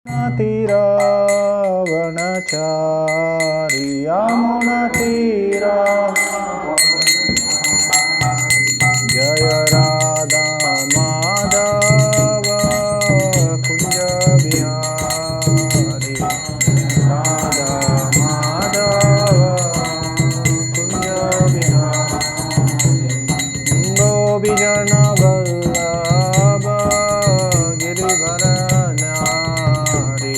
तीरावनचारी यमुनतीरा जय राधा माधव कुंज बिहारी राधा माधव कुंज बिहारी गोपीजन वल्लभ गिरिवर नारी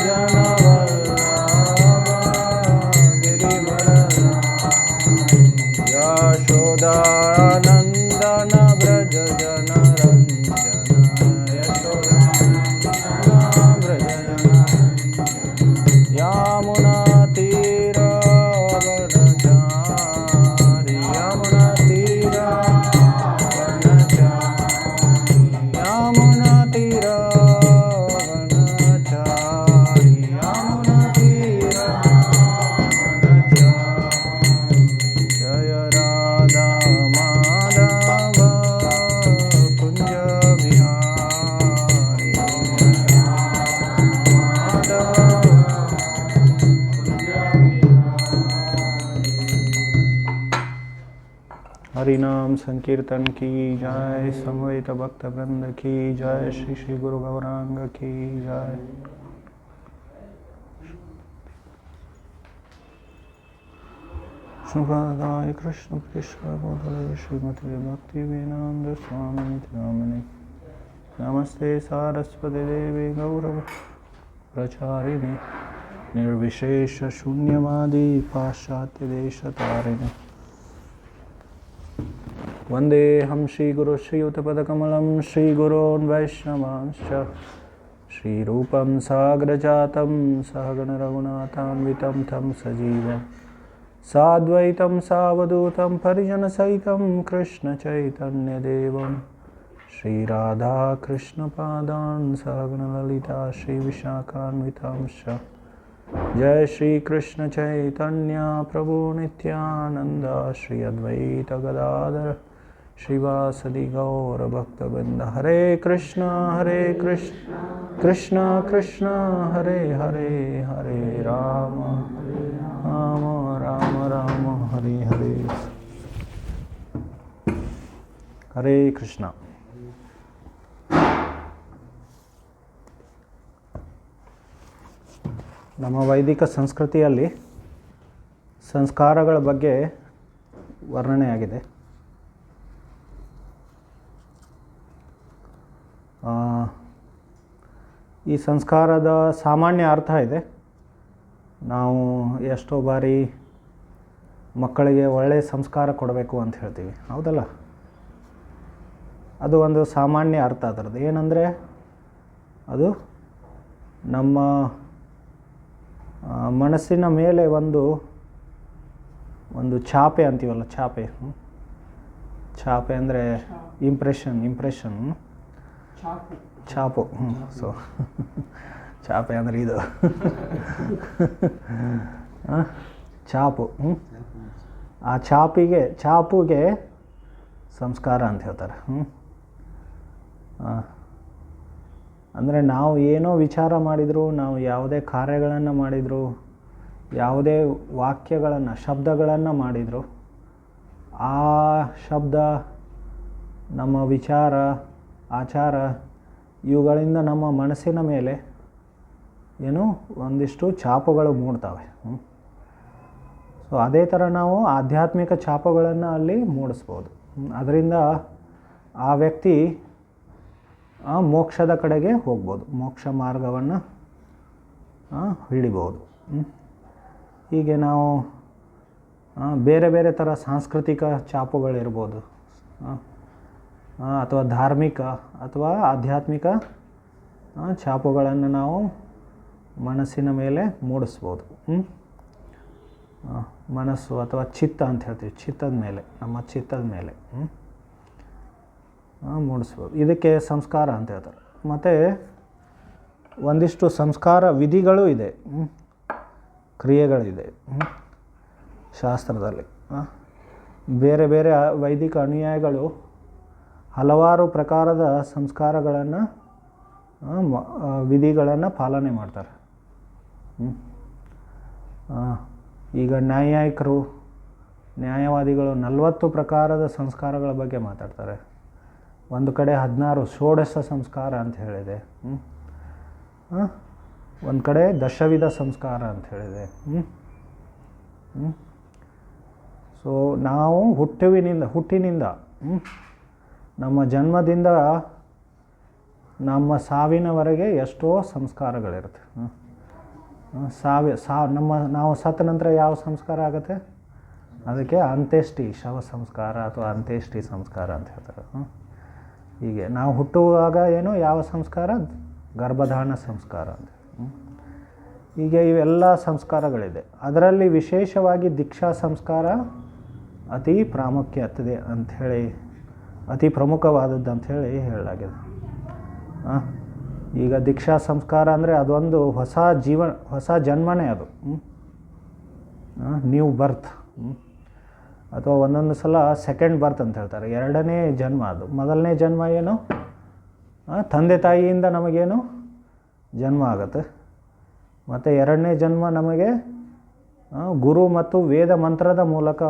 जन वल्लभ गिरिवर यशोदानंदन व्रज जन रंजन यशोदानंदन व्रज यमुना तीर वनचारी यमुना तीर वनचारी यमुना तीर वनचारी यमुना तीर वनचारी जय राधा माधव कुंज बिहारी माधव हरिनाम संकीर्तन की जय, समवेत भक्त वृंद की जय, श्री श्री गुरु गौरांग की जय। शुभदाय कृष्ण कृष्ण बोधले श्रीमती भक्ति वेदांत स्वामी नामिने नमस्ते सारस्वती देवी गौरव प्रचारिणे निर्विशेष शून्यवादी पाश्चात्य देश तारिणे वंदेहं श्रीगुरु श्रीयुतपदकमलं श्रीगुरोन् वैष्णवांश्च श्रीरूपं साग्रजातं सहगण रघुनाथान्वितं तं सजीवं साद्वैतं सावधूतं परिजनसहितं कृष्णचैतन्यदेवं श्रीराधा कृष्णपादान् सहगण ललिता श्रीविशाखान्वितांश्च जय श्री कृष्ण चैतन्य प्रभु नित्यानंद श्री अद्वैत गदाधर श्रीवासदि गौर भक्तवृंद हरे कृष्ण कृष्ण कृष्ण हरे हरे हरे राम राम राम राम हरे हरे हरे कृष्ण। ನಮ್ಮ ವೈದಿಕ ಸಂಸ್ಕೃತಿಯಲ್ಲಿ ಸಂಸ್ಕಾರಗಳ ಬಗ್ಗೆ ವರ್ಣನೆಯಾಗಿದೆ. ಈ ಸಂಸ್ಕಾರದ ಸಾಮಾನ್ಯ ಅರ್ಥ ಇದೆ. ನಾವು ಎಷ್ಟೋ ಬಾರಿ ಮಕ್ಕಳಿಗೆ ಒಳ್ಳೆಯ ಸಂಸ್ಕಾರ ಕೊಡಬೇಕು ಅಂತ ಹೇಳ್ತೀವಿ, ಹೌದಲ್ಲ? ಅದು ಒಂದು ಸಾಮಾನ್ಯ ಅರ್ಥ ಅದರದ್ದು. ಏನಂದರೆ ಅದು ನಮ್ಮ ಮನಸ್ಸಿನ ಮೇಲೆ ಒಂದು ಛಾಪೆ ಅಂತೀವಲ್ಲ, ಛಾಪೆ ಅಂದರೆ ಇಂಪ್ರೆಷನ್ ಛಾಪು. ಸೊ ಛಾಪೆ ಅಂದರೆ ಇದು ಛಾಪು. ಆ ಛಾಪುಗೆ ಸಂಸ್ಕಾರ ಅಂತ ಹೇಳ್ತಾರೆ. ಅಂದರೆ ನಾವು ಏನೋ ವಿಚಾರ ಮಾಡಿದರೂ, ನಾವು ಯಾವುದೇ ಕಾರ್ಯಗಳನ್ನು ಮಾಡಿದರೂ, ಯಾವುದೇ ವಾಕ್ಯಗಳನ್ನು ಶಬ್ದಗಳನ್ನು ಮಾಡಿದರೂ, ಆ ಶಬ್ದ ನಮ್ಮ ವಿಚಾರ ಆಚಾರ ಇವುಗಳಿಂದ ನಮ್ಮ ಮನಸ್ಸಿನ ಮೇಲೆ ಏನು ಒಂದಿಷ್ಟು ಛಾಪುಗಳು ಮೂಡ್ತವೆ. ಸೊ ಅದೇ ಥರ ನಾವು ಆಧ್ಯಾತ್ಮಿಕ ಛಾಪುಗಳನ್ನು ಅಲ್ಲಿ ಮೂಡಿಸ್ಬೋದು. ಅದರಿಂದ ಆ ವ್ಯಕ್ತಿ ಮೋಕ್ಷದ ಕಡೆಗೆ ಹೋಗ್ಬೋದು, ಮೋಕ್ಷ ಮಾರ್ಗವನ್ನು ಹಿಡಿಬೋದು. ಹೀಗೆ ನಾವು ಬೇರೆ ಬೇರೆ ಥರ ಸಾಂಸ್ಕೃತಿಕ ಛಾಪುಗಳಿರ್ಬೋದು, ಅಥವಾ ಧಾರ್ಮಿಕ ಅಥವಾ ಆಧ್ಯಾತ್ಮಿಕ ಛಾಪುಗಳನ್ನು ನಾವು ಮನಸ್ಸಿನ ಮೇಲೆ ಮೂಡಿಸ್ಬೋದು. ಮನಸ್ಸು ಅಥವಾ ಚಿತ್ತ ಅಂತ ಹೇಳ್ತೀವಿ, ಚಿತ್ತದ ಮೇಲೆ, ನಮ್ಮ ಚಿತ್ತದ ಮೇಲೆ ಮೂಡಿಸ್ಬೋದು. ಇದಕ್ಕೆ ಸಂಸ್ಕಾರ ಅಂತ ಹೇಳ್ತಾರೆ. ಮತ್ತು ಒಂದಿಷ್ಟು ಸಂಸ್ಕಾರ ವಿಧಿಗಳು ಇದೆ, ಕ್ರಿಯೆಗಳಿದೆ ಶಾಸ್ತ್ರದಲ್ಲಿ. ಬೇರೆ ಬೇರೆ ವೈದಿಕ ಅನುಯಾಯಿಗಳು ಹಲವಾರು ಪ್ರಕಾರದ ಸಂಸ್ಕಾರಗಳನ್ನು ವಿಧಿಗಳನ್ನು ಪಾಲನೆ ಮಾಡ್ತಾರೆ. ಈಗ ನ್ಯಾಯವಾದಿಗಳು 40 ಪ್ರಕಾರದ ಸಂಸ್ಕಾರಗಳ ಬಗ್ಗೆ ಮಾತಾಡ್ತಾರೆ. ಒಂದು ಕಡೆ 16 ಷೋಡಶ ಸಂಸ್ಕಾರ ಅಂತ ಹೇಳಿದೆ. ಒಂದು ಕಡೆ ದಶವಿಧ ಸಂಸ್ಕಾರ ಅಂತ ಹೇಳಿದೆ. ಸೊ ನಾವು ಹುಟ್ಟಿನಿಂದ ನಮ್ಮ ಜನ್ಮದಿಂದ ನಮ್ಮ ಸಾವಿನವರೆಗೆ ಎಷ್ಟೋ ಸಂಸ್ಕಾರಗಳಿರುತ್ತೆ. ನಾವು ಸತ್ತ ನಂತರ ಯಾವ ಸಂಸ್ಕಾರ ಆಗುತ್ತೆ? ಅದಕ್ಕೆ ಅಂತ್ಯೇಷ್ಟಿ ಶವ ಸಂಸ್ಕಾರ ಅಥವಾ ಅಂತ್ಯೇಷ್ಟಿ ಸಂಸ್ಕಾರ ಅಂತ ಹೇಳ್ತಾರೆ. ಹೀಗೆ ನಾವು ಹುಟ್ಟುವಾಗ ಯಾವ ಸಂಸ್ಕಾರ? ಗರ್ಭಧಾರಣ ಸಂಸ್ಕಾರ ಅಂತ. ಹೀಗೆ ಇವೆಲ್ಲ ಸಂಸ್ಕಾರಗಳಿದೆ. ಅದರಲ್ಲಿ ವಿಶೇಷವಾಗಿ ದೀಕ್ಷಾ ಸಂಸ್ಕಾರ ಅತಿ ಪ್ರಾಮುಖ್ಯತೆ ಅಂಥೇಳಿ, ಅತಿ ಪ್ರಮುಖವಾದದ್ದು ಅಂಥೇಳಿ ಹೇಳಲಾಗಿದೆ. ಈಗ ದೀಕ್ಷಾ ಸಂಸ್ಕಾರ ಅಂದರೆ ಅದೊಂದು ಹೊಸ ಜನ್ಮನೇ ಅದು. ನ್ಯೂ ಬರ್ತ್, ಅಥವಾ ಒಂದೊಂದು ಸಲ ಸೆಕೆಂಡ್ ಬರ್ತ್ ಅಂತ ಹೇಳ್ತಾರೆ. ಎರಡನೇ ಜನ್ಮ ಅದು. ಮೊದಲನೇ ಜನ್ಮ ಏನು? ತಂದೆ ತಾಯಿಯಿಂದ ನಮಗೇನು ಜನ್ಮ ಆಗುತ್ತೆ. ಮತ್ತು ಎರಡನೇ ಜನ್ಮ ನಮಗೆ ಗುರು ಮತ್ತು ವೇದ ಮಂತ್ರದ ಮೂಲಕ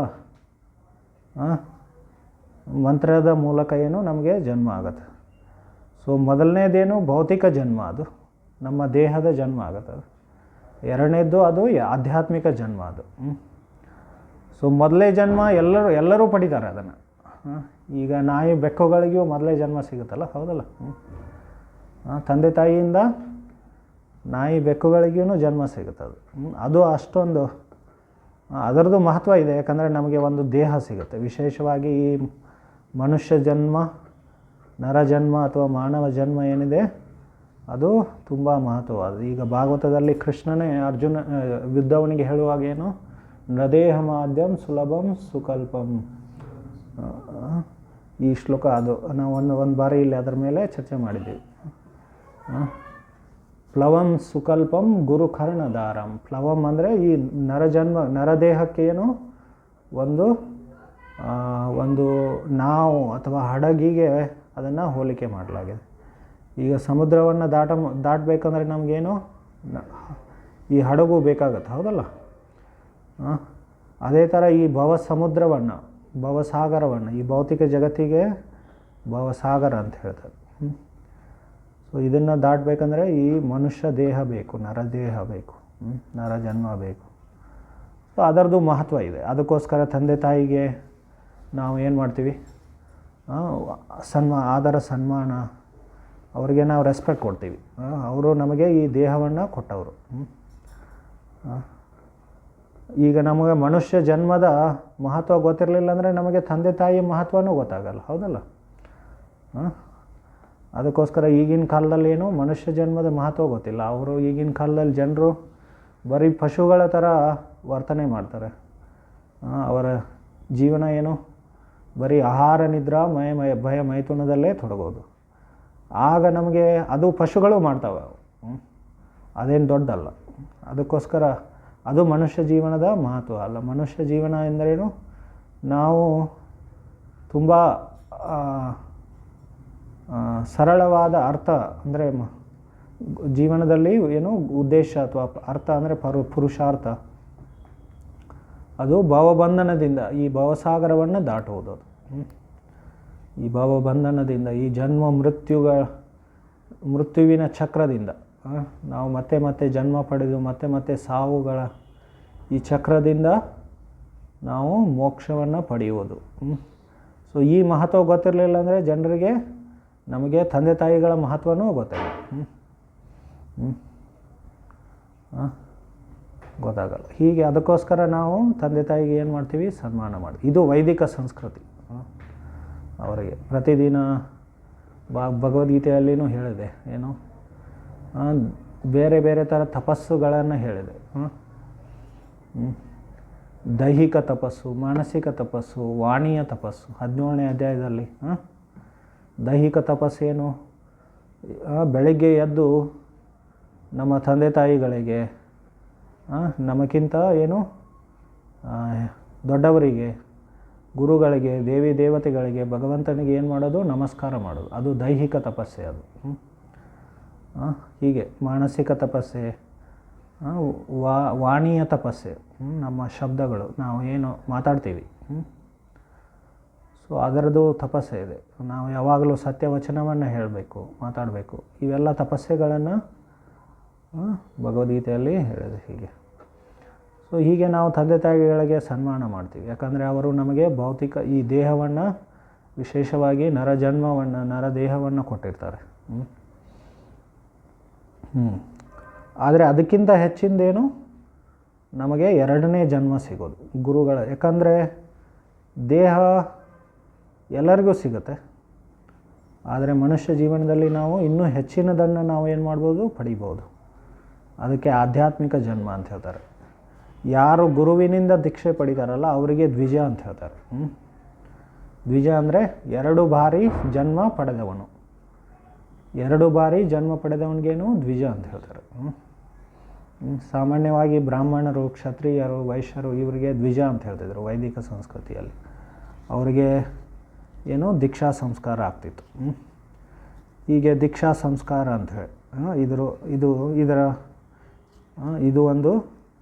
ಏನು ನಮಗೆ ಜನ್ಮ ಆಗುತ್ತೆ. ಸೊ ಮೊದಲನೇದೇನು? ಭೌತಿಕ ಜನ್ಮ, ಅದು ನಮ್ಮ ದೇಹದ ಜನ್ಮ ಆಗುತ್ತೆ. ಅದು ಎರಡನೇದ್ದು ಅದು ಆಧ್ಯಾತ್ಮಿಕ ಜನ್ಮ ಅದು. ಸೊ ಮೊದಲೇ ಜನ್ಮ ಎಲ್ಲರೂ ಪಡಿತಾರೆ ಅದನ್ನು. ಈಗ ನಾಯಿ ಬೆಕ್ಕುಗಳಿಗೂ ಮೊದಲೇ ಜನ್ಮ ಸಿಗುತ್ತಲ್ಲ, ಹೌದಲ್ಲ? ತಂದೆ ತಾಯಿಯಿಂದ ನಾಯಿ ಬೆಕ್ಕುಗಳಿಗೂ ಜನ್ಮ ಸಿಗುತ್ತದೆ. ಅದು ಅಷ್ಟೊಂದು ಅದರದ್ದು ಮಹತ್ವ ಇದೆ. ಯಾಕಂದರೆ ನಮಗೆ ಒಂದು ದೇಹ ಸಿಗುತ್ತೆ. ವಿಶೇಷವಾಗಿ ಈ ಮನುಷ್ಯ ಜನ್ಮ, ನರಜನ್ಮ ಅಥವಾ ಮಾನವ ಜನ್ಮ ಏನಿದೆ ಅದು ತುಂಬ ಮಹತ್ವವಾದ. ಈಗ ಭಾಗವತದಲ್ಲಿ ಕೃಷ್ಣನೇ ಯುದ್ಧವನಿಗೆ ಹೇಳುವಾಗ ಏನು? ನದೇಹ ಮಾಧ್ಯಂ ಸುಲಭಂ ಸುಕಲ್ಪಂ. ಈ ಶ್ಲೋಕ ಅದು ನಾವು ಒಂದು ಬಾರಿ ಇಲ್ಲಿ ಅದರ ಮೇಲೆ ಚರ್ಚೆ ಮಾಡಿದ್ದೀವಿ. ಪ್ಲವಂ ಸುಕಲ್ಪಂ ಗುರುಕರ್ಣಧಾರಂ. ಪ್ಲವಂ ಅಂದರೆ ಈ ನರದೇಹಕ್ಕೆ ಏನು ಒಂದು ನಾವು ಅಥವಾ ಹಡಗಿಗೆ ಅದನ್ನು ಹೋಲಿಕೆ ಮಾಡಲಾಗಿದೆ. ಈಗ ಸಮುದ್ರವನ್ನು ದಾಟಬೇಕಂದ್ರೆ ನಮಗೇನು ಈ ಹಡಗು ಬೇಕಾಗತ್ತೆ, ಹೌದಲ್ಲ? ಅದೇ ಥರ ಈ ಭವಸಾಗರವನ್ನು ಈ ಭೌತಿಕ ಜಗತ್ತಿಗೆ ಭವಸಾಗರ ಅಂತ ಹೇಳ್ತಾರೆ. ಸೊ ಇದನ್ನು ದಾಟಬೇಕಂದ್ರೆ ಈ ಮನುಷ್ಯ ದೇಹ ಬೇಕು, ನರದೇಹ ಬೇಕು, ನರಜನ್ಮ ಬೇಕು. ಸೊ ಅದರದ್ದು ಮಹತ್ವ ಇದೆ. ಅದಕ್ಕೋಸ್ಕರ ತಂದೆ ತಾಯಿಗೆ ನಾವು ಏನು ಮಾಡ್ತೀವಿ? ಆದರ ಸನ್ಮಾನ, ಅವರಿಗೆ ನಾವು ರೆಸ್ಪೆಕ್ಟ್ ಕೊಡ್ತೀವಿ. ಅವರು ನಮಗೆ ಈ ದೇಹವನ್ನು ಕೊಟ್ಟವರು. ಈಗ ನಮಗೆ ಮನುಷ್ಯ ಜನ್ಮದ ಮಹತ್ವ ಗೊತ್ತಿರಲಿಲ್ಲ ಅಂದರೆ ನಮಗೆ ತಂದೆ ತಾಯಿಯ ಮಹತ್ವನೂ ಗೊತ್ತಾಗಲ್ಲ, ಹೌದಲ್ಲ? ಅದಕ್ಕೋಸ್ಕರ ಈಗಿನ ಕಾಲದಲ್ಲಿ ಏನು ಮನುಷ್ಯ ಜನ್ಮದ ಮಹತ್ವ ಗೊತ್ತಿಲ್ಲ. ಅವರು ಈಗಿನ ಕಾಲದಲ್ಲಿ ಜನರು ಬರೀ ಪಶುಗಳ ಥರ ವರ್ತನೆ ಮಾಡ್ತಾರೆ. ಅವರ ಜೀವನ ಏನು? ಬರೀ ಆಹಾರ, ನಿದ್ರಾ, ಭಯ ಮೈಥುನದಲ್ಲೇ ತೊಡಗೋದು. ಆಗ ನಮಗೆ ಅದು ಪಶುಗಳು ಮಾಡ್ತವೆ, ಅದೇನು ದೊಡ್ಡಲ್ಲ. ಅದಕ್ಕೋಸ್ಕರ ಅದು ಮನುಷ್ಯ ಜೀವನದ ಮಹತ್ವ ಅಲ್ಲ. ಮನುಷ್ಯ ಜೀವನ ಎಂದರೇನು? ನಾವು ತುಂಬ ಸರಳವಾದ ಅರ್ಥ, ಅಂದರೆ ಜೀವನದಲ್ಲಿ ಏನು ಉದ್ದೇಶ ಅಥವಾ ಅರ್ಥ ಅಂದರೆ ಪುರುಷಾರ್ಥ, ಅದು ಭವಬಂಧನದಿಂದ ಈ ಭವಸಾಗರವನ್ನು ದಾಟುವುದು. ಈ ಭವಬಂಧನದಿಂದ, ಈ ಜನ್ಮ ಮೃತ್ಯುವಿನ ಚಕ್ರದಿಂದ ನಾವು ಮತ್ತೆ ಮತ್ತೆ ಜನ್ಮ ಪಡೆದು ಮತ್ತೆ ಸಾವುಗಳ ಈ ಚಕ್ರದಿಂದ ನಾವು ಮೋಕ್ಷವನ್ನು ಪಡೆಯುವುದು. ಸೊ ಈ ಮಹತ್ವ ಗೊತ್ತಿರಲಿಲ್ಲ ಅಂದರೆ ಜನರಿಗೆ, ನಮಗೆ ತಂದೆ ತಾಯಿಗಳ ಮಹತ್ವನೂ ಗೊತ್ತಿಲ್ಲ, ಗೊತ್ತಾಗಲ್ಲ. ಹೀಗೆ ಅದಕ್ಕೋಸ್ಕರ ನಾವು ತಂದೆ ತಾಯಿಗೆ ಏನು ಮಾಡ್ತೀವಿ? ಸನ್ಮಾನ ಮಾಡ್ತೀವಿ. ಇದು ವೈದಿಕ ಸಂಸ್ಕೃತಿ. ಅವರಿಗೆ ಪ್ರತಿದಿನ ಭಗವದ್ಗೀತೆಯಲ್ಲಿನೂ ಹೇಳಿದೆ, ಏನು ಬೇರೆ ಬೇರೆ ಥರ ತಪಸ್ಸುಗಳನ್ನು ಹೇಳಿದೆ. ದೈಹಿಕ ತಪಸ್ಸು, ಮಾನಸಿಕ ತಪಸ್ಸು, ವಾಣಿಯ ತಪಸ್ಸು 17ನೇ ಅಧ್ಯಾಯದಲ್ಲಿ. ದೈಹಿಕ ತಪಸ್ಸೇನು? ಬೆಳಗ್ಗೆ ಎದ್ದು ನಮ್ಮ ತಂದೆ ತಾಯಿಗಳಿಗೆ, ನಮಗಿಂತ ಏನು ದೊಡ್ಡವರಿಗೆ, ಗುರುಗಳಿಗೆ, ದೇವಿ ದೇವತೆಗಳಿಗೆ, ಭಗವಂತನಿಗೆ ಏನು ಮಾಡೋದು? ನಮಸ್ಕಾರ ಮಾಡೋದು. ಅದು ದೈಹಿಕ ತಪಸ್ಸೆ ಅದು. ಹೀಗೆ ಮಾನಸಿಕ ತಪಸ್ಸೆ, ವಾಣಿಯ ತಪಸ್ಸೆ, ನಮ್ಮ ಶಬ್ದಗಳು ನಾವು ಏನು ಮಾತಾಡ್ತೀವಿ, ಸೊ ಅದರದ್ದು ತಪಸ್ಸೆ ಇದೆ. ನಾವು ಯಾವಾಗಲೂ ಸತ್ಯವಚನವನ್ನು ಹೇಳಬೇಕು, ಮಾತಾಡಬೇಕು. ಇವೆಲ್ಲ ತಪಸ್ಸೆಗಳನ್ನು ಭಗವದ್ಗೀತೆಯಲ್ಲಿ ಹೇಳಿದೆ. ಹೀಗೆ ಸೊ ಹೀಗೆ ನಾವು ತಂದೆ ತಾಯಿಗಳಿಗೆ ಸನ್ಮಾನ ಮಾಡ್ತೀವಿ. ಯಾಕಂದರೆ ಅವರು ನಮಗೆ ಭೌತಿಕ ಈ ದೇಹವನ್ನು, ವಿಶೇಷವಾಗಿ ನರದೇಹವನ್ನು ಕೊಟ್ಟಿರ್ತಾರೆ. ಆದರೆ ಅದಕ್ಕಿಂತ ಹೆಚ್ಚಿಂದೇನು ನಮಗೆ ಎರಡನೇ ಜನ್ಮ ಸಿಗೋದು ಗುರುಗಳ. ಯಾಕಂದರೆ ದೇಹ ಎಲ್ಲರಿಗೂ ಸಿಗುತ್ತೆ, ಆದರೆ ಮನುಷ್ಯ ಜೀವನದಲ್ಲಿ ನಾವು ಇನ್ನೂ ಹೆಚ್ಚಿನದನ್ನು ನಾವು ಏನು ಮಾಡ್ಬೋದು, ಪಡಿಬೋದು. ಅದಕ್ಕೆ ಆಧ್ಯಾತ್ಮಿಕ ಜನ್ಮ ಅಂತ ಹೇಳ್ತಾರೆ. ಯಾರು ಗುರುವಿನಿಂದ ದೀಕ್ಷೆ ಪಡಿತಾರಲ್ಲ ಅವರಿಗೆ ದ್ವಿಜ ಅಂತ ಹೇಳ್ತಾರೆ. ದ್ವಿಜ ಅಂದರೆ 2 ಬಾರಿ ಜನ್ಮ ಪಡೆದವನು. 2 ಬಾರಿ ಜನ್ಮ ಪಡೆದವನಿಗೇನು ದ್ವಿಜ ಅಂತ ಹೇಳ್ತಾರೆ. ಸಾಮಾನ್ಯವಾಗಿ ಬ್ರಾಹ್ಮಣರು, ಕ್ಷತ್ರಿಯರು, ವೈಶ್ಯರು ಇವರಿಗೆ ದ್ವಿಜ ಅಂತ ಹೇಳ್ತಿದ್ರು ವೈದಿಕ ಸಂಸ್ಕೃತಿಯಲ್ಲಿ. ಅವರಿಗೆ ಏನು ದೀಕ್ಷಾ ಸಂಸ್ಕಾರ ಆಗ್ತಿತ್ತು. ಹೀಗೆ ದೀಕ್ಷಾ ಸಂಸ್ಕಾರ ಅಂತ ಹೇಳಿ ಇದು ಒಂದು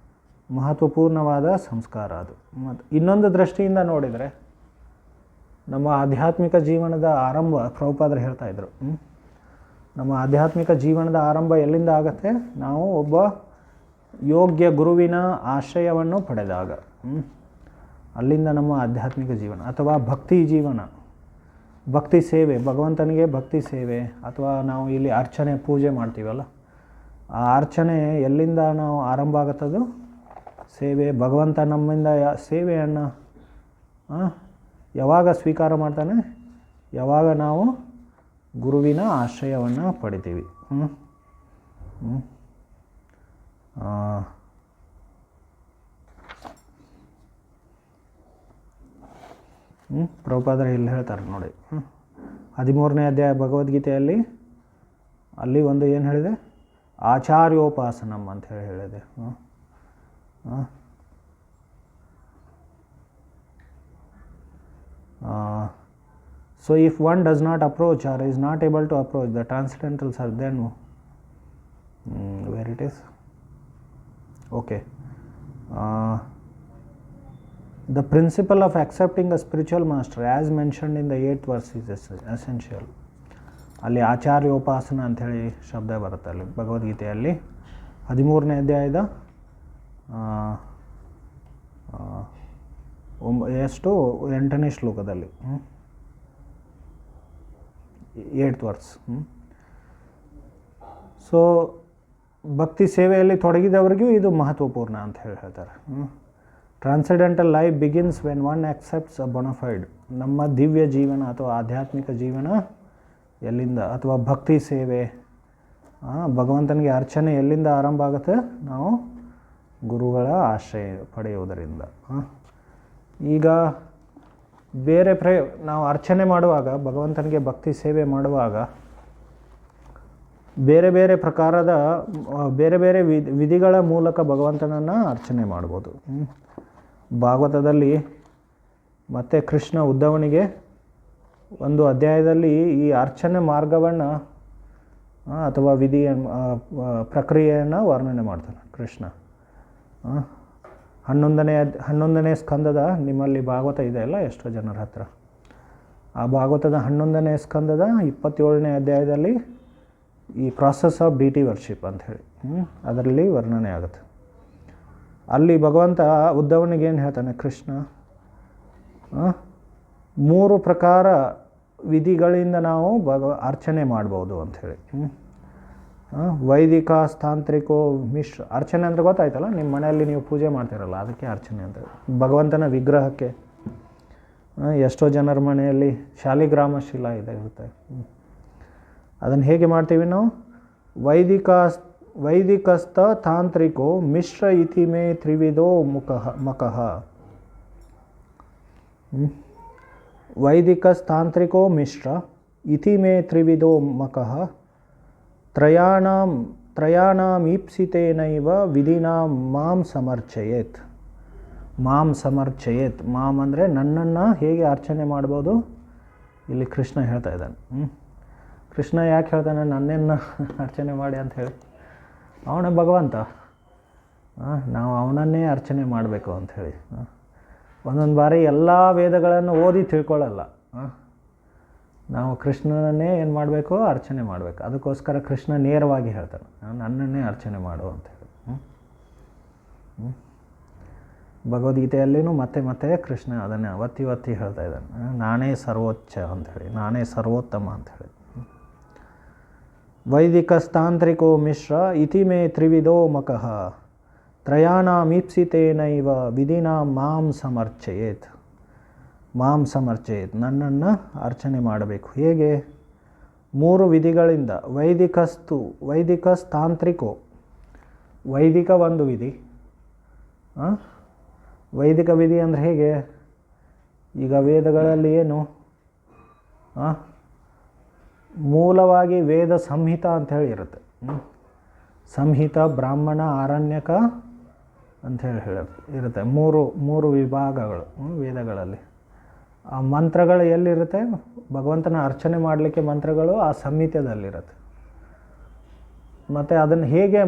ಮಹತ್ವಪೂರ್ಣವಾದ ಸಂಸ್ಕಾರ. ಅದು ಮತ್ತು ಇನ್ನೊಂದು ದೃಷ್ಟಿಯಿಂದ ನೋಡಿದರೆ ನಮ್ಮ ಆಧ್ಯಾತ್ಮಿಕ ಜೀವನದ ಆರಂಭ, ಪ್ರಭುಪಾದರು ಹೇಳ್ತಾಯಿದ್ರು, ನಮ್ಮ ಆಧ್ಯಾತ್ಮಿಕ ಜೀವನದ ಆರಂಭ ಎಲ್ಲಿಂದ ಆಗುತ್ತೆ, ನಾವು ಒಬ್ಬ ಯೋಗ್ಯ ಗುರುವಿನ ಆಶ್ರಯವನ್ನು ಪಡೆದಾಗ ಅಲ್ಲಿಂದ ನಮ್ಮ ಆಧ್ಯಾತ್ಮಿಕ ಜೀವನ ಅಥವಾ ಭಕ್ತಿ ಜೀವನ, ಭಕ್ತಿ ಸೇವೆ, ಭಗವಂತನಿಗೆ ಭಕ್ತಿ ಸೇವೆ, ಅಥವಾ ನಾವು ಇಲ್ಲಿ ಅರ್ಚನೆ ಪೂಜೆ ಮಾಡ್ತೀವಲ್ಲ, ಆ ಅರ್ಚನೆ ಎಲ್ಲಿಂದ ನಾವು ಆರಂಭ ಆಗುತ್ತದು, ಸೇವೆ. ಭಗವಂತ ನಮ್ಮಿಂದ ಸೇವೆಯನ್ನು ಯಾವಾಗ ಸ್ವೀಕಾರ ಮಾಡ್ತಾನೆ, ಯಾವಾಗ ನಾವು ಗುರುವಿನ ಆಶ್ರಯವನ್ನು ಪಡಿತೀವಿ. ಪ್ರಭುಪಾದರು ಇಲ್ಲಿ ಹೇಳ್ತಾರೆ ನೋಡಿ, 13ನೇ ಅಧ್ಯಾಯ ಭಗವದ್ಗೀತೆಯಲ್ಲಿ ಅಲ್ಲಿ ಒಂದು ಏನು ಹೇಳಿದೆ, ಆಚಾರ್ಯೋಪಾಸನಂ ಅಂತ ಹೇಳಿದೆ. So if one does not approach or is not able to approach the transcendentals, are then where it is, okay, the principle of accepting a spiritual master as mentioned in the 8th verse is essential. ಅಲ್ಲಿ ಆಚಾರ್ಯೋಪಾಸನ ಅಂಥೇಳಿ ಶಬ್ದ ಬರುತ್ತೆ ಅಲ್ಲಿ ಭಗವದ್ಗೀತೆಯಲ್ಲಿ 13ನೇ ಅಧ್ಯಾಯದ 8ನೇ ಶ್ಲೋಕದಲ್ಲಿ, 8th verse. So ಭಕ್ತಿ ಸೇವೆಯಲ್ಲಿ ತೊಡಗಿದವರಿಗೂ ಇದು ಮಹತ್ವಪೂರ್ಣ ಅಂತ ಹೇಳ್ತಾರೆ. Transcendental life begins when one accepts a bona fide. ನಮ್ಮ ದಿವ್ಯ ಜೀವನ ಅಥವಾ ಆಧ್ಯಾತ್ಮಿಕ ಜೀವನ ಎಲ್ಲಿಂದ, ಅಥವಾ ಭಕ್ತಿ ಸೇವೆ, ಭಗವಂತನಿಗೆ ಅರ್ಚನೆ ಎಲ್ಲಿಂದ ಆರಂಭ ಆಗುತ್ತೆ, ನಾವು ಗುರುಗಳ ಆಶ್ರಯ ಪಡೆಯುವುದರಿಂದ. ಈಗ ಬೇರೆ ನಾವು ಅರ್ಚನೆ ಮಾಡುವಾಗ, ಭಗವಂತನಿಗೆ ಭಕ್ತಿ ಸೇವೆ ಮಾಡುವಾಗ ಬೇರೆ ಬೇರೆ ಪ್ರಕಾರದ ಬೇರೆ ಬೇರೆ ವಿಧಿಗಳ ಮೂಲಕ ಭಗವಂತನನ್ನು ಅರ್ಚನೆ ಮಾಡ್ಬೋದು. ಭಾಗವತದಲ್ಲಿ ಮತ್ತು ಕೃಷ್ಣ ಉದ್ಧವನಿಗೆ ಒಂದು ಅಧ್ಯಾಯದಲ್ಲಿ ಈ ಅರ್ಚನೆ ಮಾರ್ಗವನ್ನು ಅಥವಾ ಪ್ರಕ್ರಿಯೆಯನ್ನು ವರ್ಣನೆ ಮಾಡ್ತಾನೆ ಕೃಷ್ಣ. 11ನೇ ಸ್ಕಂದದ, ನಿಮ್ಮಲ್ಲಿ ಭಾಗವತ ಇದೆಯಲ್ಲ ಎಷ್ಟೋ ಜನರ ಹತ್ರ, ಆ ಭಾಗವತದ 11ನೇ ಸ್ಕಂದದ 27ನೇ ಅಧ್ಯಾಯದಲ್ಲಿ ಈ ಪ್ರಾಸೆಸ್ ಆಫ್ ಡಿಟಿ ವರ್ಷಿಪ್ ಅಂಥೇಳಿ ಅದರಲ್ಲಿ ವರ್ಣನೆ ಆಗುತ್ತೆ. ಅಲ್ಲಿ ಭಗವಂತ ಉದ್ಧವನಿಗೆ ಏನು ಹೇಳ್ತಾನೆ, ಕೃಷ್ಣ 3 ಪ್ರಕಾರ ವಿಧಿಗಳಿಂದ ನಾವು ಅರ್ಚನೆ ಮಾಡ್ಬೋದು ಅಂಥೇಳಿ. ವೈದಿಕ, ತಾಂತ್ರಿಕೋ, ಮಿಶ್ರ. ಅರ್ಚನೆ ಅಂದರೆ ಗೊತ್ತಾಯ್ತಲ್ಲ, ನಿಮ್ಮ ಮನೆಯಲ್ಲಿ ನೀವು ಪೂಜೆ ಮಾಡ್ತೀರಲ್ಲ ಅದಕ್ಕೆ ಅರ್ಚನೆ ಅಂತ. ಭಗವಂತನ ವಿಗ್ರಹಕ್ಕೆ ಎಷ್ಟೋ ಜನರ ಮನೆಯಲ್ಲಿ ಶಾಲಿಗ್ರಾಮ ಶಿಲಾ ಇರುತ್ತೆ. ಅದನ್ನು ಹೇಗೆ ಮಾಡ್ತೀವಿ ನಾವು, ವೈದಿಕಸ್ಥ ತಾಂತ್ರಿಕೋ ಮಿಶ್ರ ಇತಿ ಮೇ ತ್ರಿವಿಧೋ ಮಕಃ. ವೈದಿಕಸ್ತಾಂತ್ರಿಕೋ ಮಿಶ್ರ ಇತಿ ಮೇ ತ್ರಿವಿಧೋ ಮಕಃ ತ್ರಯಾಣಾಂ ಈಪ್ಸಿತೇನೈವ ವಿಧಿನಾ ಮಾಂ ಸಮರ್ಚಯೇತ್. ಮಾಂ ಅಂದರೆ ನನ್ನನ್ನು ಹೇಗೆ ಅರ್ಚನೆ ಮಾಡ್ಬೋದು ಇಲ್ಲಿ ಕೃಷ್ಣ ಹೇಳ್ತಾ ಇದ್ದಾನೆ. ಕೃಷ್ಣ ಯಾಕೆ ಹೇಳ್ತಾನೆ ನನ್ನೇನು ಅರ್ಚನೆ ಮಾಡಿ ಅಂತ ಹೇಳಿ? ಅವನೇ ಭಗವಂತ, ನಾವು ಅವನನ್ನೇ ಅರ್ಚನೆ ಮಾಡಬೇಕು ಅಂಥೇಳಿ. ಒಂದೊಂದು ಬಾರಿ ಎಲ್ಲ ವೇದಗಳನ್ನು ಓದಿ ತಿಳ್ಕೊಳ್ಳಲ್ಲ. ನಾವು ಕೃಷ್ಣನನ್ನೇ ಏನು ಮಾಡಬೇಕು? ಅರ್ಚನೆ ಮಾಡಬೇಕು. ಅದಕ್ಕೋಸ್ಕರ ಕೃಷ್ಣ ನೇರವಾಗಿ ಹೇಳ್ತಾನೆ, ನನ್ನನ್ನೇ ಅರ್ಚನೆ ಮಾಡು ಅಂಥೇಳಿ. ಭಗವದ್ಗೀತೆಯಲ್ಲಿನೂ ಮತ್ತೆ ಮತ್ತೆ ಕೃಷ್ಣ ಅದನ್ನೇ ಒತ್ತಿ ಒತ್ತಿ ಹೇಳ್ತಾ ಇದ್ದಾನೆ, ನಾನೇ ಸರ್ವೋಚ್ಚ ಅಂಥೇಳಿ, ನಾನೇ ಸರ್ವೋತ್ತಮ ಅಂಥೇಳಿ. ವೈದಿಕಸ್ತಾಂತ್ರಿಕೋ ಮಿಶ್ರ ಇತಿ ಮೇ ತ್ರಿವಿಧೋ ಮಕಃ ತ್ರಯಾಣಾಮೀಪ್ಸಿತೇನೈವ ವಿಧಿನಾ ಮಾಂ ಸಮರ್ಚಯೇತ್. ಮಾಂ ಸಮರ್ಚಯೇತ್, ನನ್ನನ್ನು ಅರ್ಚನೆ ಮಾಡಬೇಕು. ಹೇಗೆ? 3 ವಿಧಿಗಳಿಂದ. ವೈದಿಕಸ್ತಾಂತ್ರಿಕೋ, ವೈದಿಕ ಒಂದು ವಿಧಿ. ವೈದಿಕ ವಿಧಿ ಅಂದರೆ ಹೇಗೆ? ಈಗ ವೇದಗಳಲ್ಲಿ ಏನು ಮೂಲವಾಗಿ ವೇದ ಸಂಹಿತ ಅಂಥೇಳಿ ಇರುತ್ತೆ. ಸಂಹಿತ, ಬ್ರಾಹ್ಮಣ, ಆರಣ್ಯಕ ಅಂಥೇಳಿ ಇರುತ್ತೆ. ಮೂರು ವಿಭಾಗಗಳು ವೇದಗಳಲ್ಲಿ. ಆ ಮಂತ್ರಗಳು ಎಲ್ಲಿರುತ್ತೆ? ಭಗವಂತನ ಅರ್ಚನೆ ಮಾಡಲಿಕ್ಕೆ ಮಂತ್ರಗಳು ಆ ಸಂಹಿತೆಯದಲ್ಲಿರುತ್ತೆ. ಮತ್ತು ಅದನ್ನು ಹೇಗೆ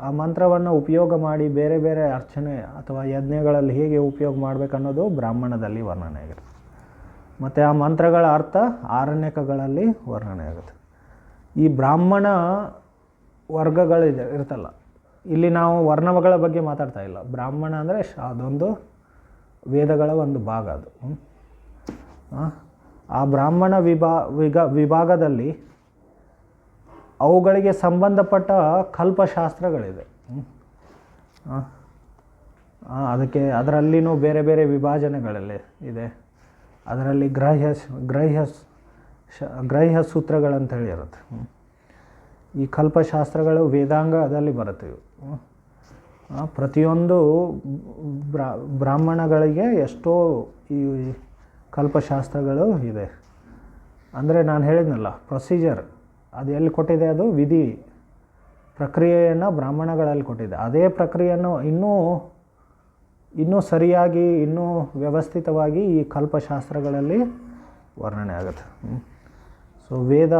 ಆ ಮಂತ್ರವನ್ನು ಉಪಯೋಗ ಮಾಡಿ ಬೇರೆ ಬೇರೆ ಅರ್ಚನೆ ಅಥವಾ ಯಜ್ಞಗಳಲ್ಲಿ ಹೇಗೆ ಉಪಯೋಗ ಮಾಡಬೇಕನ್ನೋದು ಬ್ರಾಹ್ಮಣದಲ್ಲಿ ವರ್ಣನೆ ಆಗಿರುತ್ತೆ. ಮತ್ತು ಆ ಮಂತ್ರಗಳ ಅರ್ಥ ಆರಣ್ಯಕಗಳಲ್ಲಿ ವರ್ಣನೆ ಆಗುತ್ತೆ. ಈ ಬ್ರಾಹ್ಮಣ ವರ್ಗಗಳಿದೆ ಇರ್ತಲ್ಲ, ಇಲ್ಲಿ ನಾವು ವರ್ಣಗಳ ಬಗ್ಗೆ ಮಾತಾಡ್ತಾ ಇಲ್ಲ. ಬ್ರಾಹ್ಮಣ ಅಂದರೆ ಅದೊಂದು ವೇದಗಳ ಒಂದು ಭಾಗ ಅದು. ಆ ಬ್ರಾಹ್ಮಣ ವಿಭಾಗದಲ್ಲಿ ಅವುಗಳಿಗೆ ಸಂಬಂಧಪಟ್ಟ ಕಲ್ಪಶಾಸ್ತ್ರಗಳಿದೆ. ಅದರಲ್ಲಿನೂ ಬೇರೆ ಬೇರೆ ವಿಭಾಜನೆಗಳಲ್ಲಿ ಇದೆ. ಅದರಲ್ಲಿ ಗ್ರಾಹ್ಯ ಸೂತ್ರಗಳಂತೇಳಿ ಇರುತ್ತೆ. ಈ ಕಲ್ಪಶಾಸ್ತ್ರಗಳು ವೇದಾಂಗದಲ್ಲಿ ಬರುತ್ತೆ. ಪ್ರತಿಯೊಂದು ಬ್ರಾಹ್ಮಣಗಳಿಗೆ ಎಷ್ಟೋ ಈ ಕಲ್ಪಶಾಸ್ತ್ರಗಳು ಇದೆ. ಅಂದರೆ ನಾನು ಹೇಳಿದ್ನಲ್ಲ, ಪ್ರೊಸೀಜರ್ ಅದು ಎಲ್ಲಿ ಕೊಟ್ಟಿದೆ? ಅದು ವಿಧಿ ಪ್ರಕ್ರಿಯೆಯನ್ನು ಬ್ರಾಹ್ಮಣಗಳಲ್ಲಿ ಕೊಟ್ಟಿದೆ. ಅದೇ ಪ್ರಕ್ರಿಯೆಯನ್ನು ಇನ್ನೂ ಸರಿಯಾಗಿ, ಇನ್ನೂ ವ್ಯವಸ್ಥಿತವಾಗಿ ಈ ಕಲ್ಪಶಾಸ್ತ್ರಗಳಲ್ಲಿ ವರ್ಣನೆ ಆಗುತ್ತೆ. ಸೊ ವೇದ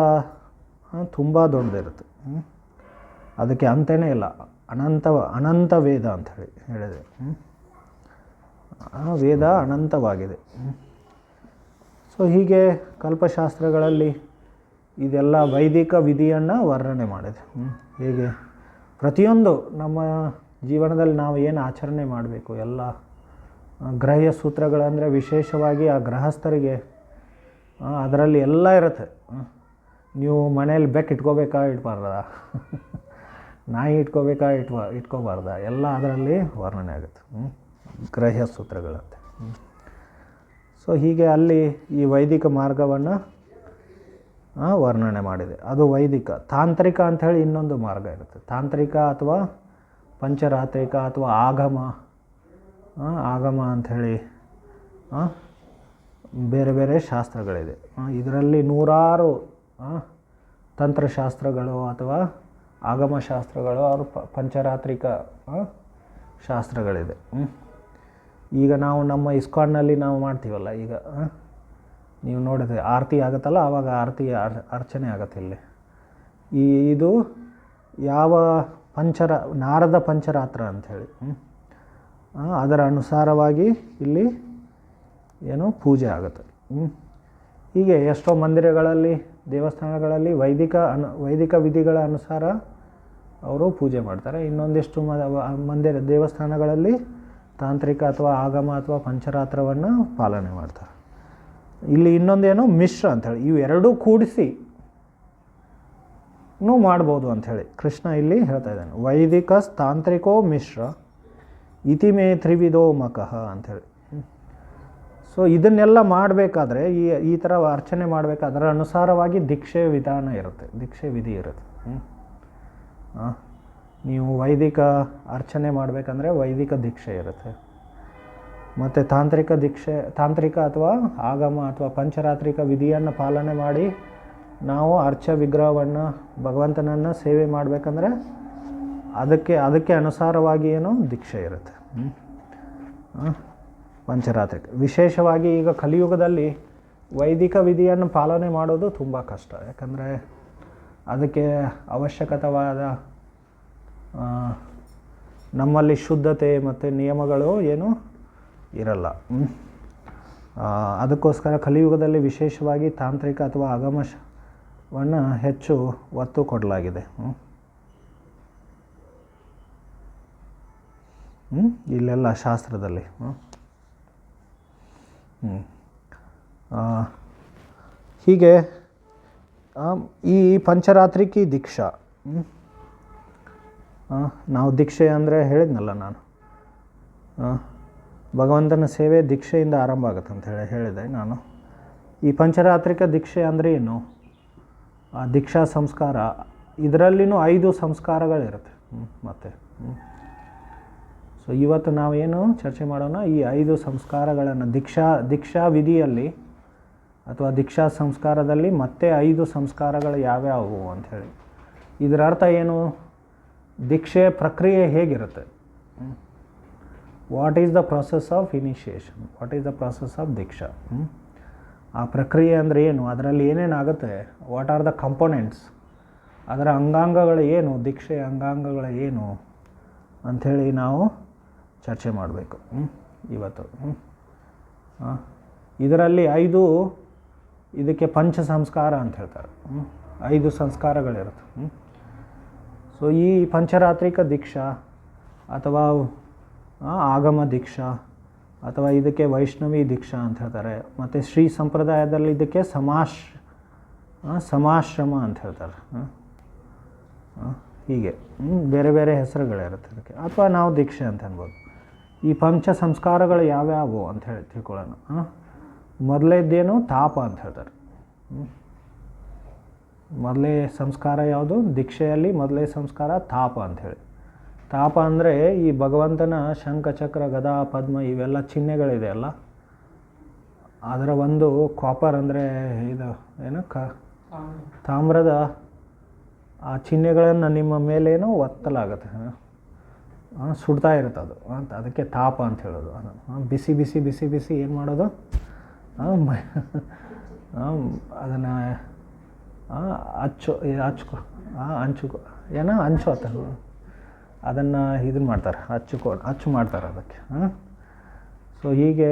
ತುಂಬ ದೊಡ್ಡದಿರುತ್ತೆ. ಅದಕ್ಕೆ ಅಂತನೇ ಇಲ್ಲ, ಅನಂತ ವೇದ ಅಂತ ಹೇಳಿದೆ. ವೇದ ಅನಂತವಾಗಿದೆ. ಸೊ ಹೀಗೆ ಕಲ್ಪಶಾಸ್ತ್ರಗಳಲ್ಲಿ ಇದೆಲ್ಲ ವೈದಿಕ ವಿಧಿಯನ್ನು ವರ್ಣನೆ ಮಾಡಿದೆ. ಹೇಗೆ ಪ್ರತಿಯೊಂದು ನಮ್ಮ ಜೀವನದಲ್ಲಿ ನಾವು ಏನು ಆಚರಣೆ ಮಾಡಬೇಕು, ಎಲ್ಲ ಗ್ರಾಹ್ಯ ಸೂತ್ರಗಳಂದರೆ ವಿಶೇಷವಾಗಿ ಆ ಗೃಹಸ್ಥರಿಗೆ ಅದರಲ್ಲಿ ಎಲ್ಲ ಇರುತ್ತೆ. ನೀವು ಮನೇಲಿ ಬೆಕ್ಕು ಇಟ್ಕೋಬೇಕಾ ಇಟ್ಬಾರ್ದ, ನಾಯಿ ಇಟ್ಕೋಬೇಕಾ ಇಟ್ಕೋಬಾರ್ದ, ಎಲ್ಲ ಅದರಲ್ಲಿ ವರ್ಣನೆ ಆಗುತ್ತೆ. ಗ್ರಾಹ್ಯ ಸೂತ್ರಗಳಂತೆ. ಸೊ ಹೀಗೆ ಅಲ್ಲಿ ಈ ವೈದಿಕ ಮಾರ್ಗವನ್ನು ವರ್ಣನೆ ಮಾಡಿದೆ. ಅದು ವೈದಿಕ. ತಾಂತ್ರಿಕ ಅಂಥೇಳಿ ಇನ್ನೊಂದು ಮಾರ್ಗ ಇರುತ್ತೆ. ತಾಂತ್ರಿಕ ಅಥವಾ ಪಂಚರಾತ್ರಿಕ ಅಥವಾ ಆಗಮ ಅಂಥೇಳಿ ಬೇರೆ ಬೇರೆ ಶಾಸ್ತ್ರಗಳಿದೆ. ಇದರಲ್ಲಿ ನೂರಾರು ತಂತ್ರಶಾಸ್ತ್ರಗಳು ಅಥವಾ ಆಗಮಶಾಸ್ತ್ರಗಳು ಅವರು ಪಂಚರಾತ್ರಿಕ ಶಾಸ್ತ್ರಗಳಿದೆ. ಈಗ ನಾವು ನಮ್ಮ ಇಸ್ಕಾನ್ನಲ್ಲಿ ನಾವು ಮಾಡ್ತೀವಲ್ಲ, ಈಗ ನೀವು ನೋಡಿದ್ರೆ ಆರತಿ ಆಗುತ್ತಲ್ಲ, ಆವಾಗ ಅರ್ಚನೆ ಆಗುತ್ತೆ ಇಲ್ಲಿ. ಇದು ಯಾವ ನಾರದ ಪಂಚರಾತ್ರ ಅಂಥೇಳಿ ಅದರ ಅನುಸಾರವಾಗಿ ಇಲ್ಲಿ ಏನು ಪೂಜೆ ಆಗುತ್ತೆ. ಹೀಗೆ ಎಷ್ಟೋ ಮಂದಿರಗಳಲ್ಲಿ, ದೇವಸ್ಥಾನಗಳಲ್ಲಿ ವೈದಿಕ ವಿಧಿಗಳ ಅನುಸಾರ ಅವರು ಪೂಜೆ ಮಾಡ್ತಾರೆ. ಇನ್ನೊಂದಿಷ್ಟು ದೇವಸ್ಥಾನಗಳಲ್ಲಿ ತಾಂತ್ರಿಕ ಅಥವಾ ಆಗಮ ಅಥವಾ ಪಂಚರಾತ್ರವನ್ನು ಪಾಲನೆ ಮಾಡ್ತಾರೆ. ಇಲ್ಲಿ ಇನ್ನೊಂದೇನು ಮಿಶ್ರ ಅಂಥೇಳಿ, ಇವೆರಡೂ ಕೂಡಿಸಿ ಮಾಡ್ಬೋದು ಅಂಥೇಳಿ ಕೃಷ್ಣ ಇಲ್ಲಿ ಹೇಳ್ತಾ ಇದ್ದಾನೆ. ವೈದಿಕ ತಾಂತ್ರಿಕೋ ಮಿಶ್ರ ಇತಿ ಮೇ ತ್ರಿವಿಧೋ ಮಕಃ ಅಂಥೇಳಿ. ಸೊ ಇದನ್ನೆಲ್ಲ ಮಾಡಬೇಕಾದ್ರೆ ಈ ಥರ ಅರ್ಚನೆ ಮಾಡಬೇಕಾದ್ರೆ ಅದರ ಅನುಸಾರವಾಗಿ ದೀಕ್ಷೆ ವಿಧಾನ ಇರುತ್ತೆ, ದೀಕ್ಷೆ ವಿಧಿ ಇರುತ್ತೆ. ನೀವು ವೈದಿಕ ಅರ್ಚನೆ ಮಾಡಬೇಕಂದ್ರೆ ವೈದಿಕ ದೀಕ್ಷೆ ಇರುತ್ತೆ. ಮತ್ತು ತಾಂತ್ರಿಕ ಅಥವಾ ಆಗಮ ಅಥವಾ ಪಂಚರಾತ್ರಿಕ ವಿಧಿಯನ್ನು ಪಾಲನೆ ಮಾಡಿ ನಾವು ವಿಗ್ರಹವನ್ನು ಭಗವಂತನನ್ನು ಸೇವೆ ಮಾಡಬೇಕಂದ್ರೆ ಅದಕ್ಕೆ ಅನುಸಾರವಾಗಿ ಏನೋ ದೀಕ್ಷೆ ಇರುತ್ತೆ. ಪಂಚರಾತ್ರಿಕ ವಿಶೇಷವಾಗಿ ಈಗ ಕಲಿಯುಗದಲ್ಲಿ ವೈದಿಕ ವಿಧಿಯನ್ನು ಪಾಲನೆ ಮಾಡೋದು ತುಂಬ ಕಷ್ಟ. ಯಾಕಂದರೆ ಅದಕ್ಕೆ ಅವಶ್ಯಕವಾದ ನಮ್ಮಲ್ಲಿ ಶುದ್ಧತೆ ಮತ್ತು ನಿಯಮಗಳು ಏನೂ ಇರಲ್ಲ. ಅದಕ್ಕೋಸ್ಕರ ಕಲಿಯುಗದಲ್ಲಿ ವಿಶೇಷವಾಗಿ ತಾಂತ್ರಿಕ ಅಥವಾ ಆಗಮವನ್ನು ಹೆಚ್ಚು ಒತ್ತು ಕೊಡಲಾಗಿದೆ. ಇಲ್ಲೆಲ್ಲ ಶಾಸ್ತ್ರದಲ್ಲಿ. ಹೀಗೆ ಈ ಪಂಚರಾತ್ರಿಕಿ ದೀಕ್ಷಾ, ನಾವು ದೀಕ್ಷೆ ಅಂದರೆ ಹೇಳಿದ್ನಲ್ಲ ನಾನು, ಭಗವಂತನ ಸೇವೆ ದೀಕ್ಷೆಯಿಂದ ಆರಂಭ ಆಗುತ್ತೆ ಅಂತ ಹೇಳಿದೆ ನಾನು. ಈ ಪಂಚರಾತ್ರಿಕ ದೀಕ್ಷೆ ಅಂದರೆ ಏನು? ಆ ದೀಕ್ಷಾ ಸಂಸ್ಕಾರ, ಇದರಲ್ಲಿನೂ 5 ಸಂಸ್ಕಾರಗಳಿರುತ್ತೆ. ಮತ್ತು ಸೊ ಇವತ್ತು ನಾವೇನು ಚರ್ಚೆ ಮಾಡೋಣ, ಈ 5 ಸಂಸ್ಕಾರಗಳನ್ನು ದೀಕ್ಷಾ ವಿಧಿಯಲ್ಲಿ ಅಥವಾ ದೀಕ್ಷಾ ಸಂಸ್ಕಾರದಲ್ಲಿ ಮತ್ತೆ 5 ಸಂಸ್ಕಾರಗಳು ಯಾವ್ಯಾವು ಅಂಥೇಳಿ. ಇದರ ಅರ್ಥ ಏನು? ದೀಕ್ಷೆ ಪ್ರಕ್ರಿಯೆ ಹೇಗಿರುತ್ತೆ? What is the process of initiation, what is the process of diksha. ಆ ಪ್ರಕ್ರಿಯೆ ಅಂದರೆ ಏನು, ಅದರಲ್ಲಿ ಏನೇನಾಗುತ್ತೆ, ವಾಟ್ ಆರ್ ದ ಕಂಪೋನೆಂಟ್ಸ್, ಅದರ ಅಂಗಾಂಗಗಳು ಏನು, ದೀಕ್ಷೆಯ ಅಂಗಾಂಗಗಳು ಏನು ಅಂಥೇಳಿ ನಾವು ಚರ್ಚೆ ಮಾಡಬೇಕು ಇವತ್ತು. ಇದರಲ್ಲಿ 5 ಇದಕ್ಕೆ ಪಂಚ ಸಂಸ್ಕಾರ ಅಂತ ಹೇಳ್ತಾರೆ. 5 ಸಂಸ್ಕಾರಗಳಿರುತ್ತೆ. ಸೊ ಈ ಪಂಚರಾತ್ರಿಕ ದೀಕ್ಷಾ ಅಥವಾ ಆಗಮ ದೀಕ್ಷಾ ಅಥವಾ ಇದಕ್ಕೆ ವೈಷ್ಣವಿ ದೀಕ್ಷಾ ಅಂತ ಹೇಳ್ತಾರೆ. ಮತ್ತು ಶ್ರೀ ಸಂಪ್ರದಾಯದಲ್ಲಿ ಇದಕ್ಕೆ ಸಮಾಶ್ರಮ ಅಂತ ಹೇಳ್ತಾರೆ. ಹೀಗೆ ಬೇರೆ ಬೇರೆ ಹೆಸರುಗಳಿರುತ್ತೆ ಇದಕ್ಕೆ, ಅಥವಾ ನಾವು ದೀಕ್ಷೆ ಅಂತ ಅನ್ಬೋದು. ಈ ಪಂಚ ಸಂಸ್ಕಾರಗಳು ಯಾವ್ಯಾವು ಅಂತ ಹೇಳಿ ತಿಳ್ಕೊಳ್ಳೋಣ. ಮೊದಲೇದ್ದೇನು? ತಾಪ ಅಂತ ಹೇಳ್ತಾರೆ. ಮೊದಲೇ ಸಂಸ್ಕಾರ ಯಾವುದು? ದೀಕ್ಷೆಯಲ್ಲಿ ಮೊದಲೇ ಸಂಸ್ಕಾರ ತಾಪ ಅಂಥೇಳಿ. ತಾಪ ಅಂದರೆ ಈ ಭಗವಂತನ ಶಂಖ, ಚಕ್ರ, ಗದಾ, ಪದ್ಮ ಇವೆಲ್ಲ ಚಿಹ್ನೆಗಳಿದೆ ಅಲ್ಲ, ಅದರ ಒಂದು ಕಾಪರ್ ಅಂದರೆ ಇದು ಏನು ತಾಮ್ರದ ಆ ಚಿಹ್ನೆಗಳನ್ನು ನಿಮ್ಮ ಮೇಲೇನೋ ಒತ್ತಲಾಗುತ್ತೆ, ಸುಡ್ತಾ ಇರುತ್ತೆ ಅದು ಅಂತ. ಅದಕ್ಕೆ ತಾಪ ಅಂತ ಹೇಳೋದು. ಬಿಸಿ ಬಿಸಿ ಬಿಸಿ ಬಿಸಿ ಏನು ಮಾಡೋದು, ಅದನ್ನು ಹಂಚು ಅಂತ ಅದನ್ನು ಇದನ್ನು ಮಾಡ್ತಾರೆ, ಅಚ್ಚು ಮಾಡ್ತಾರೆ ಅದಕ್ಕೆ. ಸೊ ಹೀಗೆ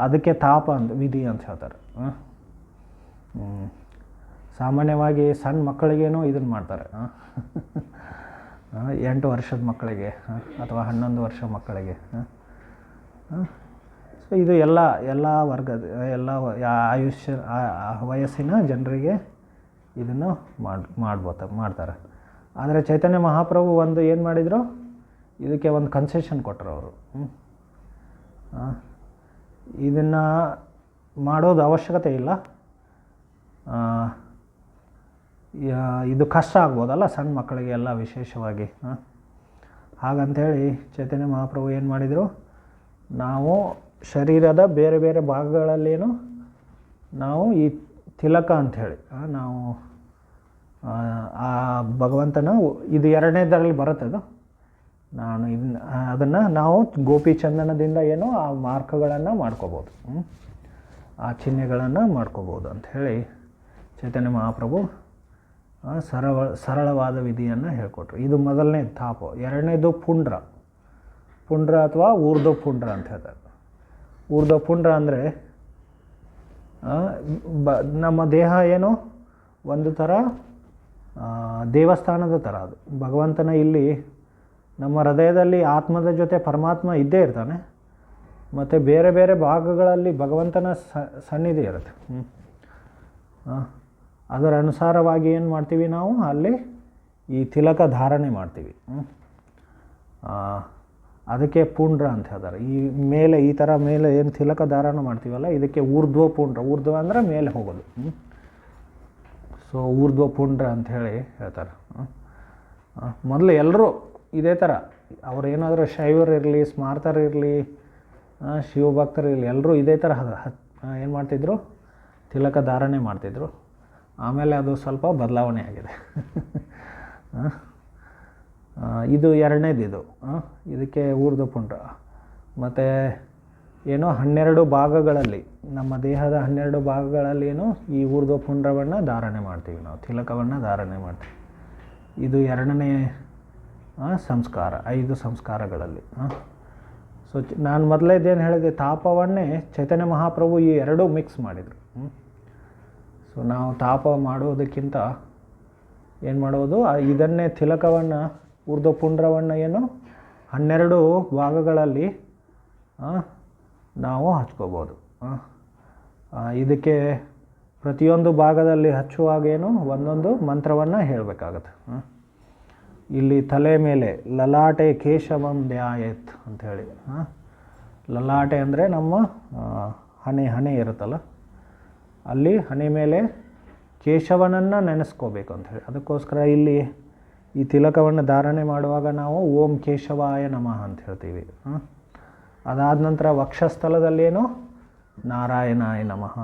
ಅದಕ್ಕೆ ತಾಪ ಅಂತ ವಿಧಿ ಅಂತ ಹೇಳ್ತಾರೆ. ಸಾಮಾನ್ಯವಾಗಿ ಸಣ್ಣ ಮಕ್ಕಳಿಗೇನೂ ಇದನ್ನು ಮಾಡ್ತಾರೆ. 8 ವರ್ಷದ ಮಕ್ಕಳಿಗೆ ಅಥವಾ 11 ವರ್ಷ ಮಕ್ಕಳಿಗೆ. ಸೊ ಇದು ಎಲ್ಲ ವರ್ಗದ ಎಲ್ಲ ವಯಸ್ಸಿನ ಜನರಿಗೆ ಇದನ್ನು ಮಾಡ್ತಾರೆ. ಆದರೆ ಚೈತನ್ಯ ಮಹಾಪ್ರಭು ಒಂದು ಏನು ಮಾಡಿದರು, ಇದಕ್ಕೆ ಒಂದು ಕನ್ಸೆಷನ್ ಕೊಟ್ಟರು ಅವರು. ಇದನ್ನು ಮಾಡೋದು ಅವಶ್ಯಕತೆ ಇಲ್ಲ, ಇದು ಕಷ್ಟ ಆಗ್ಬೋದಲ್ಲ ಸಣ್ಣ ಮಕ್ಕಳಿಗೆ ಎಲ್ಲ ವಿಶೇಷವಾಗಿ. ಹಾಗಂಥೇಳಿ ಚೈತನ್ಯ ಮಹಾಪ್ರಭು ಏನು ಮಾಡಿದರು, ನಾವು ಶರೀರದ ಬೇರೆ ಬೇರೆ ಭಾಗಗಳಲ್ಲೇನು ನಾವು ಈ ತಿಲಕ ಅಂಥೇಳಿ ನಾವು ಆ ಭಗವಂತನ ಇದು 2ನೇದರಲ್ಲಿ ಬರುತ್ತೆ ಅದು. ಅದನ್ನು ನಾವು ಗೋಪಿ ಚಂದನದಿಂದ ಏನು ಆ ಮಾರ್ಕಗಳನ್ನು ಮಾಡ್ಕೋಬೋದು, ಆ ಚಿಹ್ನೆಗಳನ್ನು ಮಾಡ್ಕೋಬೋದು ಅಂಥೇಳಿ ಚೈತನ್ಯ ಮಹಾಪ್ರಭು ಸರಳವಾದ ವಿಧಿಯನ್ನು ಹೇಳಿಕೊಟ್ರು. ಇದು ಮೊದಲನೇ ತಾಪ. 2ನೇದು ಪುಂಡ್ರ ಅಥವಾ ಊರ್ಧ್ವ ಪುಂಡ್ರ ಅಂತ ಹೇಳ್ತಾರೆ. ಊರ್ಧ್ವ ಪುಂಡ್ರ ಅಂದರೆ ನಮ್ಮ ದೇಹ ಏನು ಒಂದು ಥರ ದೇವಸ್ಥಾನದ ಥರ ಅದು. ಭಗವಂತನ ಇಲ್ಲಿ ನಮ್ಮ ಹೃದಯದಲ್ಲಿ ಆತ್ಮದ ಜೊತೆ ಪರಮಾತ್ಮ ಇದ್ದೇ ಇರ್ತಾನೆ, ಮತ್ತು ಬೇರೆ ಬೇರೆ ಭಾಗಗಳಲ್ಲಿ ಭಗವಂತನ ಸನ್ನಿಧಿ ಇರುತ್ತೆ. ಅದರ ಅನುಸಾರವಾಗಿ ಏನು ಮಾಡ್ತೀವಿ ನಾವು ಅಲ್ಲಿ ಈ ತಿಲಕ ಧಾರಣೆ ಮಾಡ್ತೀವಿ. ಅದಕ್ಕೆ ಪುಂಡ್ರ ಅಂತ ಹೇಳ್ತಾರೆ. ಈ ಮೇಲೆ ಈ ಥರ ಮೇಲೆ ಏನು ತಿಲಕ ಧಾರಣ ಮಾಡ್ತೀವಲ್ಲ ಇದಕ್ಕೆ ಊರ್ಧ್ವ ಪುಂಡ್ರ. ಊರ್ಧ್ವ ಅಂದರೆ ಮೇಲೆ ಹೋಗೋದು. ಸೊ ಊರ್ಧ್ವ ಪುಂಡ್ರ ಅಂಥೇಳಿ ಹೇಳ್ತಾರೆ. ಮೊದಲು ಎಲ್ಲರೂ ಇದೇ ಥರ, ಅವರೇನಾದರೂ ಶೈವರಿರಲಿ, ಸ್ಮಾರ್ತರಿರಲಿ, ಶಿವಭಕ್ತರಿರಲಿ, ಎಲ್ಲರೂ ಇದೇ ಥರ ಏನು ಮಾಡ್ತಿದ್ರು, ತಿಲಕ ಧಾರಣೆ ಮಾಡ್ತಿದ್ರು. ಆಮೇಲೆ ಅದು ಸ್ವಲ್ಪ ಬದಲಾವಣೆ ಆಗಿದೆ. ಇದು 2ನೇದು. ಇದಕ್ಕೆ ಊರ್ಧ್ವ ಪುಂಡ್ರ. ಮತ್ತು ಏನೋ 12 ಭಾಗಗಳಲ್ಲಿ, ನಮ್ಮ ದೇಹದ 12 ಭಾಗಗಳಲ್ಲಿ ಏನು ಈ ಊರ್ಧ್ವಪುಂಡ್ರವನ್ನು ಧಾರಣೆ ಮಾಡ್ತೀವಿ ನಾವು, ತಿಲಕವನ್ನು ಧಾರಣೆ ಮಾಡ್ತೀವಿ. ಇದು 2ನೇ ಸಂಸ್ಕಾರ, 5 ಸಂಸ್ಕಾರಗಳಲ್ಲಿ. ಸೊ ನಾನು ಮೊದಲೇದೇನು ಹೇಳಿದೆ, ತಾಪವನ್ನೇ ಚೈತನ್ಯ ಮಹಾಪ್ರಭು ಈ 2 ಮಿಕ್ಸ್ ಮಾಡಿದರು. ಸೊ ನಾವು ತಾಪ ಮಾಡೋದಕ್ಕಿಂತ ಏನು ಮಾಡೋದು, ಇದನ್ನೇ ತಿಲಕವನ್ನು, ಊರ್ಧ್ವಪುಂಡ್ರವನ್ನು ಏನು 12 ಭಾಗಗಳಲ್ಲಿ ನಾವು ಹಚ್ಕೋಬೋದು. ಇದಕ್ಕೆ ಪ್ರತಿಯೊಂದು ಭಾಗದಲ್ಲಿ ಹಚ್ಚುವಾಗೇನು ಒಂದೊಂದು ಮಂತ್ರವನ್ನು ಹೇಳಬೇಕಾಗತ್ತೆ. ಇಲ್ಲಿ ತಲೆ ಮೇಲೆ ಲಲಾಟೆ ಕೇಶವಂ ಧ್ಯಾಯೇತ್ ಅಂಥೇಳಿ. ಲಲಾಟೆ ಅಂದರೆ ನಮ್ಮ ಹಣೆ ಇರುತ್ತಲ್ಲ, ಅಲ್ಲಿ ಹಣೆ ಮೇಲೆ ಕೇಶವನನ್ನು ನೆನೆಸ್ಕೋಬೇಕು ಅಂಥೇಳಿ. ಅದಕ್ಕೋಸ್ಕರ ಇಲ್ಲಿ ಈ ತಿಲಕವನ್ನು ಧಾರಣೆ ಮಾಡುವಾಗ ನಾವು ಓಂ ಕೇಶವಾಯ ನಮಃ ಅಂತ ಹೇಳ್ತೀವಿ. ಅದಾದ ನಂತರ ವಕ್ಷಸ್ಥಲದಲ್ಲೇನು ನಾರಾಯಣಾಯ ನಮಃ.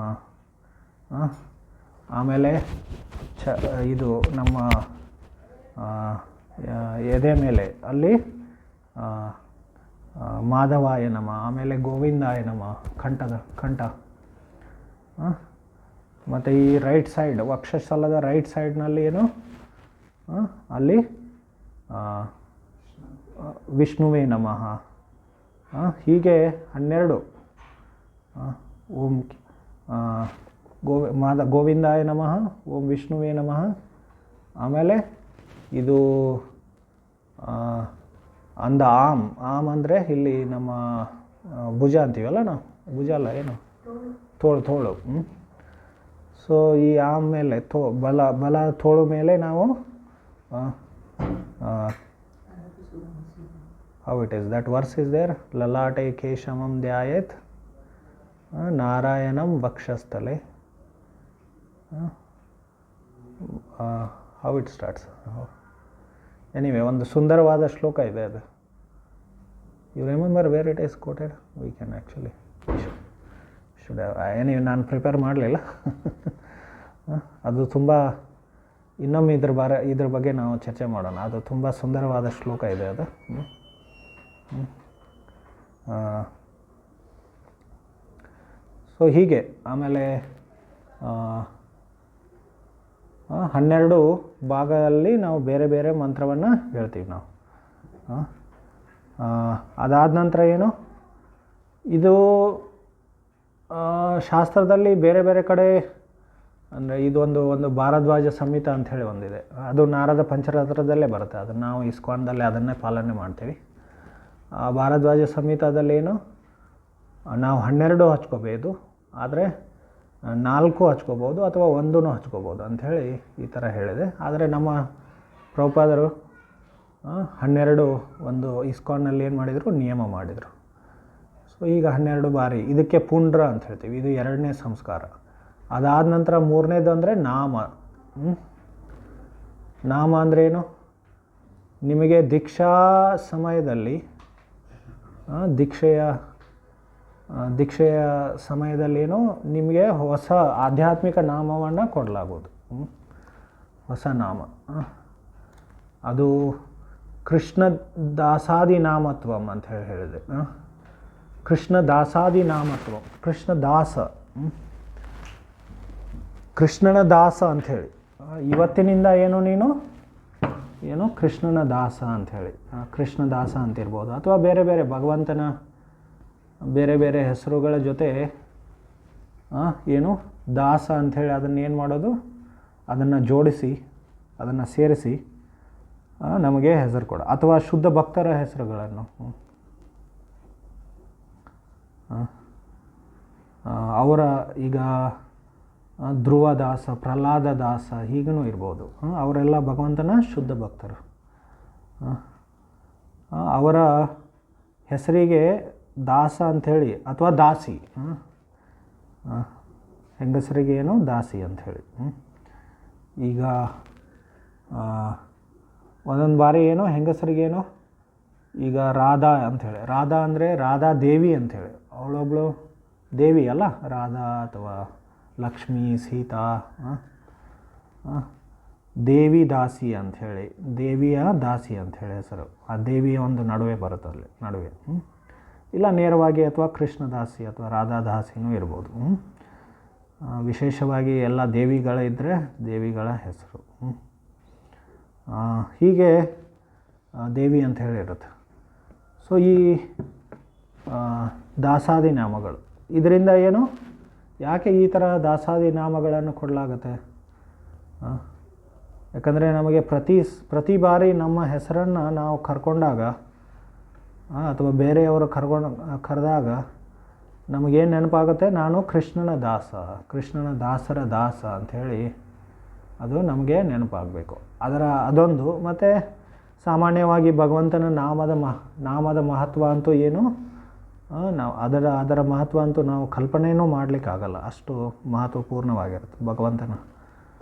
ಆಮೇಲೆ ಇದು ನಮ್ಮ ಎದೆ ಮೇಲೆ ಅಲ್ಲಿ ಮಾಧವಾಯ ನಮಃ, ಆಮೇಲೆ ಗೋವಿಂದಾಯ ನಮಃ, ಕಂಠ. ಮತ್ತು ಈ ರೈಟ್ ಸೈಡ್, ವಕ್ಷಸ್ಥಲದ ರೈಟ್ ಸೈಡ್ನಲ್ಲಿ ಏನು ಅಲ್ಲಿ ವಿಷ್ಣುವೇ ನಮಃ. ಹೀಗೆ 12 ಓಂ ಗೋವಿಂದಾಯ ನಮಃ, ಓಂ ವಿಷ್ಣುವೇ ನಮಃ. ಆಮೇಲೆ ಇದು ಅಂದ ಆಮ್ ಅಂದರೆ ಇಲ್ಲಿ ನಮ್ಮ ಭುಜ ಅಂತೀವಲ್ಲ ನಾವು, ಭುಜ ಅಲ್ಲ ಏನು ತೋಳು. ಸೊ ಈ ಆಮ್ ಮೇಲೆ ಬಲ ತೋಳು ಮೇಲೆ ನಾವು how it is, that verse is there, lalate keshamam dhyayet narayanam vakshastale. How it starts, anyway ಒಂದು ಸುಂದರವಾದ ಶ್ಲೋಕ ಇದೆ ಅದು. You remember where it is quoted? We can actually should have, anyway ನಾನು ಪ್ರಿಪೇರ್ ಮಾಡಲಿಲ್ಲ. ಅದು ತುಂಬ, ಇನ್ನೊಮ್ಮೆ ಇದ್ರ ಬಗ್ಗೆ ನಾವು ಚರ್ಚೆ ಮಾಡೋಣ. ಅದು ತುಂಬ ಸುಂದರವಾದ ಶ್ಲೋಕ ಇದೆ ಅದು. ಸೊ ಹೀಗೆ ಆಮೇಲೆ 12 ಭಾಗದಲ್ಲಿ ನಾವು ಬೇರೆ ಬೇರೆ ಮಂತ್ರವನ್ನು ಹೇಳ್ತೀವಿ ನಾವು. ಅದಾದ ನಂತರ ಏನು, ಇದು ಶಾಸ್ತ್ರದಲ್ಲಿ ಬೇರೆ ಬೇರೆ ಕಡೆ, ಅಂದರೆ ಇದೊಂದು ಭಾರದ್ವಾಜ ಸಂಹಿತ ಅಂಥೇಳಿ ಒಂದಿದೆ. ಅದು ನಾರದ ಪಂಚರತ್ನದಲ್ಲೇ ಬರುತ್ತೆ. ಅದನ್ನು ನಾವು ಇಸ್ಕಾನ್ದಲ್ಲಿ ಅದನ್ನೇ ಪಾಲನೆ ಮಾಡ್ತೀವಿ. ಆ ಭಾರದ್ವಾಜ ಸಂಹಿತಾದಲ್ಲೇನು ನಾವು 12 ಹಚ್ಕೋಬೋದು, ಆದರೆ 4 ಹಚ್ಕೋಬೋದು ಅಥವಾ 1 ಹಚ್ಕೋಬೋದು ಅಂಥೇಳಿ ಈ ಥರ ಹೇಳಿದೆ. ಆದರೆ ನಮ್ಮ ಪ್ರಭುಪಾದರು 12 ಒಂದು ಇಸ್ಕಾನ್ನಲ್ಲಿ ಏನು ಮಾಡಿದರು, ನಿಯಮ ಮಾಡಿದರು. ಸೊ ಈಗ 12 ಬಾರಿ ಇದಕ್ಕೆ ಪುಂಡ್ರ ಅಂತ ಹೇಳ್ತೀವಿ. ಇದು 2ನೇ ಸಂಸ್ಕಾರ. ಅದಾದ ನಂತರ 3ನೇದು ಅಂದರೆ ನಾಮ ಅಂದರೆ ಏನು, ನಿಮಗೆ ದೀಕ್ಷಾ ಸಮಯದಲ್ಲಿ ದೀಕ್ಷೆಯ ಸಮಯದಲ್ಲೇನು ನಿಮಗೆ ಹೊಸ ಆಧ್ಯಾತ್ಮಿಕ ನಾಮವನ್ನು ಕೊಡಲಾಗುವುದು. ಹೊಸ ನಾಮ ಅದು ಕೃಷ್ಣ ದಾಸಾದಿ ನಾಮತ್ವಂ ಅಂತ ಹೇಳಿದೆ. ಕೃಷ್ಣ ದಾಸಾದಿ ನಾಮತ್ವಂ, ಕೃಷ್ಣ ದಾಸ, ಕೃಷ್ಣನ ದಾಸ ಅಂಥೇಳಿ. ಇವತ್ತಿನಿಂದ ಏನು ಕೃಷ್ಣನ ದಾಸ ಅಂಥೇಳಿ, ಕೃಷ್ಣ ದಾಸ ಅಂತಿರ್ಬೋದು. ಅಥವಾ ಬೇರೆ ಬೇರೆ ಭಗವಂತನ ಬೇರೆ ಬೇರೆ ಹೆಸರುಗಳ ಜೊತೆ ಏನು ದಾಸ ಅಂಥೇಳಿ ಅದನ್ನು ಏನು ಮಾಡೋದು, ಅದನ್ನು ಜೋಡಿಸಿ, ಅದನ್ನು ಸೇರಿಸಿ ನಮಗೆ ಹೆಸರು ಕೊಡ, ಅಥವಾ ಶುದ್ಧ ಭಕ್ತರ ಹೆಸರುಗಳನ್ನು ಅವರ, ಈಗ ಧ್ರುವದಾಸ, ಪ್ರಹ್ಲಾದ ದಾಸ ಹೀಗೂ ಇರ್ಬೋದು. ಅವರೆಲ್ಲ ಭಗವಂತನ ಶುದ್ಧ ಭಕ್ತರು. ಅವರ ಹೆಸರಿಗೆ ದಾಸ ಅಂಥೇಳಿ, ಅಥವಾ ದಾಸಿ, ಹೆಂಗಸರಿಗೆ ಏನು ದಾಸಿ ಅಂಥೇಳಿ. ಈಗ ಒಂದೊಂದು ಬಾರಿ ಏನು ಹೆಂಗಸರಿಗೇನು, ಈಗ ರಾಧಾ ಅಂಥೇಳಿ, ರಾಧಾ ಅಂದರೆ ರಾಧಾ ದೇವಿ ಅಂಥೇಳಿ, ಅವಳೊಬ್ಬಳು ದೇವಿ ಅಲ್ಲ, ರಾಧಾ ಅಥವಾ ಲಕ್ಷ್ಮೀ, ಸೀತಾ, ದೇವಿ ದಾಸಿ ಅಂಥೇಳಿ, ದೇವಿಯ ದಾಸಿ ಅಂಥೇಳಿ ಹೆಸರು. ಆ ದೇವಿಯ ಒಂದು ನಡುವೆ ಬರುತ್ತೆ ಅಲ್ಲಿ ನಡುವೆ. ಇಲ್ಲ ನೇರವಾಗಿ ಅಥವಾ ಕೃಷ್ಣದಾಸಿ ಅಥವಾ ರಾಧಾದಾಸಿನೂ ಇರ್ಬೋದು. ವಿಶೇಷವಾಗಿ ಎಲ್ಲ ದೇವಿಗಳಿದ್ದರೆ ದೇವಿಗಳ ಹೆಸರು. ಹೀಗೆ ದೇವಿ ಅಂತ ಹೇಳಿರುತ್ತೆ. ಸೊ ಈ ದಾಸಾದಿ ನಾಮಗಳು ಇದರಿಂದ ಏನು, ಯಾಕೆ ಈ ಥರ ದಾಸಾದಿ ನಾಮಗಳನ್ನು ಕೊಡಲಾಗುತ್ತೆ? ಯಾಕಂದರೆ ನಮಗೆ ಪ್ರತಿ ಬಾರಿ ನಮ್ಮ ಹೆಸರನ್ನು ನಾವು ಕರ್ಕೊಂಡಾಗ ಅಥವಾ ಬೇರೆಯವರು ಕರೆದಾಗ ನಮಗೇನು ನೆನಪಾಗುತ್ತೆ, ನಾನು ಕೃಷ್ಣನ ದಾಸರ ದಾಸ ಅಂಥೇಳಿ ಅದು ನಮಗೆ ನೆನಪಾಗಬೇಕು. ಅದೊಂದು. ಮತ್ತು ಸಾಮಾನ್ಯವಾಗಿ ಭಗವಂತನ ನಾಮದ ಮಹತ್ವ ಅಂತೂ ಏನು, ನಾವು ಅದರ ಮಹತ್ವ ಅಂತೂ ನಾವು ಕಲ್ಪನೆಯೂ ಮಾಡಲಿಕ್ಕಾಗಲ್ಲ, ಅಷ್ಟು ಮಹತ್ವಪೂರ್ಣವಾಗಿರುತ್ತೆ ಭಗವಂತನ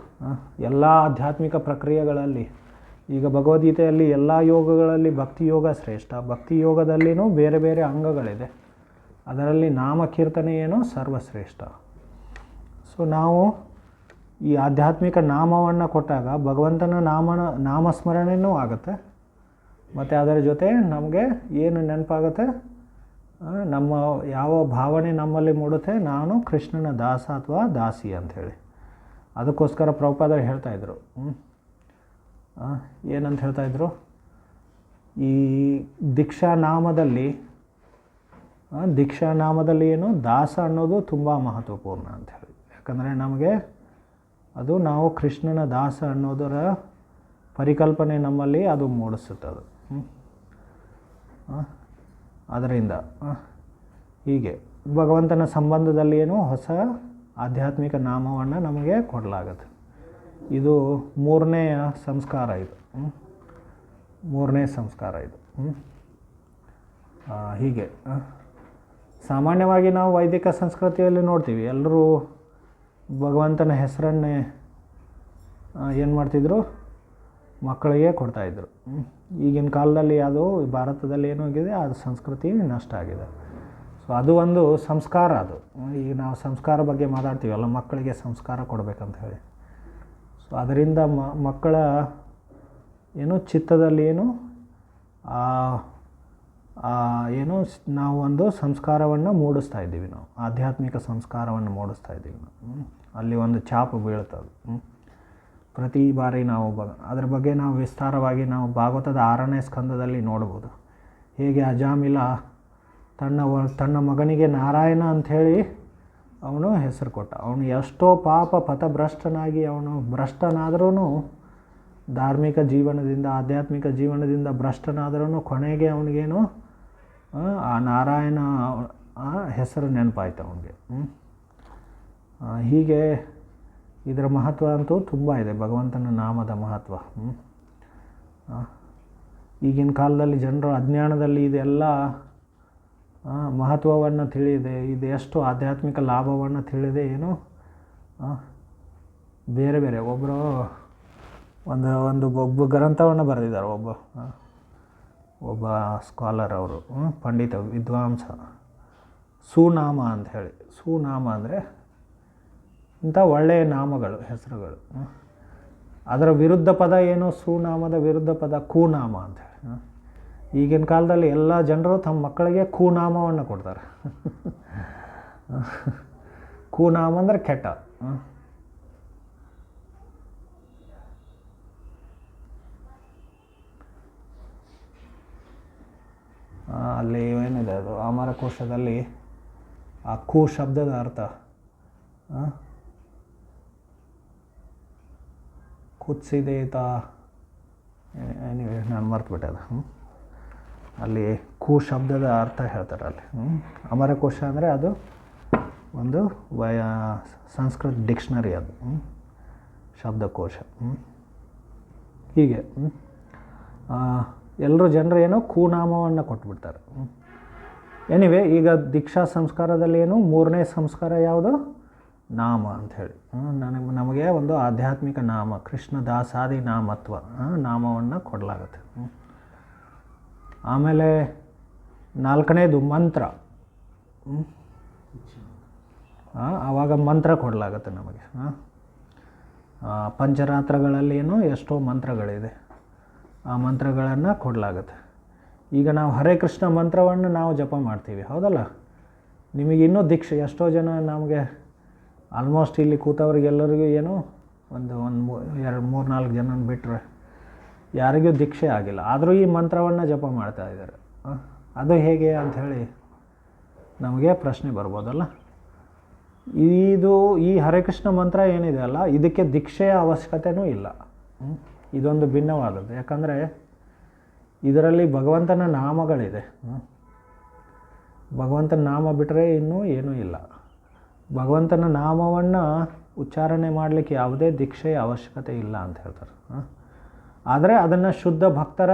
ಎಲ್ಲ ಆಧ್ಯಾತ್ಮಿಕ ಪ್ರಕ್ರಿಯೆಗಳಲ್ಲಿ. ಈಗ ಭಗವದ್ಗೀತೆಯಲ್ಲಿ ಎಲ್ಲ ಯೋಗಗಳಲ್ಲಿ ಭಕ್ತಿ ಯೋಗ ಶ್ರೇಷ್ಠ. ಭಕ್ತಿ ಯೋಗದಲ್ಲಿನೂ ಬೇರೆ ಬೇರೆ ಅಂಗಗಳಿದೆ, ಅದರಲ್ಲಿ ನಾಮಕೀರ್ತನೆ ಏನು ಸರ್ವಶ್ರೇಷ್ಠ. ಸೊ ನಾವು ಈ ಆಧ್ಯಾತ್ಮಿಕ ನಾಮವನ್ನು ಕೊಟ್ಟಾಗ ಭಗವಂತನ ನಾಮಸ್ಮರಣೆಯೂ ಆಗುತ್ತೆ, ಮತ್ತು ಅದರ ಜೊತೆ ನಮಗೆ ಏನು ನೆನಪಾಗುತ್ತೆ, ನಮ್ಮ ಯಾವ ಭಾವನೆ ನಮ್ಮಲ್ಲಿ ಮೂಡುತ್ತೆ, ನಾನು ಕೃಷ್ಣನ ದಾಸ ಅಥವಾ ದಾಸಿ ಅಂಥೇಳಿ. ಅದಕ್ಕೋಸ್ಕರ ಪ್ರಭುಪಾದರು ಹೇಳ್ತಾಯಿದ್ರು, ಏನಂತ ಹೇಳ್ತಾಯಿದ್ರು, ಈ ದೀಕ್ಷಾನಾಮದಲ್ಲಿ ಏನು ದಾಸ ಅನ್ನೋದು ತುಂಬ ಮಹತ್ವಪೂರ್ಣ ಅಂಥೇಳಿ. ಯಾಕಂದರೆ ನಮಗೆ ಅದು ನಾವು ಕೃಷ್ಣನ ದಾಸ ಅನ್ನೋದರ ಪರಿಕಲ್ಪನೆ ನಮ್ಮಲ್ಲಿ ಅದು ಮೂಡಿಸುತ್ತದೆ. ಅದರಿಂದ ಹೀಗೆ ಭಗವಂತನ ಸಂಬಂಧದಲ್ಲಿ ಏನು ಹೊಸ ಆಧ್ಯಾತ್ಮಿಕ ನಾಮವನ್ನು ನಮಗೆ ಕೊಡಲಾಗುತ್ತೆ. ಇದು ಮೂರನೆಯ ಸಂಸ್ಕಾರ. ಇದು ಹೀಗೆ ಸಾಮಾನ್ಯವಾಗಿ ನಾವು ವೈದಿಕ ಸಂಸ್ಕೃತಿಯಲ್ಲಿ ನೋಡ್ತೀವಿ, ಎಲ್ಲರೂ ಭಗವಂತನ ಹೆಸರನ್ನೇ ಏನು ಮಾಡ್ತಿದ್ರು, ಮಕ್ಕಳಿಗೆ ಕೊಡ್ತಾಯಿದ್ರು. ಈಗಿನ ಕಾಲದಲ್ಲಿ ಅದು ಭಾರತದಲ್ಲಿ ಏನಾಗಿದೆ, ಅದು ಸಂಸ್ಕೃತಿ ನಷ್ಟ ಆಗಿದೆ. ಸೊ ಅದು ಒಂದು ಸಂಸ್ಕಾರ. ಅದು ಈಗ ನಾವು ಸಂಸ್ಕಾರ ಬಗ್ಗೆ ಮಾತಾಡ್ತೀವಲ್ಲ, ಮಕ್ಕಳಿಗೆ ಸಂಸ್ಕಾರ ಕೊಡಬೇಕಂತ ಹೇಳಿ. ಸೊ ಅದರಿಂದ ಮಕ್ಕಳ ಏನು ಚಿತ್ತದಲ್ಲಿ ಏನು ನಾವು ಒಂದು ಸಂಸ್ಕಾರವನ್ನು ಮೂಡಿಸ್ತಾ ಇದ್ದೀವಿ, ನಾವು ಆಧ್ಯಾತ್ಮಿಕ ಸಂಸ್ಕಾರವನ್ನು ಮೂಡಿಸ್ತಾ ಇದ್ದೀವಿ ನಾವು. ಅಲ್ಲಿ ಒಂದು ಛಾಪು ಬೀಳ್ತದೆ. ಪ್ರತಿ ಬಾರಿ ನಾವು ಅದರ ಬಗ್ಗೆ ನಾವು ವಿಸ್ತಾರವಾಗಿ ನಾವು ಭಾಗವತದ 6ನೇ ಸ್ಕಂದದಲ್ಲಿ ನೋಡ್ಬೋದು. ಹೇಗೆ ಅಜಾಮಿಲ ತನ್ನ ಮಗನಿಗೆ ನಾರಾಯಣ ಅಂಥೇಳಿ ಅವನು ಹೆಸರು ಕೊಟ್ಟ. ಅವನು ಎಷ್ಟೋ ಪಾಪ ಪಥಭ್ರಷ್ಟನಾಗಿ ಅವನು ಭ್ರಷ್ಟನಾದ್ರೂ, ಧಾರ್ಮಿಕ ಜೀವನದಿಂದ ಆಧ್ಯಾತ್ಮಿಕ ಜೀವನದಿಂದ ಭ್ರಷ್ಟನಾದ್ರೂ ಕೊನೆಗೆ ಅವನಿಗೇನು ಆ ನಾರಾಯಣ ಹೆಸರು ನೆನಪಾಯ್ತು ಅವನಿಗೆ. ಹೀಗೆ ಇದರ ಮಹತ್ವ ಅಂತೂ ತುಂಬ ಇದೆ, ಭಗವಂತನ ನಾಮದ ಮಹತ್ವ. ಈಗಿನ ಕಾಲದಲ್ಲಿ ಜನರು ಅಜ್ಞಾನದಲ್ಲಿ ಇದೆಲ್ಲ ಮಹತ್ವವನ್ನು ತಿಳಿದೆ, ಇದು ಎಷ್ಟು ಆಧ್ಯಾತ್ಮಿಕ ಲಾಭವನ್ನು ತಿಳಿದೆ ಏನು ಬೇರೆ ಬೇರೆ ಒಬ್ಬ ಗ್ರಂಥವನ್ನು ಬರೆದಿದ್ದಾರೆ, ಒಬ್ಬ ಸ್ಕಾಲರ್, ಅವರು ಪಂಡಿತ ವಿದ್ವಾಂಸ, ಸುನಾಮ ಅಂತ ಹೇಳಿ. ಸುನಾಮ ಅಂದರೆ ಇಂಥ ಒಳ್ಳೆಯ ನಾಮಗಳು, ಹೆಸರುಗಳು. ಅದರ ವಿರುದ್ಧ ಪದ ಏನು, ಸುನಾಮದ ವಿರುದ್ಧ ಪದ ಕುನಾಮ ಅಂತ ಹೇಳಿ. ಈಗಿನ ಕಾಲದಲ್ಲಿ ಎಲ್ಲ ಜನರು ತಮ್ಮ ಮಕ್ಕಳಿಗೆ ಕುನಾಮವನ್ನು ಕೊಡ್ತಾರೆ. ಕುನಾಮ ಅಂದರೆ ಕೆಟ್ಟ. ಅಲ್ಲಿ ಏನಿದೆ, ಅದು ಅಮರಕೋಶದಲ್ಲಿ ಆ ಕು ಶಬ್ದದ ಅರ್ಥ ಕುತ್ಸಿದೇತ, ನಾನು ಮರ್ತುಬಿಟ್ಟೆ ಅದು. ಅಲ್ಲಿ ಕು ಶಬ್ದದ ಅರ್ಥ ಹೇಳ್ತಾರೆ ಅಲ್ಲಿ. ಅಮರಕೋಶ ಅಂದರೆ ಅದು ಒಂದು ಸಂಸ್ಕೃತ ಡಿಕ್ಷನರಿ, ಅದು ಶಬ್ದಕೋಶ. ಹೀಗೆ ಎಲ್ಲರೂ ಜನರು ಏನೋ ಕುನಾಮವನ್ನು ಕೊಟ್ಬಿಡ್ತಾರೆ. ಎನಿವೆ, ಈಗ ದೀಕ್ಷಾ ಸಂಸ್ಕಾರದಲ್ಲಿ ಏನು 3ನೇ ಸಂಸ್ಕಾರ ಯಾವುದು, ನಾಮ ಅಂಥೇಳಿ. ನಮಗೆ ಒಂದು ಆಧ್ಯಾತ್ಮಿಕ ನಾಮ, ಕೃಷ್ಣ ದಾಸಾದಿ ನಾಮತ್ವ ನಾಮವನ್ನು ಕೊಡಲಾಗುತ್ತೆ. ಆಮೇಲೆ 4ನೇದು ಮಂತ್ರ. ಆವಾಗ ಮಂತ್ರ ಕೊಡಲಾಗುತ್ತೆ ನಮಗೆ. ಪಂಚರಾತ್ರಗಳಲ್ಲಿ ಏನು ಎಷ್ಟೋ ಮಂತ್ರಗಳಿದೆ, ಆ ಮಂತ್ರಗಳನ್ನು ಕೊಡಲಾಗುತ್ತೆ. ಈಗ ನಾವು ಹರೇ ಕೃಷ್ಣ ಮಂತ್ರವನ್ನು ನಾವು ಜಪ ಮಾಡ್ತೀವಿ, ಹೌದಲ್ಲ? ನಿಮಗೆ ಇನ್ನೂ ದೀಕ್ಷೆ, ಎಷ್ಟೋ ಜನ ನಮಗೆ ಆಲ್ಮೋಸ್ಟ್ ಇಲ್ಲಿ ಕೂತವ್ರಿಗೆಲ್ಲರಿಗೂ ಏನು ಒಂದು 2-3-4 ಜನ ಬಿಟ್ಟರೆ ಯಾರಿಗೂ ದೀಕ್ಷೆ ಆಗಿಲ್ಲ, ಆದರೂ ಈ ಮಂತ್ರವನ್ನು ಜಪ ಮಾಡ್ತಾ ಇದ್ದಾರೆ. ಅದು ಹೇಗೆ ಅಂಥೇಳಿ ನಮಗೆ ಪ್ರಶ್ನೆ ಬರ್ಬೋದಲ್ಲ. ಈ ಹರೇ ಕೃಷ್ಣ ಮಂತ್ರ ಏನಿದೆ ಅಲ್ಲ, ಇದಕ್ಕೆ ದೀಕ್ಷೆಯ ಅವಶ್ಯಕತೆಯೂ ಇಲ್ಲ. ಇದೊಂದು ಭಿನ್ನವಾದದ್ದು. ಯಾಕಂದರೆ ಇದರಲ್ಲಿ ಭಗವಂತನ ನಾಮಗಳಿದೆ. ಭಗವಂತನ ನಾಮ ಬಿಟ್ಟರೆ ಇನ್ನೂ ಏನೂ ಇಲ್ಲ. ಭಗವಂತನ ನಾಮವನ್ನು ಉಚ್ಚಾರಣೆ ಮಾಡಲಿಕ್ಕೆ ಯಾವುದೇ ದೀಕ್ಷೆಯ ಅವಶ್ಯಕತೆ ಇಲ್ಲ ಅಂತ ಹೇಳ್ತಾರೆ. ಆದರೆ ಅದನ್ನು ಶುದ್ಧ ಭಕ್ತರ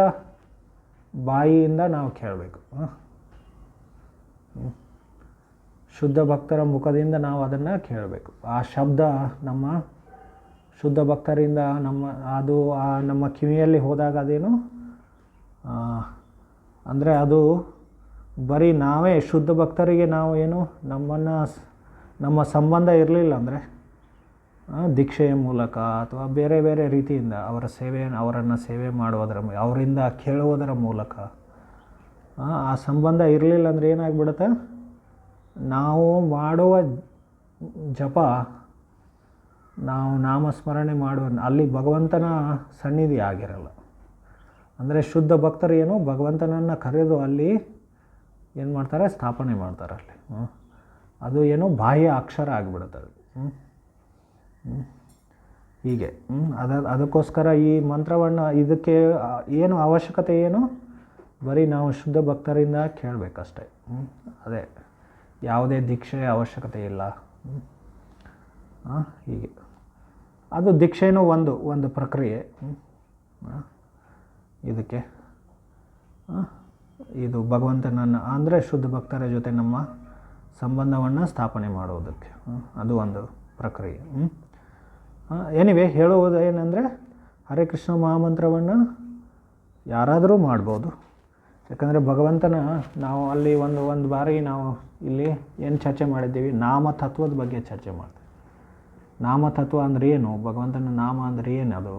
ಬಾಯಿಯಿಂದ ನಾವು ಕೇಳಬೇಕು. ಶುದ್ಧ ಭಕ್ತರ ಮುಖದಿಂದ ನಾವು ಅದನ್ನು ಕೇಳಬೇಕು. ಆ ಶಬ್ದ ನಮ್ಮ ಶುದ್ಧ ಭಕ್ತರಿಂದ ನಮ್ಮ ಕಿವಿಯಲ್ಲಿ ಹೋದಾಗ ಅದೇನು ಅಂದರೆ ಅದು ಬರೀ ನಾವೇ ಶುದ್ಧ ಭಕ್ತರಿಗೆ ನಾವು ಏನು ನಮ್ಮ ಸಂಬಂಧ ಇರಲಿಲ್ಲ ಅಂದರೆ ದೀಕ್ಷೆಯ ಮೂಲಕ ಅಥವಾ ಬೇರೆ ಬೇರೆ ರೀತಿಯಿಂದ ಅವರನ್ನು ಸೇವೆ ಮಾಡುವುದರ ಅವರಿಂದ ಕೇಳುವುದರ ಮೂಲಕ ಆ ಸಂಬಂಧ ಇರಲಿಲ್ಲ ಅಂದರೆ ಏನಾಗ್ಬಿಡುತ್ತೆ, ನಾವು ಮಾಡುವ ಜಪ, ನಾವು ನಾಮಸ್ಮರಣೆ ಮಾಡುವ ಅಲ್ಲಿ ಭಗವಂತನ ಸನ್ನಿಧಿ ಆಗಿರಲ್ಲ. ಅಂದರೆ ಶುದ್ಧ ಭಕ್ತರು ಏನು ಭಗವಂತನನ್ನು ಕರೆದು ಅಲ್ಲಿ ಏನು ಮಾಡ್ತಾರೆ, ಸ್ಥಾಪನೆ ಮಾಡ್ತಾರೆ ಅಲ್ಲಿ. ಅದು ಏನು ಬಾಹ್ಯ ಅಕ್ಷರ ಆಗಿಬಿಡುತ್ತೆ ಅದು. ಹೀಗೆ ಅದಕ್ಕೋಸ್ಕರ ಈ ಮಂತ್ರವನ್ನು ಇದಕ್ಕೆ ಏನು ಅವಶ್ಯಕತೆ ಏನು, ಬರೀ ನಾವು ಶುದ್ಧ ಭಕ್ತರಿಂದ ಕೇಳಬೇಕಷ್ಟೆ. ಅದೇ ಯಾವುದೇ ದೀಕ್ಷೆಯ ಅವಶ್ಯಕತೆ ಇಲ್ಲ. ಹೀಗೆ ಅದು ದೀಕ್ಷೆನೂ ಒಂದು ಪ್ರಕ್ರಿಯೆ. ಇದಕ್ಕೆ ಇದು ಭಗವಂತನನ್ನು ಅಂದರೆ ಶುದ್ಧ ಭಕ್ತರ ಜೊತೆ ನಮ್ಮ ಸಂಬಂಧವನ್ನು ಸ್ಥಾಪನೆ ಮಾಡುವುದಕ್ಕೆ ಅದು ಒಂದು ಪ್ರಕ್ರಿಯೆ. ಎನಿವೆ ಹೇಳುವುದು ಏನಂದರೆ ಹರೇ ಕೃಷ್ಣ ಮಹಾಮಂತ್ರವನ್ನು ಯಾರಾದರೂ ಮಾಡ್ಬೋದು. ಯಾಕಂದರೆ ಭಗವಂತನ ನಾವು ಅಲ್ಲಿ ಒಂದು ಬಾರಿ ನಾವು ಇಲ್ಲಿ ಏನು ಚರ್ಚೆ ಮಾಡಿದ್ದೀವಿ, ನಾಮತತ್ವದ ಬಗ್ಗೆ ಚರ್ಚೆ ಮಾಡ್ತೀವಿ. ನಾಮತತ್ವ ಅಂದರೆ ಏನು, ಭಗವಂತನ ನಾಮ ಅಂದರೆ ಏನು, ಅದು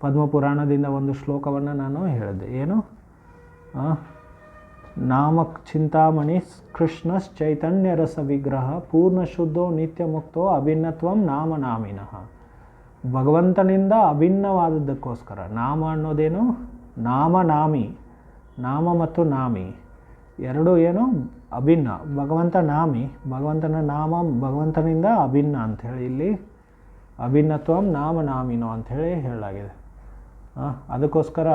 ಪದ್ಮಪುರಾಣದಿಂದ ಒಂದು ಶ್ಲೋಕವನ್ನು ನಾನು ಹೇಳಿದ್ದೆ. ಏನು, ನಾಮ ಚಿಂತಾಮಣಿ ಕೃಷ್ಣಶ್ಚೈತನ್ಯ ರಸ ವಿಗ್ರಹ ಪೂರ್ಣ ಶುದ್ಧೋ ನಿತ್ಯ ಮುಕ್ತೋ ಅಭಿನ್ನತ್ವಂ ನಾಮ ನಾಮಿನಃ. ಭಗವಂತನಿಂದ ಅಭಿನ್ನವಾದದ್ದಕ್ಕೋಸ್ಕರ ನಾಮ ಅನ್ನೋದೇನು, ನಾಮನಾಮಿ, ನಾಮ ಮತ್ತು ನಾಮಿ ಎರಡು ಏನು ಅಭಿನ್ನ. ಭಗವಂತ ನಾಮಿ, ಭಗವಂತನ ನಾಮ ಭಗವಂತನಿಂದ ಅಭಿನ್ನ ಅಂಥೇಳಿ ಇಲ್ಲಿ ಅಭಿನ್ನತ್ವಂ ನಾಮ ನಾಮಿನೋ ಅಂಥೇಳಿ ಹೇಳಲಾಗಿದೆ. ಅದಕ್ಕೋಸ್ಕರ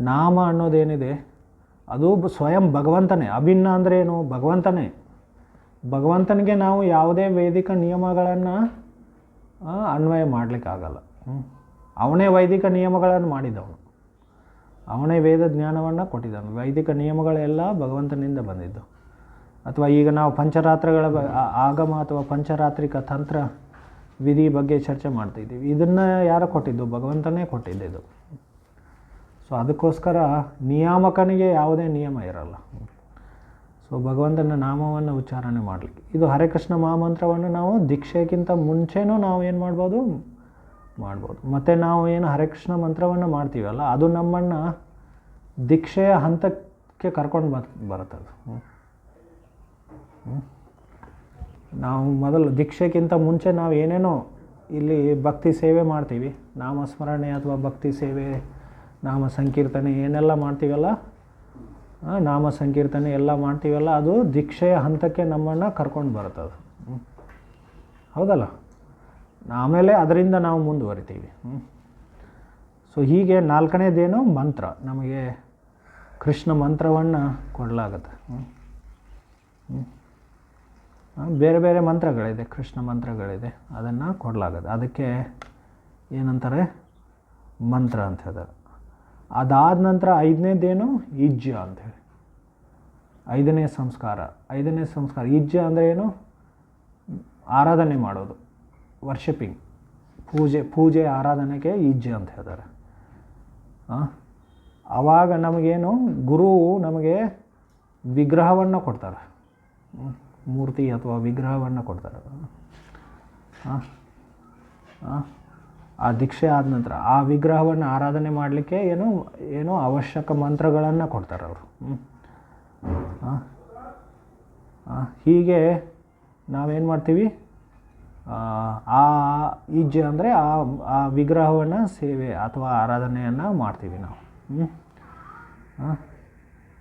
ನಾಮ ಅನ್ನೋದೇನಿದೆ ಅದು ಸ್ವಯಂ ಭಗವಂತನೇ. ಅಭಿನ್ನ ಅಂದರೆ ಏನು, ಭಗವಂತನೇ. ಭಗವಂತನಿಗೆ ನಾವು ಯಾವುದೇ ವೈದಿಕ ನಿಯಮಗಳನ್ನು ಅನ್ವಯ ಮಾಡಲಿಕ್ಕಾಗಲ್ಲ. ಅವನೇ ವೈದಿಕ ನಿಯಮಗಳನ್ನು ಮಾಡಿದವನು, ಅವನೇ ವೇದ ಜ್ಞಾನವನ್ನು ಕೊಟ್ಟಿದ್ದನು. ವೈದಿಕ ನಿಯಮಗಳೆಲ್ಲ ಭಗವಂತನಿಂದ ಬಂದಿದ್ದು. ಅಥವಾ ಈಗ ನಾವು ಪಂಚರಾತ್ರಗಳ ಆಗಮ ಅಥವಾ ಪಂಚರಾತ್ರಿಕ ತಂತ್ರ ವಿಧಿ ಬಗ್ಗೆ ಚರ್ಚೆ ಮಾಡ್ತಿದ್ದೀವಿ. ಇದನ್ನು ಯಾರು ಕೊಟ್ಟಿದ್ದು, ಭಗವಂತನೇ ಕೊಟ್ಟಿದ್ದು. ಸೊ ಅದಕ್ಕೋಸ್ಕರ ನಿಯಾಮಕನಿಗೆ ಯಾವುದೇ ನಿಯಮ ಇರಲ್ಲ. ಸೊ ಭಗವಂತನ ನಾಮವನ್ನು ಉಚ್ಚಾರಣೆ ಮಾಡಲಿಕ್ಕೆ ಇದು ಹರೇ ಕೃಷ್ಣ ಮಹಾಮಂತ್ರವನ್ನು ನಾವು ದೀಕ್ಷೆಗಿಂತ ಮುಂಚೆನೂ ನಾವು ಏನು ಮಾಡ್ಬೋದು. ಮತ್ತು ನಾವು ಏನು ಹರೇ ಕೃಷ್ಣ ಮಂತ್ರವನ್ನು ಮಾಡ್ತೀವಲ್ಲ ಅದು ನಮ್ಮನ್ನು ದೀಕ್ಷೆಯ ಹಂತಕ್ಕೆ ಕರ್ಕೊಂಡು ಬರುತ್ತದು. ನಾವು ಮೊದಲು ದೀಕ್ಷೆಗಿಂತ ಮುಂಚೆ ನಾವು ಏನೇನೋ ಇಲ್ಲಿ ಭಕ್ತಿ ಸೇವೆ ಮಾಡ್ತೀವಿ, ನಾಮಸ್ಮರಣೆ ಅಥವಾ ಭಕ್ತಿ ಸೇವೆ, ನಾಮ ಸಂಕೀರ್ತನೆ ಏನೆಲ್ಲ ಮಾಡ್ತೀವಲ್ಲ, ನಾಮ ಸಂಕೀರ್ತನೆ ಎಲ್ಲ ಮಾಡ್ತೀವಲ್ಲ, ಅದು ದೀಕ್ಷೆಯ ಹಂತಕ್ಕೆ ನಮ್ಮನ್ನು ಕರ್ಕೊಂಡು ಬರುತ್ತದು. ಹೌದಲ್ಲ? ಆಮೇಲೆ ಅದರಿಂದ ನಾವು ಮುಂದುವರಿತೀವಿ. ಸೊ ಹೀಗೆ ನಾಲ್ಕನೇದೇನು ಮಂತ್ರ, ನಮಗೆ ಕೃಷ್ಣ ಮಂತ್ರವನ್ನು ಕೊಡಲಾಗುತ್ತೆ. ಬೇರೆ ಬೇರೆ ಮಂತ್ರಗಳಿದೆ, ಕೃಷ್ಣ ಮಂತ್ರಗಳಿದೆ, ಅದನ್ನು ಕೊಡಲಾಗುತ್ತೆ. ಅದಕ್ಕೆ ಏನಂತಾರೆ, ಮಂತ್ರ ಅಂತ ಹೇಳ್ತಾರೆ. ಅದಾದ ನಂತರ ಐದನೇದೇನು ಇಜ್ಜ ಅಂಥೇಳಿ, ಐದನೇ ಸಂಸ್ಕಾರ. ಇಜ್ಜ ಅಂದರೆ ಏನು, ಆರಾಧನೆ ಮಾಡೋದು, ವರ್ಷಿಪಿಂಗ್, ಪೂಜೆ ಆರಾಧನೆಗೆ ಇಜ್ಜ ಅಂತ ಹೇಳ್ತಾರೆ. ಆವಾಗ ನಮಗೇನು, ಗುರು ನಮಗೆ ವಿಗ್ರಹವನ್ನು ಕೊಡ್ತಾರೆ, ಮೂರ್ತಿ ಅಥವಾ ವಿಗ್ರಹವನ್ನು ಕೊಡ್ತಾರೆ. ಆ ದೀಕ್ಷೆ ಆದ ನಂತರ ಆ ವಿಗ್ರಹವನ್ನು ಆರಾಧನೆ ಮಾಡಲಿಕ್ಕೆ ಏನೋ ಅವಶ್ಯಕ ಮಂತ್ರಗಳನ್ನು ಕೊಡ್ತಾರೆ ಅವರು. ಹೀಗೆ ನಾವೇನು ಮಾಡ್ತೀವಿ, ಆ ಇಜ್ಜೆ ಅಂದರೆ ಆ ವಿಗ್ರಹವನ್ನು ಸೇವೆ ಅಥವಾ ಆರಾಧನೆಯನ್ನು ಮಾಡ್ತೀವಿ ನಾವು.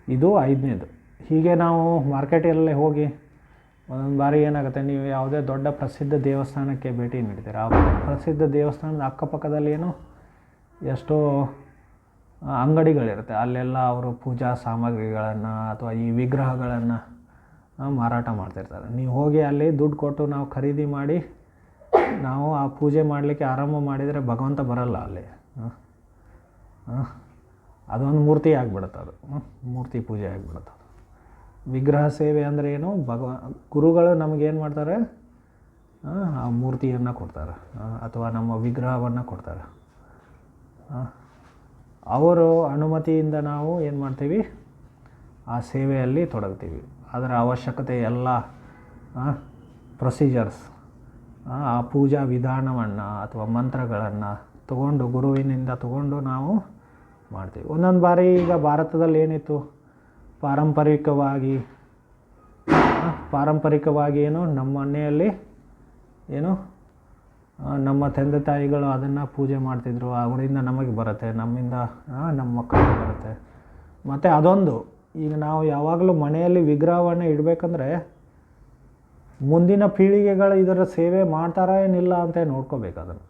ಇದು 5ನೇದು. ಹೀಗೆ ನಾವು ಮಾರ್ಕೆಟಲ್ಲೇ ಹೋಗಿ ಒಂದೊಂದು ಬಾರಿ ಏನಾಗುತ್ತೆ, ನೀವು ಯಾವುದೇ ದೊಡ್ಡ ಪ್ರಸಿದ್ಧ ದೇವಸ್ಥಾನಕ್ಕೆ ಭೇಟಿ ನೀಡ್ತೀರ, ಆ ಪ್ರಸಿದ್ಧ ದೇವಸ್ಥಾನದ ಅಕ್ಕಪಕ್ಕದಲ್ಲಿ ಎಷ್ಟೋ ಅಂಗಡಿಗಳಿರುತ್ತೆ. ಅಲ್ಲೆಲ್ಲ ಅವರು ಪೂಜಾ ಸಾಮಗ್ರಿಗಳನ್ನು ಅಥವಾ ಈ ವಿಗ್ರಹಗಳನ್ನು ಮಾರಾಟ ಮಾಡ್ತಿರ್ತಾರೆ. ನೀವು ಹೋಗಿ ಅಲ್ಲಿ ದುಡ್ಡು ಕೊಟ್ಟು ನಾವು ಖರೀದಿ ಮಾಡಿ ನಾವು ಆ ಪೂಜೆ ಮಾಡಲಿಕ್ಕೆ ಆರಂಭ ಮಾಡಿದರೆ ಭಗವಂತ ಬರಲ್ಲ ಅಲ್ಲಿ. ಅದೊಂದು ಮೂರ್ತಿ ಆಗಿಬಿಡುತ್ತೆ, ಅದು ಮೂರ್ತಿ ಪೂಜೆ ಆಗಿಬಿಡುತ್ತೆ. ವಿಗ್ರಹ ಸೇವೆ ಅಂದರೆ ಏನು, ಗುರುಗಳು ನಮಗೇನು ಮಾಡ್ತಾರೆ, ಆ ಮೂರ್ತಿಯನ್ನು ಕೊಡ್ತಾರೆ ಅಥವಾ ನಮ್ಮ ವಿಗ್ರಹವನ್ನು ಕೊಡ್ತಾರೆ. ಅವರು ಅನುಮತಿಯಿಂದ ನಾವು ಏನು ಮಾಡ್ತೀವಿ, ಆ ಸೇವೆಯಲ್ಲಿ ತೊಡಗ್ತೀವಿ. ಅದರ ಅವಶ್ಯಕತೆ ಎಲ್ಲ ಪ್ರೊಸೀಜರ್ಸ್, ಆ ಪೂಜಾ ವಿಧಾನವನ್ನು ಅಥವಾ ಮಂತ್ರಗಳನ್ನು ಗುರುವಿನಿಂದ ತಗೊಂಡು ನಾವು ಮಾಡ್ತೀವಿ. ಒಂದೊಂದು ಬಾರಿ ಈಗ ಭಾರತದಲ್ಲಿ ಏನಿತ್ತು, ಪಾರಂಪರಿಕವಾಗಿ ನಮ್ಮ ಮನೆಯಲ್ಲಿ ನಮ್ಮ ತಂದೆ ತಾಯಿಗಳು ಅದನ್ನು ಪೂಜೆ ಮಾಡ್ತಿದ್ರು. ಅವರಿಂದ ನಮಗೆ ಬರುತ್ತೆ, ನಮ್ಮಿಂದ ನಮ್ಮ ಮಕ್ಕಳಿಗೆ ಬರುತ್ತೆ. ಮತ್ತು ಅದೊಂದು, ಈಗ ನಾವು ಯಾವಾಗಲೂ ಮನೆಯಲ್ಲಿ ವಿಗ್ರಹವನ್ನು ಇಡಬೇಕಂದ್ರೆ ಮುಂದಿನ ಪೀಳಿಗೆಗಳು ಇದರ ಸೇವೆ ಮಾಡ್ತಾರಾ ಏನಿಲ್ಲ ಅಂತ ನೋಡ್ಕೋಬೇಕು ಅದನ್ನು.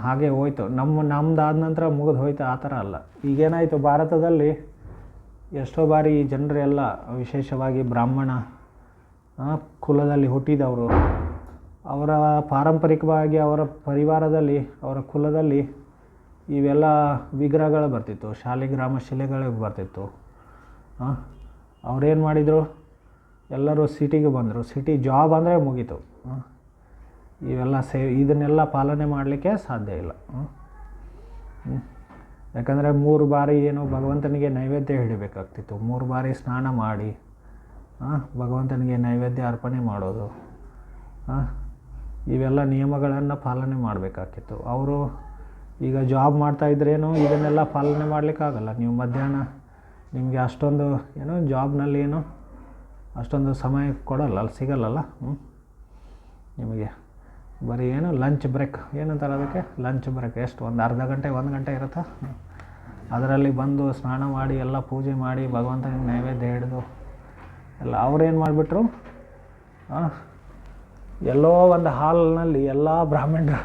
ಹಾಗೆ ಹೋಯ್ತು, ನಮ್ಮದಾದ ನಂತರ ಮುಗಿದು ಹೋಯ್ತು, ಆ ಥರ ಅಲ್ಲ. ಈಗೇನಾಯಿತು, ಭಾರತದಲ್ಲಿ ಎಷ್ಟೋ ಬಾರಿ ಈ ಜನರೆಲ್ಲ, ವಿಶೇಷವಾಗಿ ಬ್ರಾಹ್ಮಣ ಕುಲದಲ್ಲಿ ಹುಟ್ಟಿದವರು, ಅವರ ಪಾರಂಪರಿಕವಾಗಿ ಅವರ ಪರಿವಾರದಲ್ಲಿ, ಅವರ ಕುಲದಲ್ಲಿ ಇವೆಲ್ಲ ವಿಗ್ರಹಗಳು ಬರ್ತಿತ್ತು, ಶಾಲಿಗ್ರಾಮ ಶಿಲೆಗಳು ಬರ್ತಿತ್ತು. ಅವ್ರೇನು ಮಾಡಿದರು, ಎಲ್ಲರೂ ಸಿಟಿಗೆ ಬಂದರು. ಸಿಟಿ ಜಾಬ್ ಅಂದರೆ ಮುಗೀತು. ಇವೆಲ್ಲ ಇದನ್ನೆಲ್ಲ ಪಾಲನೆ ಮಾಡಲಿಕ್ಕೆ ಸಾಧ್ಯ ಇಲ್ಲ. ಯಾಕಂದರೆ 3 ಬಾರಿ ಭಗವಂತನಿಗೆ ನೈವೇದ್ಯ ಹಿಡಿಬೇಕಾಗ್ತಿತ್ತು. 3 ಬಾರಿ ಸ್ನಾನ ಮಾಡಿ ಭಗವಂತನಿಗೆ ನೈವೇದ್ಯ ಅರ್ಪಣೆ ಮಾಡೋದು, ಇವೆಲ್ಲ ನಿಯಮಗಳನ್ನು ಪಾಲನೆ ಮಾಡಬೇಕಾಗ್ತಿತ್ತು. ಅವರು ಈಗ ಜಾಬ್ ಮಾಡ್ತಾಯಿದ್ರೇನು ಇದನ್ನೆಲ್ಲ ಪಾಲನೆ ಮಾಡಲಿಕ್ಕಾಗಲ್ಲ. ನೀವು ಮಧ್ಯಾಹ್ನ ನಿಮಗೆ ಅಷ್ಟೊಂದು ಜಾಬ್ನಲ್ಲಿ ಅಷ್ಟೊಂದು ಸಮಯ ಕೊಡಲ್ಲ, ಅಲ್ಲಿ ಸಿಗಲ್ಲಲ್ಲ ನಿಮಗೆ. ಬರೀ ಲಂಚ್ ಬ್ರೇಕ್ ಏನಂತಾರೆ ಅದಕ್ಕೆ, ಲಂಚ್ ಬ್ರೇಕ್ ಎಷ್ಟು, ಒಂದು ಅರ್ಧ ಗಂಟೆ 1 ಗಂಟೆ ಇರುತ್ತೆ. ಅದರಲ್ಲಿ ಬಂದು ಸ್ನಾನ ಮಾಡಿ ಎಲ್ಲ ಪೂಜೆ ಮಾಡಿ ಭಗವಂತನಿಗೆ ನೈವೇದ್ಯ ಹಿಡಿದು ಎಲ್ಲ ಅವ್ರೇನು ಮಾಡಿಬಿಟ್ರು, ಎಲ್ಲೋ ಒಂದು ಹಾಲ್ನಲ್ಲಿ ಎಲ್ಲ ಬ್ರಾಹ್ಮಣರು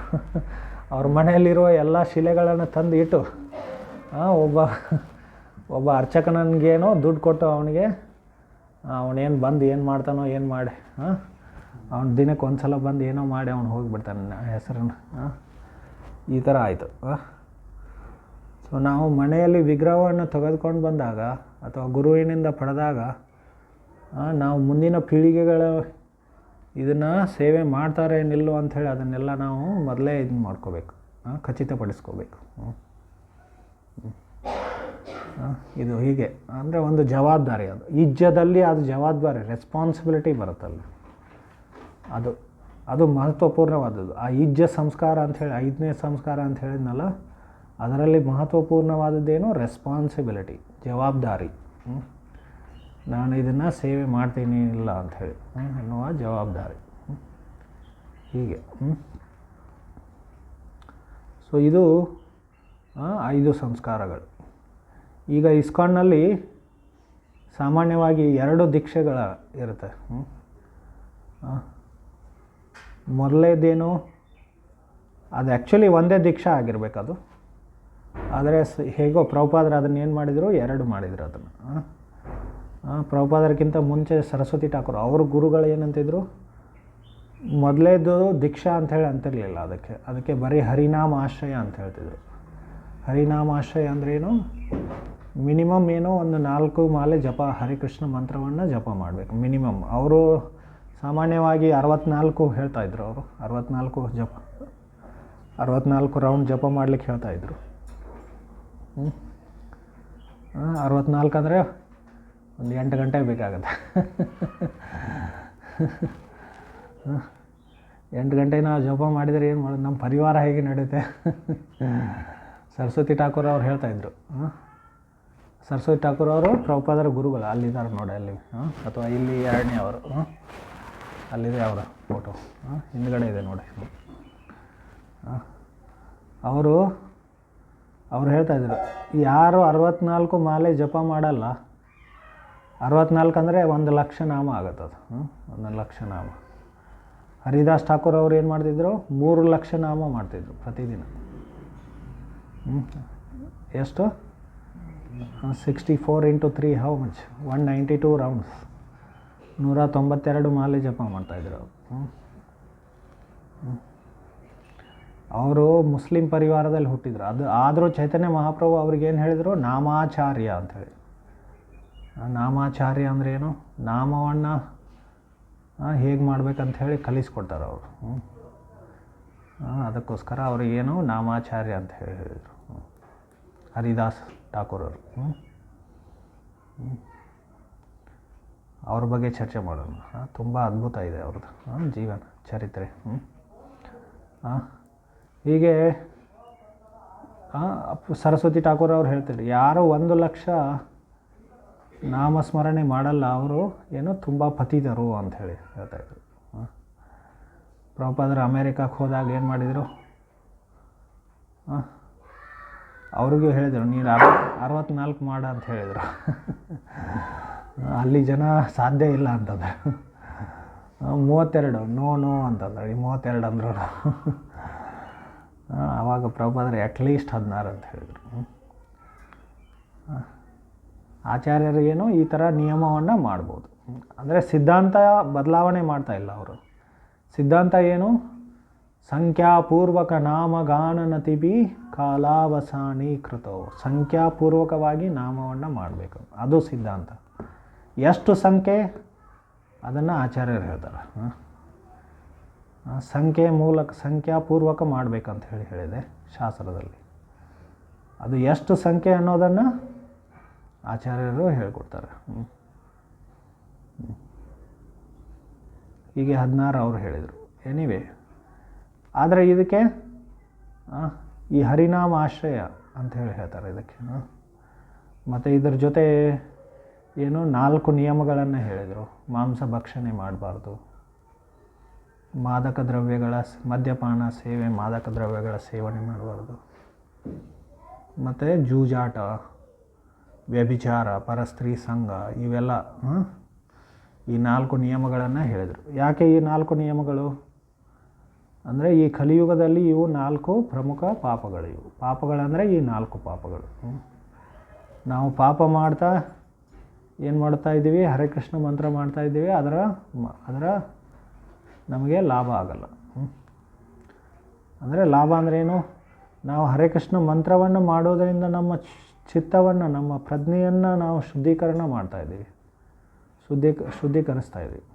ಅವ್ರ ಮನೆಯಲ್ಲಿರುವ ಎಲ್ಲ ಶಿಲೆಗಳನ್ನು ತಂದು ಇಟ್ಟು ಒಬ್ಬ ಅರ್ಚಕನಿಗೇನೋ ದುಡ್ಡು ಕೊಟ್ಟು ಅವನಿಗೆ ಅವನೇನು ಬಂದು ಏನು ಮಾಡ್ತಾನೋ ಏನು ಮಾಡಿ ಅವ್ನು ದಿನಕ್ಕೆ ಒಂದು ಸಲ ಬಂದು ಏನೋ ಮಾಡಿ ಅವ್ನು ಹೋಗಿಬಿಡ್ತಾನೆ ಹೆಸರನ್ನು. ಈ ಥರ ಆಯಿತು. ಸೊ ನಾವು ಮನೆಯಲ್ಲಿ ವಿಗ್ರಹವನ್ನು ತೆಗೆದುಕೊಂಡು ಬಂದಾಗ ಅಥವಾ ಗುರುವಿನಿಂದ ಪಡೆದಾಗ ನಾವು ಮುಂದಿನ ಪೀಳಿಗೆಗಳ ಇದನ್ನು ಸೇವೆ ಮಾಡ್ತಾರೆ ನಿಲ್ಲು ಅಂಥೇಳಿ ಅದನ್ನೆಲ್ಲ ನಾವು ಮೊದಲೇ ಇದು ಮಾಡ್ಕೋಬೇಕು, ಖಚಿತಪಡಿಸ್ಕೋಬೇಕು. ಇದು ಹೀಗೆ ಅಂದರೆ ಒಂದು ಜವಾಬ್ದಾರಿ, ಅದು ಇಜ್ಜದಲ್ಲಿ ಅದು ಜವಾಬ್ದಾರಿ, ರೆಸ್ಪಾನ್ಸಿಬಿಲಿಟಿ ಬರುತ್ತಲ್ಲ, ಅದು ಮಹತ್ವಪೂರ್ಣವಾದದ್ದು. ಆ ಇಜ್ಜ ಸಂಸ್ಕಾರ ಅಂಥೇಳಿ 5ನೇ ಸಂಸ್ಕಾರ ಅಂತ ಹೇಳಿದ್ನಲ್ಲ, ಅದರಲ್ಲಿ ಮಹತ್ವಪೂರ್ಣವಾದದ್ದೇನು, ರೆಸ್ಪಾನ್ಸಿಬಿಲಿಟಿ, ಜವಾಬ್ದಾರಿ. ನಾನು ಇದನ್ನು ಸೇವೆ ಮಾಡ್ತೀನಿ ಇಲ್ಲ ಅಂಥೇಳಿ ಎನ್ನುವ ಜವಾಬ್ದಾರಿ. ಹೀಗೆ ಸೊ ಇದು 5 ಸಂಸ್ಕಾರಗಳು. ಈಗ ಇಸ್ಕಾನ್ನಲ್ಲಿ ಸಾಮಾನ್ಯವಾಗಿ 2 ದೀಕ್ಷೆಗಳ ಇರುತ್ತೆ. ಮೊದಲನೇದೇನು, ಅದು ಆ್ಯಕ್ಚುಲಿ ಒಂದೇ ದೀಕ್ಷಾ ಆಗಿರಬೇಕದು. ಆದರೆ ಹೇಗೋ ಪ್ರಭುಪಾದರು ಅದನ್ನು ಮಾಡಿದರು, 2 ಮಾಡಿದರು ಅದನ್ನು. ಪ್ರಭುಪಾದರಿಗಿಂತ ಮುಂಚೆ ಸರಸ್ವತಿ ಠಾಕೂರ್ ಅವ್ರ ಗುರುಗಳು ಏನಂತಿದ್ರು, ಮೊದಲೇದು ದೀಕ್ಷಾ ಅಂಥೇಳಿ ಅಂತಿರಲಿಲ್ಲ, ಅದಕ್ಕೆ ಬರೀ ಹರಿನಾಮ ಆಶ್ರಯ ಅಂತ ಹೇಳ್ತಿದ್ರು. ಹರಿನಾಮ ಆಶ್ರಯ ಅಂದ್ರೇನು, ಮಿನಿಮಮ್ ಒಂದು 4 ಮಾಲೆ ಜಪ ಹರಿಕೃಷ್ಣ ಮಂತ್ರವನ್ನು ಜಪ ಮಾಡಬೇಕು ಮಿನಿಮಮ್. ಅವರು ಸಾಮಾನ್ಯವಾಗಿ 64 ಹೇಳ್ತಾಯಿದ್ರು. ಅವರು 64 ರೌಂಡ್ ಜಪ ಮಾಡ್ಲಿಕ್ಕೆ ಹೇಳ್ತಾಯಿದ್ರು. 64 ಅಂದರೆ ಒಂದು 8 ಗಂಟೆ ಬೇಕಾಗತ್ತೆ. 8 ಗಂಟೆಗೆ ನಾವು ಜಪ ಮಾಡಿದರೆ ಏನು ಮಾಡೋದು, ನಮ್ಮ ಪರಿವಾರ ಹೇಗೆ ನಡೆಯುತ್ತೆ. ಸರಸ್ವತಿ ಠಾಕೂರ್ ಅವ್ರು ಹೇಳ್ತಾಯಿದ್ರು. ಸರಸ್ವತಿ ಠಾಕೂರ್ ಅವರು ಪ್ರಭುಪಾದರ ಗುರುಗಳು ಅಲ್ಲಿದ್ದಾರೆ ನೋಡಿ ಅಲ್ಲಿ, ಅಥವಾ ಇಲ್ಲಿ 2ನೇ ಅವರು, ಅಲ್ಲಿದೆ ಅವರ ಫೋಟೋ, ಹಿಂದ್ಗಡೆ ಇದೆ ನೋಡಿ. ಅವರು ಹೇಳ್ತಾಯಿದ್ರು, ಯಾರು 64 ಮಾಲೆ ಜಪ ಮಾಡಲ್ಲ, 64 ಅಂದರೆ 1,00,000 ನಾಮ ಆಗುತ್ತೆ ಅದು. 1,00,000 ನಾಮ. ಹರಿದಾಸ್ ಠಾಕೂರ್ ಅವ್ರು ಏನು ಮಾಡ್ತಿದ್ರು, 3,00,000 ನಾಮ ಮಾಡ್ತಿದ್ರು ಪ್ರತಿದಿನ. ಎಷ್ಟು? 64 × 3 ಹೌ ಮಚ್? 192 ರೌಂಡ್ಸ್. 192 ಮಾಲೆ ಜಪ ಮಾಡ್ತಾಯಿದ್ರು ಅವರು. ಅವರು ಮುಸ್ಲಿಂ ಪರಿವಾರದಲ್ಲಿ ಹುಟ್ಟಿದ್ರು. ಆದರೂ ಚೈತನ್ಯ ಮಹಾಪ್ರಭು ಅವ್ರಿಗೇನು ಹೇಳಿದರು, ನಾಮಾಚಾರ್ಯ ಅಂಥೇಳಿ. ನಾಮಾಚಾರ್ಯ ಅಂದರೆ ಏನು? ನಾಮವನ್ನು ಹೇಗೆ ಮಾಡ್ಬೇಕಂತ ಹೇಳಿ ಕಲಿಸ್ಕೊಡ್ತಾರೆ ಅವರು. ಅದಕ್ಕೋಸ್ಕರ ಅವ್ರಿಗೇನು ನಾಮಾಚಾರ್ಯ ಅಂತ ಹೇಳಿದರು ಹರಿದಾಸ್ ಠಾಕೂರ್ ಅವರು. ಅವ್ರ ಬಗ್ಗೆ ಚರ್ಚೆ ಮಾಡೋಣ. ತುಂಬ ಅದ್ಭುತ ಇದೆ ಅವ್ರದ್ದು ಜೀವನ ಚರಿತ್ರೆ. ಹೀಗೆ ಸರಸ್ವತಿ ಠಾಕೂರ್ ಅವ್ರು ಹೇಳ್ತಾರೆ, ಯಾರು 1,00,000 ನಾಮಸ್ಮರಣೆ ಮಾಡಲ್ಲ ಅವರು ಏನು ತುಂಬ ಪತಿತರು ಅಂಥೇಳಿ ಹೇಳ್ತಾಯಿದ್ರು. ಪ್ರಭುಪಾದರು ಅಮೇರಿಕಕ್ಕೆ ಹೋದಾಗ ಏನು ಮಾಡಿದರು, ಅವ್ರಿಗೂ ಹೇಳಿದರು, ನೀನು 64 ಮಾಡ ಅಂತ ಹೇಳಿದರು. ಅಲ್ಲಿ ಜನ ಸಾಧ್ಯ ಇಲ್ಲ ಅಂತಂದ್ರೆ 32 ನೋ ಅಂತಂದ್ರೆ 32 ಅಂದ್ರು. ಆವಾಗ ಪ್ರಭುಪಾದರು ಅಟ್ಲೀಸ್ಟ್ 16 ಅಂತ ಹೇಳಿದರು. ಆಚಾರ್ಯರಿಗೇನು ಈ ಥರ ನಿಯಮವನ್ನು ಮಾಡ್ಬೋದು. ಅಂದರೆ ಸಿದ್ಧಾಂತ ಬದಲಾವಣೆ ಮಾಡ್ತಾಯಿಲ್ಲ ಅವರು. ಸಿದ್ಧಾಂತ ಏನು? ಸಂಖ್ಯಾಪೂರ್ವಕ ನಾಮಗಾನನತಿಭಿ ಕಾಲಾವಸಾನಿ ಕೃತವು. ಸಂಖ್ಯಾಪೂರ್ವಕವಾಗಿ ನಾಮವನ್ನು ಮಾಡಬೇಕು, ಅದು ಸಿದ್ಧಾಂತ. ಎಷ್ಟು ಸಂಖ್ಯೆ ಅದನ್ನು ಆಚಾರ್ಯರು ಹೇಳ್ತಾರೆ. ಸಂಖ್ಯಾಪೂರ್ವಕ ಮಾಡಬೇಕಂತ ಹೇಳಿದೆ ಶಾಸ್ತ್ರದಲ್ಲಿ. ಅದು ಎಷ್ಟು ಸಂಖ್ಯೆ ಅನ್ನೋದನ್ನು ಆಚಾರ್ಯರು ಹೇಳ್ಕೊಡ್ತಾರೆ. ಹೀಗೆ 16 ಅವರು ಹೇಳಿದರು. ಎನಿವೆ, ಆದರೆ ಇದಕ್ಕೆ ಈ ಹರಿನಾಮ ಆಶ್ರಯ ಅಂತ ಹೇಳ್ತಾರೆ ಇದಕ್ಕೆ. ಮತ್ತು ಇದರ ಜೊತೆ ಏನು 4 ನಿಯಮಗಳನ್ನು ಹೇಳಿದರು. ಮಾಂಸ ಭಕ್ಷಣೆ ಮಾಡಬಾರ್ದು, ಮದ್ಯಪಾನ ಸೇವೆ, ಮಾದಕ ದ್ರವ್ಯಗಳ ಸೇವನೆ ಮಾಡಬಾರ್ದು, ಮತ್ತು ಜೂಜಾಟ, ವ್ಯಭಿಚಾರ, ಪರಸ್ತ್ರೀ ಸಂಘ, ಇವೆಲ್ಲ ಈ 4 ನಿಯಮಗಳನ್ನು ಹೇಳಿದರು. ಯಾಕೆ ಈ 4 ನಿಯಮಗಳು ಅಂದರೆ, ಈ ಕಲಿಯುಗದಲ್ಲಿ ಇವು 4 ಪ್ರಮುಖ ಪಾಪಗಳು. ಇವು ಪಾಪಗಳಂದರೆ ಈ 4 ಪಾಪಗಳು. ನಾವು ಪಾಪ ಮಾಡ್ತಾ ಏನು ಮಾಡ್ತಾ ಇದ್ದೀವಿ, ಹರೇ ಕೃಷ್ಣ ಮಂತ್ರ ಮಾಡ್ತಾ ಇದ್ದೀವಿ, ಅದರ ನಮಗೆ ಲಾಭ ಆಗಲ್ಲ. ಅಂದರೆ ಲಾಭ ಅಂದ್ರೇನು? ನಾವು ಹರೇ ಕೃಷ್ಣ ಮಂತ್ರವನ್ನು ಮಾಡೋದರಿಂದ ನಮ್ಮ ಚಿತ್ತವನ್ನು, ನಮ್ಮ ಪ್ರಜ್ಞೆಯನ್ನು ನಾವು ಶುದ್ಧೀಕರಣ ಮಾಡ್ತಾಯಿದ್ದೀವಿ, ಶುದ್ಧೀಕರಿಸ್ತಾ ಇದ್ದೀವಿ.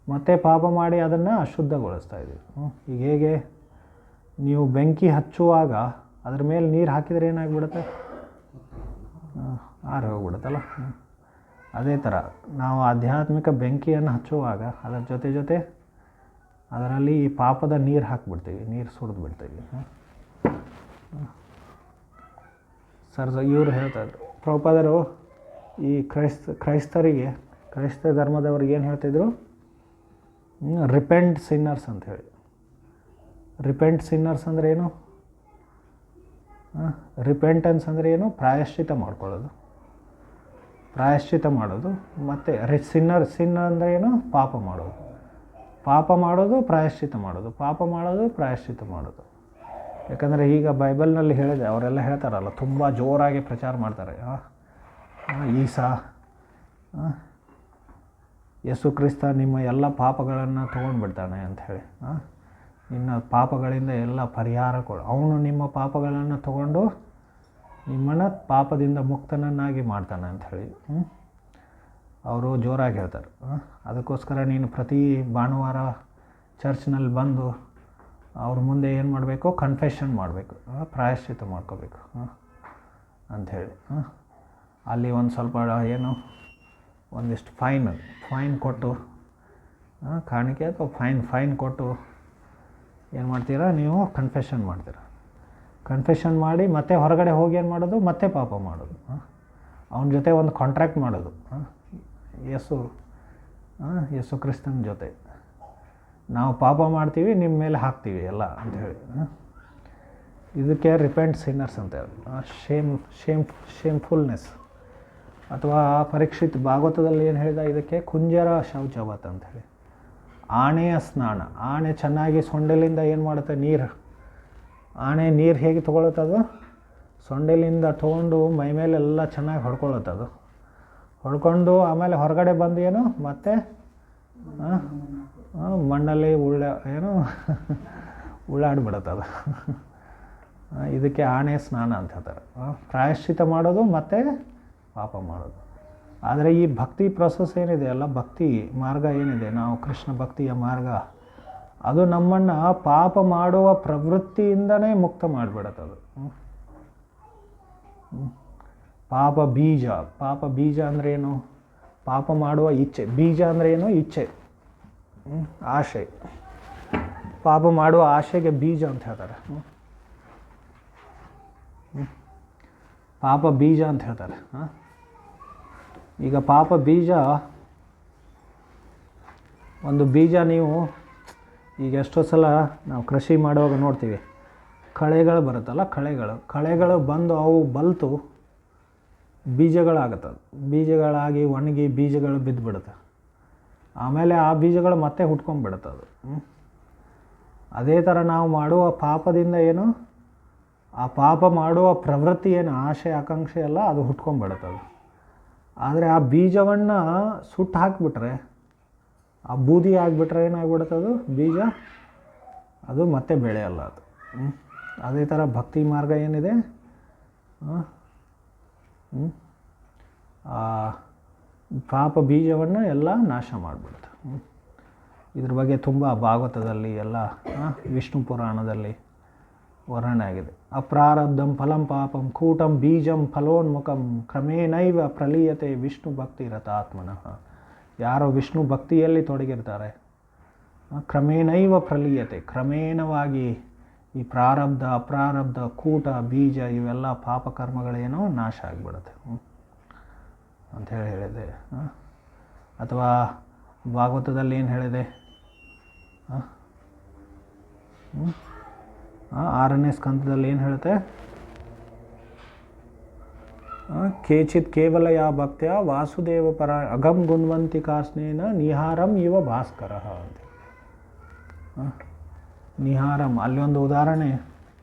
ಮತ್ತೆ ಪಾಪ ಮಾಡಿ ಅದನ್ನು ಅಶುದ್ಧಗೊಳಿಸ್ತಾ ಇದ್ದೀವಿ. ಈಗ ಹೇಗೆ ನೀವು ಬೆಂಕಿ ಹಚ್ಚುವಾಗ ಅದ್ರ ಮೇಲೆ ನೀರು ಹಾಕಿದರೆ ಏನಾಗಿಬಿಡುತ್ತೆ? ಆರಿ ಹೋಗ್ಬಿಡುತ್ತಲ್ಲ. ಅದೇ ಥರ ನಾವು ಆಧ್ಯಾತ್ಮಿಕ ಬೆಂಕಿಯನ್ನು ಹಚ್ಚುವಾಗ ಅದರ ಜೊತೆ ಅದರಲ್ಲಿ ಈ ಪಾಪದ ನೀರು ಹಾಕಿಬಿಡ್ತೀವಿ, ನೀರು ಸುರಿದು ಬಿಡ್ತೀವಿ. ಇವರು ಹೇಳ್ತಾಯಿದ್ರು, ಪ್ರಭುಪಾದರು ಈ ಕ್ರೈಸ್ತ ಧರ್ಮದವ್ರಿಗೆ ಏನು ಹೇಳ್ತಿದ್ರು, ರಿಪೆಂಟ್ ಸಿನ್ನರ್ಸ್ ಅಂಥೇಳಿ. ರಿಪೆಂಟ್ ಸಿನ್ನರ್ಸ್ ಅಂದರೆ ಏನು? ರಿಪೆಂಟೆನ್ಸ್ ಅಂದರೆ ಏನು? ಪ್ರಾಯಶ್ಚಿತ ಮಾಡ್ಕೊಳ್ಳೋದು, ಪ್ರಾಯಶ್ಚಿತ ಮಾಡೋದು. ಮತ್ತು ಸಿನ್ ಅಂದರೆ ಏನು? ಪಾಪ ಮಾಡೋದು. ಪಾಪ ಮಾಡೋದು, ಪ್ರಾಯಶ್ಚಿತ ಮಾಡೋದು, ಪಾಪ ಮಾಡೋದು, ಪ್ರಾಯಶ್ಚಿತ ಮಾಡೋದು. ಯಾಕಂದರೆ ಈಗ ಬೈಬಲ್ನಲ್ಲಿ ಹೇಳಿದೆ, ಅವರೆಲ್ಲ ಹೇಳ್ತಾರಲ್ಲ, ತುಂಬ ಜೋರಾಗಿ ಪ್ರಚಾರ ಮಾಡ್ತಾರೆ. ಈಸಾ, ಯೇಸು ಕ್ರಿಸ್ತ ನಿಮ್ಮ ಎಲ್ಲ ಪಾಪಗಳನ್ನು ತೊಗೊಂಡ್ಬಿಡ್ತಾನೆ ಅಂಥೇಳಿ, ನಿನ್ನ ಪಾಪಗಳಿಂದ ಎಲ್ಲ ಪರಿಹಾರ ಕೊಡು, ಅವನು ನಿಮ್ಮ ಪಾಪಗಳನ್ನು ತಗೊಂಡು ನಿಮ್ಮನ್ನು ಪಾಪದಿಂದ ಮುಕ್ತನನ್ನಾಗಿ ಮಾಡ್ತಾನೆ ಅಂಥೇಳಿ ಅವರು ಜೋರಾಗಿ ಹೇಳ್ತಾರೆ. ಅದಕ್ಕೋಸ್ಕರ ನೀನು ಪ್ರತಿ ಭಾನುವಾರ ಚರ್ಚ್ನಲ್ಲಿ ಬಂದು ಅವ್ರ ಮುಂದೆ ಏನು ಮಾಡಬೇಕು? ಕನ್ಫೆಷನ್ ಮಾಡಬೇಕು, ಪ್ರಾಯಶ್ಚಿತ ಮಾಡ್ಕೋಬೇಕು ಅಂಥೇಳಿ. ಅಲ್ಲಿ ಒಂದು ಸ್ವಲ್ಪ ಏನು ಒಂದಿಷ್ಟು ಫೈನ್ ಕೊಟ್ಟು, ಕಾಣಿಕೆ ಅಥವಾ ಫೈನ್ ಕೊಟ್ಟು ಏನು ಮಾಡ್ತೀರಾ ನೀವು? ಕನ್ಫೆಷನ್ ಮಾಡ್ತೀರಾ. ಕನ್ಫೆಷನ್ ಮಾಡಿ ಮತ್ತೆ ಹೊರಗಡೆ ಹೋಗಿ ಏನು ಮಾಡೋದು? ಮತ್ತೆ ಪಾಪ ಮಾಡೋದು. ಅವನ ಜೊತೆ ಒಂದು ಕಾಂಟ್ರ್ಯಾಕ್ಟ್ ಮಾಡೋದು. ಯೇಸು ಕ್ರಿಸ್ತನ ಜೊತೆ ನಾವು ಪಾಪ ಮಾಡ್ತೀವಿ, ನಿಮ್ಮ ಮೇಲೆ ಹಾಕ್ತೀವಿ ಎಲ್ಲ ಅಂಥೇಳಿ. ಇದಕ್ಕೆ ರಿಪೆಂಟ್ ಸಿನ್ನರ್ಸ್ ಅಂತ ಹೇಳಿ. ಶೇಮ್ಫುಲ್ನೆಸ್. ಅಥವಾ ಪರೀಕ್ಷಿತ್ ಭಾಗವತದಲ್ಲಿ ಏನು ಹೇಳಿದ ಇದಕ್ಕೆ? ಕುಂಜರ ಶೌಚವತ್ ಅಂಥೇಳಿ. ಆಣೆಯ ಸ್ನಾನ. ಆಣೆ ಚೆನ್ನಾಗಿ ಸೊಂಡೆಲಿಂದ ಏನು ಮಾಡುತ್ತೆ? ಆಣೆ ನೀರು ಹೇಗೆ ತೊಗೊಳುತ್ತದು? ಸೊಂಡೆಲಿಂದ ತೊಗೊಂಡು ಮೈ ಮೇಲೆಲ್ಲ ಚೆನ್ನಾಗಿ ಹೊಡ್ಕೊಳ್ಳುತ್ತದು. ಹೊಡ್ಕೊಂಡು ಆಮೇಲೆ ಹೊರಗಡೆ ಬಂದು ಏನು ಮತ್ತೆ ಮಣ್ಣಲ್ಲಿ ಉಳ್ಳಾಡ್ಬಿಡುತ್ತದು. ಇದಕ್ಕೆ ಆಣೆ ಸ್ನಾನ ಅಂತ ಹೇಳ್ತಾರೆ. ಪ್ರಾಯಶ್ಚಿತ ಮಾಡೋದು ಮತ್ತು ಪಾಪ ಮಾಡೋದು. ಆದರೆ ಈ ಭಕ್ತಿ ಪ್ರೊಸೆಸ್ ಏನಿದೆ ಅಲ್ಲ, ಭಕ್ತಿ ಮಾರ್ಗ ಏನಿದೆ, ನಾವು ಕೃಷ್ಣ ಭಕ್ತಿಯ ಮಾರ್ಗ, ಅದು ನಮ್ಮನ್ನು ಪಾಪ ಮಾಡುವ ಪ್ರವೃತ್ತಿಯಿಂದನೇ ಮುಕ್ತ ಮಾಡಿಬಿಡುತ್ತದು. ಪಾಪ ಬೀಜ. ಪಾಪ ಬೀಜ ಅಂದರೆ ಏನು? ಪಾಪ ಮಾಡುವ ಇಚ್ಛೆ. ಬೀಜ ಅಂದರೆ ಏನು? ಇಚ್ಛೆ, ಆಶೆ. ಪಾಪ ಮಾಡುವ ಆಶೆಗೆ ಬೀಜ ಅಂತ ಹೇಳ್ತಾರೆ. ಪಾಪ ಬೀಜ ಅಂತ ಹೇಳ್ತಾರೆ. ಈಗ ಪಾಪ ಬೀಜ, ಒಂದು ಬೀಜ ನೀವು ಈಗ ಎಷ್ಟೋ ಸಲ ನಾವು ಕೃಷಿ ಮಾಡುವಾಗ ನೋಡ್ತೀವಿ, ಕಳೆಗಳು ಬರುತ್ತಲ್ಲ, ಕಳೆಗಳು ಬಂದು ಅವು ಬಲ್ತು ಬೀಜಗಳಾಗುತ್ತದು. ಬೀಜಗಳಾಗಿ ಒಣಗಿ ಬೀಜಗಳು ಬಿದ್ದುಬಿಡುತ್ತೆ. ಆಮೇಲೆ ಆ ಬೀಜಗಳು ಮತ್ತೆ ಹುಟ್ಕೊಂಡ್ಬಿಡುತ್ತದು. ಅದೇ ಥರ ನಾವು ಮಾಡುವ ಪಾಪದಿಂದ ಏನು, ಆ ಪಾಪ ಮಾಡುವ ಪ್ರವೃತ್ತಿ ಏನು, ಆಶೆ ಆಕಾಂಕ್ಷೆ ಎಲ್ಲ ಅದು ಹುಟ್ಕೊಂಡ್ಬಿಡುತ್ತದು. ಆದರೆ ಆ ಬೀಜವನ್ನು ಸುಟ್ಟು ಹಾಕಿಬಿಟ್ರೆ, ಆ ಬೂದಿ ಆಗಿಬಿಟ್ರೆ ಏನಾಗ್ಬಿಡುತ್ತದು ಬೀಜ, ಅದು ಮತ್ತೆ ಬೆಳೆಯಲ್ಲ ಅದು. ಅದೇ ಥರ ಭಕ್ತಿ ಮಾರ್ಗ ಏನಿದೆ, ಆ ಪಾಪ ಬೀಜವನ್ನು ಎಲ್ಲ ನಾಶ ಮಾಡಿಬಿಡುತ್ತೆ. ಇದ್ರ ಬಗ್ಗೆ ತುಂಬ ಭಾಗವತದಲ್ಲಿ ಎಲ್ಲ ವಿಷ್ಣು ಪುರಾಣದಲ್ಲಿ ವರ್ಣನೆ ಆಗಿದೆ. ಅಪ್ರಾರಬ್ಧಂ ಫಲಂ ಪಾಪಂ ಕೂಟಂ ಬೀಜಂ ಫಲೋನ್ಮುಖಂ ಕ್ರಮೇಣೈವ ಪ್ರಲೀಯತೆ ವಿಷ್ಣು ಭಕ್ತಿ ರತಾತ್ಮನಃ. ಯಾರು ವಿಷ್ಣು ಭಕ್ತಿಯಲ್ಲಿ ತೊಡಗಿರ್ತಾರೆ, ಕ್ರಮೇಣೈವ ಪ್ರಲೀಯತೆ, ಕ್ರಮೇಣವಾಗಿ ಈ ಪ್ರಾರಬ್ಧ ಅಪ್ರಾರಬ್ಧ ಕೂಟ ಬೀಜ ಇವೆಲ್ಲ ಪಾಪಕರ್ಮಗಳೇನೋ ನಾಶ ಆಗಿಬಿಡುತ್ತೆ ಅಂಥೇಳಿ ಹೇಳಿದೆ. ಅಥವಾ ಭಾಗವತದಲ್ಲಿ ಏನು ಹೇಳಿದೆ? 6ನೇ ಸ್ಕಂದದಲ್ಲಿ ಏನು ಹೇಳುತ್ತೆ? ಕೇಚಿತ್ ಕೇವಲ ಯಾ ಭಕ್ತ್ಯ ವಾಸುದೇವ ಪರ ಅಗಮ್ ಗುಣ್ವಂತಿ ಕಾಸ್ನೇನ ನಿಹಾರಂ ಇವ ಭಾಸ್ಕರ ಅಂತ. ನಿಹಾರಂ ಅಲ್ಲಿ ಒಂದು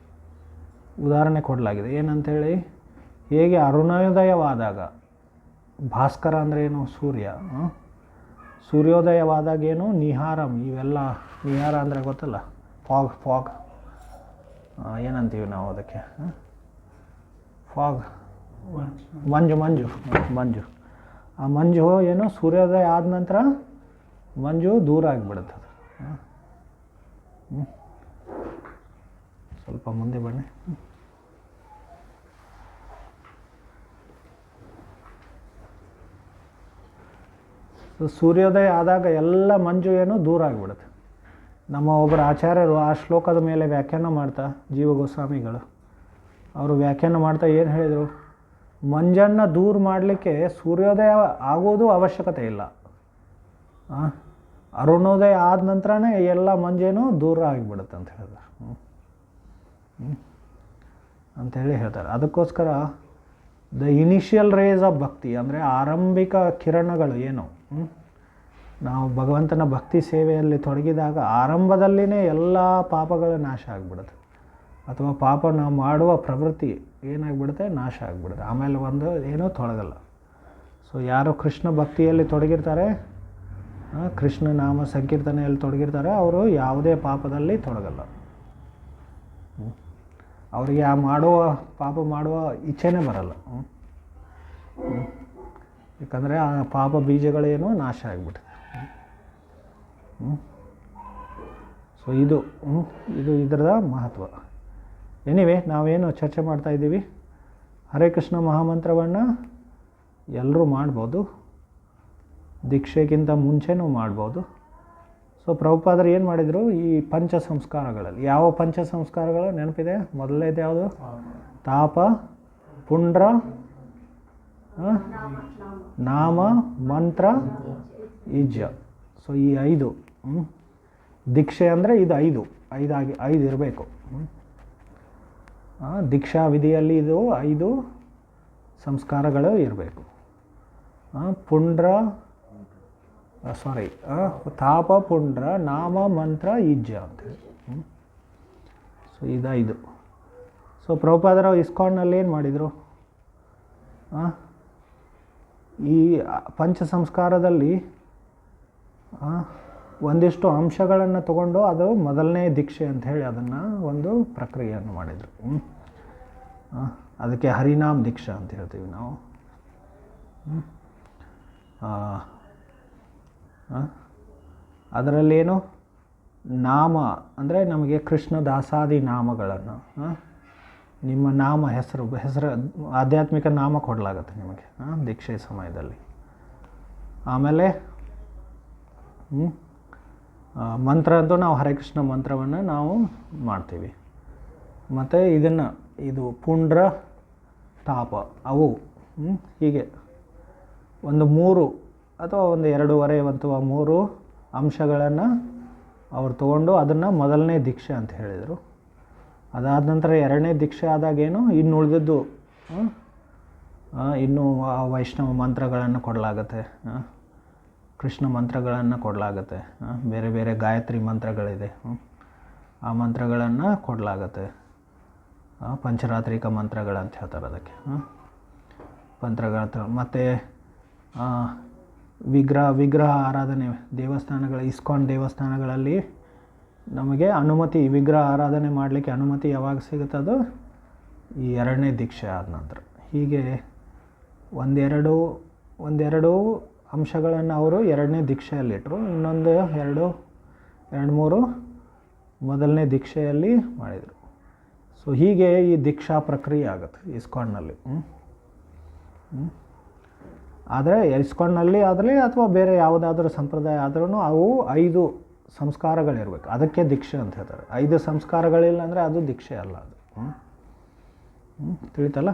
ಉದಾಹರಣೆ ಕೊಡಲಾಗಿದೆ. ಏನಂತೇಳಿ, ಹೇಗೆ ಅರುಣೋದಯವಾದಾಗ ಭಾಸ್ಕರ ಅಂದರೆ ಏನು? ಸೂರ್ಯ. ಸೂರ್ಯೋದಯವಾದಾಗ ಏನು? ನಿಹಾರಂ. ಇವೆಲ್ಲ ನಿಹಾರ ಅಂದರೆ ಗೊತ್ತಲ್ಲ, ಫಾಗ್ ಏನಂತೀವಿ ನಾವು ಅದಕ್ಕೆ? ಫಾಗ್, ಮಂಜು. ಆ ಮಂಜು ಏನು, ಸೂರ್ಯೋದಯ ಆದ ನಂತರ ಮಂಜು ದೂರ ಆಗಿಬಿಡುತ್ತದೆ. ಸ್ವಲ್ಪ ಮುಂದೆ ಬನ್ನಿ. ಸೂರ್ಯೋದಯ ಆದಾಗ ಎಲ್ಲ ಮಂಜು ಏನು ದೂರ ಆಗಿಬಿಡುತ್ತೆ. ನಮ್ಮ ಒಬ್ಬರು ಆಚಾರ್ಯರು ಆ ಶ್ಲೋಕದ ಮೇಲೆ ವ್ಯಾಖ್ಯಾನ ಮಾಡ್ತಾ, ಜೀವ ಗೋಸ್ವಾಮಿಗಳು ಅವರು ವ್ಯಾಖ್ಯಾನ ಮಾಡ್ತಾ ಏನು ಹೇಳಿದರು? ಮಂಜನ್ನು ದೂರ ಮಾಡಲಿಕ್ಕೆ ಸೂರ್ಯೋದಯ ಆಗೋದು ಅವಶ್ಯಕತೆ ಇಲ್ಲ. ಅರುಣೋದಯ ಆದ ನಂತರನೇ ಎಲ್ಲ ಮಂಜೇನು ದೂರ ಆಗಿಬಿಡುತ್ತೆ ಅಂತ ಹೇಳಿದ್ರು ಅಂಥೇಳಿ ಹೇಳ್ತಾರೆ. ಅದಕ್ಕೋಸ್ಕರ ದ ಇನಿಷಿಯಲ್ ರೇಸ್ ಆಫ್ ಭಕ್ತಿ ಅಂದರೆ ಆರಂಭಿಕ ಕಿರಣಗಳು ಏನು, ನಾವು ಭಗವಂತನ ಭಕ್ತಿ ಸೇವೆಯಲ್ಲಿ ತೊಡಗಿದಾಗ ಆರಂಭದಲ್ಲಿನೇ ಎಲ್ಲ ಪಾಪಗಳು ನಾಶ ಆಗಿಬಿಡುತ್ತೆ. ಅಥವಾ ಪಾಪ ನಾವು ಮಾಡುವ ಪ್ರವೃತ್ತಿ ಏನಾಗಿಬಿಡುತ್ತೆ? ನಾಶ ಆಗಿಬಿಡುತ್ತೆ. ಆಮೇಲೆ ಒಂದು ಏನೂ ತೊಡಗಲ್ಲ. ಸೊ ಯಾರು ಕೃಷ್ಣ ಭಕ್ತಿಯಲ್ಲಿ ತೊಡಗಿರ್ತಾರೆ, ಕೃಷ್ಣ ನಾಮ ಸಂಕೀರ್ತನೆಯಲ್ಲಿ ತೊಡಗಿರ್ತಾರೆ, ಅವರು ಯಾವುದೇ ಪಾಪದಲ್ಲಿ ತೊಡಗಲ್ಲ. ಅವರಿಗೆ ಆ ಪಾಪ ಮಾಡುವ ಇಚ್ಛೆನೇ ಬರಲ್ಲ. ಯಾಕಂದರೆ ಆ ಪಾಪ ಬೀಜಗಳೇನೋ ನಾಶ ಆಗಿಬಿಡುತ್ತೆ. ಸೊ ಇದು ಇದರ ಮಹತ್ವ. ಎನಿವೆ, ನಾವೇನು ಚರ್ಚೆ ಮಾಡ್ತಾ ಇದ್ದೀವಿ, ಹರೇ ಕೃಷ್ಣ ಮಹಾಮಂತ್ರವನ್ನು ಎಲ್ಲರೂ ಮಾಡ್ಬೋದು, ದೀಕ್ಷೆಗಿಂತ ಮುಂಚೆನೂ ಮಾಡ್ಬೋದು. ಸೊ ಸೊ ಪ್ರಭುಪಾದರು ಏನು ಮಾಡಿದರು, ಈ ಪಂಚ ಸಂಸ್ಕಾರಗಳಲ್ಲಿ ಯಾವ ಪಂಚ ಸಂಸ್ಕಾರಗಳು ನೆನಪಿದೆ? ಮೊದಲನೇದು ಯಾವುದು? ತಾಪ, ಪುಂಡ್ರ, ನಾಮ, ಮಂತ್ರ, ಈಜ್ಯ. ಸೊ ಈ 5 ದೀಕ್ಷೆ ಅಂದರೆ ಇದು 5 ಇರಬೇಕು. ದೀಕ್ಷಾ ವಿಧಿಯಲ್ಲಿ ಇದು 5 ಸಂಸ್ಕಾರಗಳು ಇರಬೇಕು. ಪುಂಡ್ರ ತಾಪ, ಪುಂಡ್ರ, ನಾಮ, ಮಂತ್ರ, ಈಜ್ಯ ಅಂತೇಳಿ. ಸೊ ಇದು 5. ಸೊ ಪ್ರಭುಪಾದರು ಇಸ್ಕಾನ್ನಲ್ಲಿ ಏನು ಮಾಡಿದರು, ಈ ಪಂಚ ಸಂಸ್ಕಾರದಲ್ಲಿ ಒಂದಿಷ್ಟು ಅಂಶಗಳನ್ನು ತಗೊಂಡು ಅದು ಮೊದಲನೇ ದೀಕ್ಷೆ ಅಂತ ಹೇಳಿ ಅದನ್ನು ಒಂದು ಪ್ರಕ್ರಿಯೆಯನ್ನು ಮಾಡಿದರು. ಅದಕ್ಕೆ ಹರಿನಾಮ್ ದೀಕ್ಷಾ ಅಂತ ಹೇಳ್ತೀವಿ ನಾವು. ಅದರಲ್ಲೇನು ನಾಮ ಅಂದರೆ ನಮಗೆ ಕೃಷ್ಣ ದಾಸಾದಿ ನಾಮಗಳನ್ನು, ನಿಮ್ಮ ನಾಮ ಹೆಸರು ಆಧ್ಯಾತ್ಮಿಕ ನಾಮ ಕೊಡಲಾಗತ್ತೆ ನಿಮಗೆ ದೀಕ್ಷೆ ಸಮಯದಲ್ಲಿ. ಆಮೇಲೆ ಮಂತ್ರ ಅಂತೂ ನಾವು ಹರೇ ಕೃಷ್ಣ ಮಂತ್ರವನ್ನು ನಾವು ಮಾಡ್ತೀವಿ. ಮತ್ತು ಇದು ಪುಂಡ್ರ, ತಾಪ, ಅವು ಹೀಗೆ ಒಂದು 3 ಅಥವಾ ಒಂದು 2.5 ಅಥವಾ 3 ಅಂಶಗಳನ್ನು ಅವ್ರು ತೊಗೊಂಡು ಅದನ್ನು ಮೊದಲನೇ ದೀಕ್ಷೆ ಅಂತ ಹೇಳಿದರು. ಅದಾದ ನಂತರ 2ನೇ ದೀಕ್ಷೆ ಆದಾಗೇನು ಇನ್ನು ಉಳಿದದ್ದು ಇನ್ನೂ ವೈಷ್ಣವ ಮಂತ್ರಗಳನ್ನು ಕೊಡಲಾಗತ್ತೆ, ಕೃಷ್ಣ ಮಂತ್ರಗಳನ್ನು ಕೊಡಲಾಗತ್ತೆ, ಬೇರೆ ಬೇರೆ ಗಾಯತ್ರಿ ಮಂತ್ರಗಳಿದೆ, ಆ ಮಂತ್ರಗಳನ್ನು ಕೊಡಲಾಗತ್ತೆ. ಪಂಚರಾತ್ರಿಕ ಮಂತ್ರಗಳಂತ ಹೇಳ್ತಾರೆ ಅದಕ್ಕೆ. ಮಂತ್ರಗಳ ಮತ್ತು ವಿಗ್ರಹ ಆರಾಧನೆ ದೇವಸ್ಥಾನಗಳ ಇಸ್ಕಾನ್ ದೇವಸ್ಥಾನಗಳಲ್ಲಿ ನಮಗೆ ಅನುಮತಿ, ವಿಗ್ರಹ ಆರಾಧನೆ ಮಾಡಲಿಕ್ಕೆ ಅನುಮತಿ ಯಾವಾಗ ಸಿಗುತ್ತದೋ ಈ 2ನೇ ದೀಕ್ಷೆ ಆದ ನಂತರ. ಹೀಗೆ ಒಂದೆರಡು ಅಂಶಗಳನ್ನು ಅವರು 2ನೇ ದೀಕ್ಷೆಯಲ್ಲಿಟ್ಟರು, ಇನ್ನೊಂದು 2-3 ಮೊದಲನೇ ದೀಕ್ಷೆಯಲ್ಲಿ ಮಾಡಿದರು. ಸೊ ಹೀಗೆ ಈ ದೀಕ್ಷಾ ಪ್ರಕ್ರಿಯೆ ಆಗುತ್ತೆ ಇಸ್ಕಾನ್ನಲ್ಲಿ. ಆದರೆ ಇಸ್ಕಾನ್ನಲ್ಲಿ ಆದರೆ ಅಥವಾ ಬೇರೆ ಯಾವುದಾದ್ರೂ ಸಂಪ್ರದಾಯ ಆದ್ರೂ ಅವು 5 ಸಂಸ್ಕಾರಗಳಿರ್ಬೇಕು, ಅದಕ್ಕೆ ದೀಕ್ಷೆ ಅಂತ ಹೇಳ್ತಾರೆ. 5 ಸಂಸ್ಕಾರಗಳಿಲ್ಲ ಅಂದರೆ ಅದು ದೀಕ್ಷೆ ಅಲ್ಲ ಅದು. ತಿಳಿತಲ್ಲ?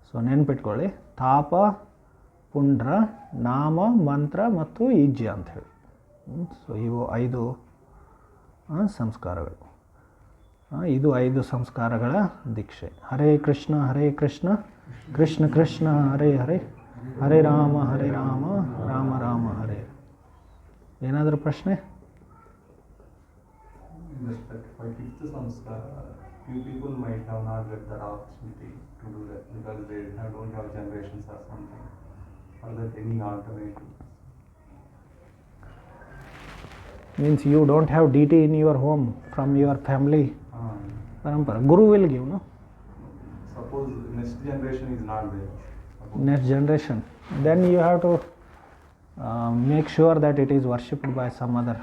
ಸೊ ನೆನ್ಪಿಟ್ಕೊಳ್ಳಿ, ತಾಪ, ಪುಂಡ್ರ, ನಾಮ, ಮಂತ್ರ ಮತ್ತು ಈಜ್ಯ ಅಂಥೇಳಿ. ಸೊ ಇವು 5 ಸಂಸ್ಕಾರಗಳು. ಇದು 5 ಸಂಸ್ಕಾರಗಳ ದೀಕ್ಷೆ. ಹರೇ ಕೃಷ್ಣ ಕೃಷ್ಣ ಕೃಷ್ಣ ಹರೇ ಹರೇ, ಹರೇ ರಾಮ ರಾಮ ರಾಮ ಹರೇ. ಏನಾದರೂ ಪ್ರಶ್ನೆ? For fifth samskara, few people might have not get that opportunity to do that because they don't have generations or something. Are there any alternatives? Means you don't have deity in your home from your family. Parampara. Guru will give, no? Suppose next generation is not there. Next generation. Then you have to make sure that it is worshipped by some other.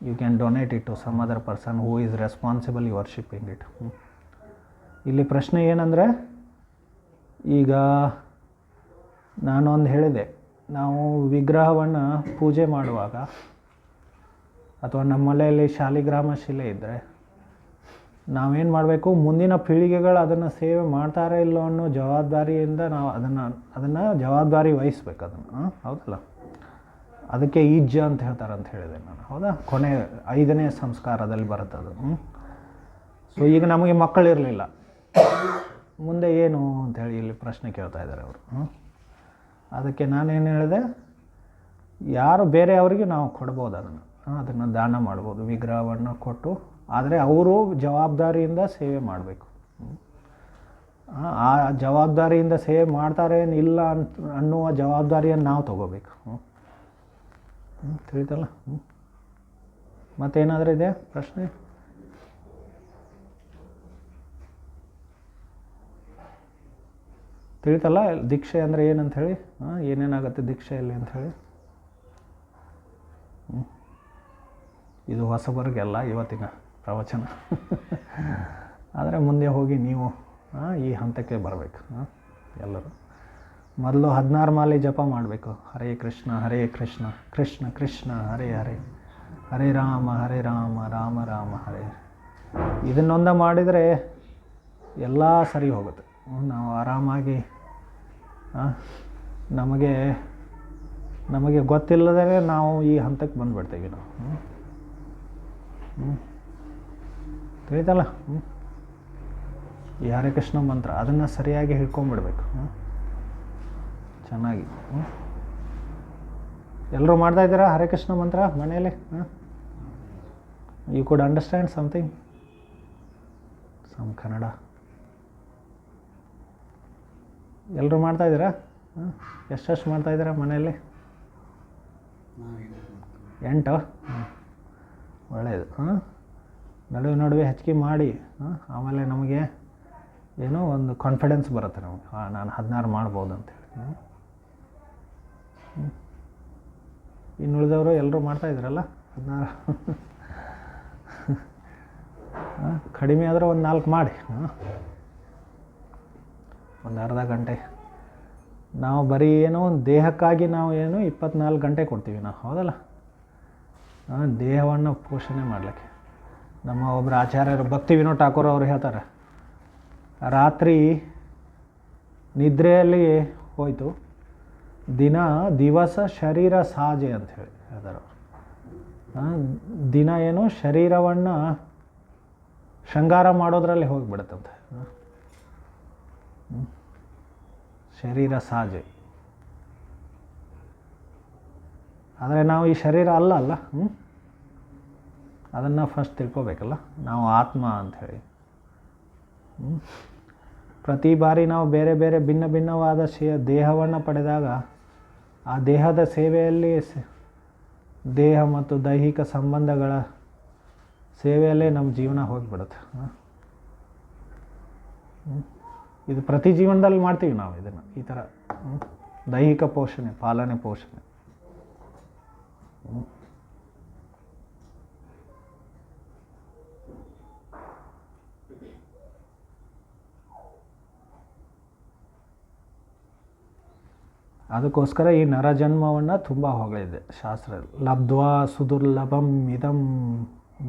You can donate it to some other person who is responsibly worshipping it. ಇಲ್ಲಿ ಪ್ರಶ್ನೆ ಏನಂದರೆ, ಈಗ ನಾನೊಂದು ಹೇಳಿದೆ, ನಾವು ವಿಗ್ರಹವನ್ನು ಪೂಜೆ ಮಾಡುವಾಗ ಅಥವಾ ನಮ್ಮ ಮನೆಯಲ್ಲಿ ಶಾಲಿಗ್ರಾಮ ಶಿಲೆ ಇದ್ದರೆ ನಾವೇನು ಮಾಡಬೇಕು, ಮುಂದಿನ ಪೀಳಿಗೆಗಳು ಅದನ್ನು ಸೇವೆ ಮಾಡ್ತಾರೆ ಇಲ್ಲೋ ಅನ್ನೋ ಜವಾಬ್ದಾರಿಯಿಂದ ನಾವು ಅದನ್ನು ಜವಾಬ್ದಾರಿ ವಹಿಸ್ಬೇಕು ಅದನ್ನು. ಹೌದಲ್ಲ? ಅದಕ್ಕೆ ಈಜ್ಯ ಅಂತ ಹೇಳ್ತಾರೆ ಅಂತ ಹೇಳಿದೆ ನಾನು. ಹೌದಾ? ಕೊನೆ 5ನೇ ಸಂಸ್ಕಾರದಲ್ಲಿ ಬರುತ್ತೆ ಅದು. ಸೊ ಈಗ ನಮಗೆ ಮಕ್ಕಳಿರಲಿಲ್ಲ, ಮುಂದೆ ಏನು ಅಂಥೇಳಿ ಇಲ್ಲಿ ಪ್ರಶ್ನೆ ಕೇಳ್ತಾ ಇದ್ದಾರೆ ಅವರು. ಅದಕ್ಕೆ ನಾನೇನು ಹೇಳಿದೆ, ಯಾರು ಬೇರೆಯವರಿಗೆ ನಾವು ಕೊಡ್ಬೋದು, ಅದನ್ನು ದಾನ ಮಾಡ್ಬೋದು, ವಿಗ್ರಹವನ್ನು ಕೊಟ್ಟು. ಆದರೆ ಅವರು ಜವಾಬ್ದಾರಿಯಿಂದ ಸೇವೆ ಮಾಡಬೇಕು. ಆ ಜವಾಬ್ದಾರಿಯಿಂದ ಸೇವೆ ಮಾಡ್ತಾರೆ ಇಲ್ಲ ಅನ್ನುವ ಜವಾಬ್ದಾರಿಯನ್ನು ನಾವು ತಗೋಬೇಕು. ತಿಳಿತಲ್ಲ? ಮತ್ತೇನಾದರೂ ಇದೆ ಪ್ರಶ್ನೆ? ತಿಳಿತಲ್ಲ ದೀಕ್ಷೆ ಅಂದರೆ ಏನಂತ ಹೇಳಿ, ಏನೇನಾಗುತ್ತೆ ದೀಕ್ಷೆಯಲ್ಲಿ ಅಂಥೇಳಿ? ಇದು ಹೊಸಬರಿಗೆಲ್ಲ ಇವತ್ತಿನ ಪ್ರವಚನ. ಆದರೆ ಮುಂದೆ ಹೋಗಿ ನೀವು ಈ ಹಂತಕ್ಕೆ ಬರಬೇಕು ಎಲ್ಲರೂ. ಮೊದಲು 16 ಮಾಲೆ ಜಪ ಮಾಡಬೇಕು. ಹರೇ ಕೃಷ್ಣ ಕೃಷ್ಣ ಕೃಷ್ಣ ಹರೇ ಹರೇ, ಹರೇ ರಾಮ ರಾಮ ರಾಮ ಹರೇ. ಇದನ್ನೊಂದ ಮಾಡಿದರೆ ಎಲ್ಲ ಸರಿ ಹೋಗುತ್ತೆ. ನಾವು ಆರಾಮಾಗಿ ನಮಗೆ ಗೊತ್ತಿಲ್ಲದೇ ನಾವು ಈ ಹಂತಕ್ಕೆ ಬಂದುಬಿಡ್ತೀವಿ ನಾವು. ತಿಳಿತಲ್ಲ. ಈ ಹರೇ ಕೃಷ್ಣ ಮಂತ್ರ ಅದನ್ನು ಸರಿಯಾಗಿ ಹಿಡ್ಕೊಂಡ್ಬಿಡ್ಬೇಕು ಚೆನ್ನಾಗಿ. ಎಲ್ಲರೂ ಮಾಡ್ತಾ ಇದ್ದೀರಾ ಹರೇ ಕೃಷ್ಣ ಮಂತ್ರ ಮನೆಯಲ್ಲಿ? You could understand something, some Kannada? ಎಲ್ಲರೂ ಮಾಡ್ತಾ ಇದ್ದೀರಾ? ಎಷ್ಟು ಮಾಡ್ತಾಯಿದ್ದೀರಾ ಮನೆಯಲ್ಲಿ? 8? ಒಳ್ಳೆಯದು. ನಡುವೆ ಹೆಚ್ಚಿಗೆ ಮಾಡಿ ಆಮೇಲೆ ನಮಗೆ ಏನೋ ಒಂದು ಕಾನ್ಫಿಡೆನ್ಸ್ ಬರುತ್ತೆ ನಮಗೆ, ನಾನು 16 ಮಾಡ್ಬೋದು ಅಂತೇಳಿ. ಇನ್ನುಳಿದವರು ಎಲ್ಲರೂ ಮಾಡ್ತಾಯಿದ್ರಲ್ಲ 16. ಕಡಿಮೆ ಆದರೆ ಒಂದು 4 ಮಾಡಿ, ಒಂದು ಅರ್ಧ ಗಂಟೆ. ನಾವು ಬರೀ ಏನೋ ಒಂದು ದೇಹಕ್ಕಾಗಿ ನಾವು 24 ಗಂಟೆ ಕೊಡ್ತೀವಿ ನಾವು, ಹೌದಲ್ಲ? ದೇಹವನ್ನು ಪೋಷಣೆ ಮಾಡಲಿಕ್ಕೆ. ನಮ್ಮ ಒಬ್ಬರು ಆಚಾರ್ಯರು ಭಕ್ತಿ ವಿನೋದ್ ಠಾಕೂರ್ ಅವರು ಹೇಳ್ತಾರೆ, ರಾತ್ರಿ ನಿದ್ರೆಯಲ್ಲಿ ಹೋಯಿತು, ದಿವಸ ಶರೀರ ಸಾಜೆ ಅಂತ ಹೇಳ್ತಾರೆ. ದಿನ ಏನು ಶರೀರವನ್ನು ಶೃಂಗಾರ ಮಾಡೋದ್ರಲ್ಲಿ ಹೋಗಿಬಿಡುತ್ತಂತೆ. ಶರೀರ ಸಾಜೆ. ಆದರೆ ನಾವು ಈ ಶರೀರ ಅಲ್ಲ ಅದನ್ನು ಫಸ್ಟ್ ತಿಳ್ಕೊಬೇಕಲ್ಲ, ನಾವು ಆತ್ಮ ಅಂಥೇಳಿ. ಪ್ರತಿ ಬಾರಿ ನಾವು ಬೇರೆ ಬೇರೆ ಭಿನ್ನವಾದ ದೇಹವನ್ನು ಪಡೆದಾಗ ಆ ದೇಹದ ಸೇವೆಯಲ್ಲಿ, ದೇಹ ಮತ್ತು ದೈಹಿಕ ಸಂಬಂಧಗಳ ಸೇವೆಯಲ್ಲೇ ನಮ್ಮ ಜೀವನ ಹೋಗಿಬಿಡುತ್ತೆ. ಇದು ಪ್ರತಿ ಜೀವನದಲ್ಲಿ ಮಾಡ್ತೀವಿ ನಾವು ಇದನ್ನು, ಈ ಥರ ದೈಹಿಕ ಪೋಷಣೆ, ಪಾಲನೆ ಪೋಷಣೆ. ಅದಕ್ಕೋಸ್ಕರ ಈ ನರಜನ್ಮವನ್ನು ತುಂಬ ಹೊಗಳಿದೆ ಶಾಸ್ತ್ರ. ಲಬ್ಧ್ವಾ ಸುದುರ್ಲಭಂ ಇದಂ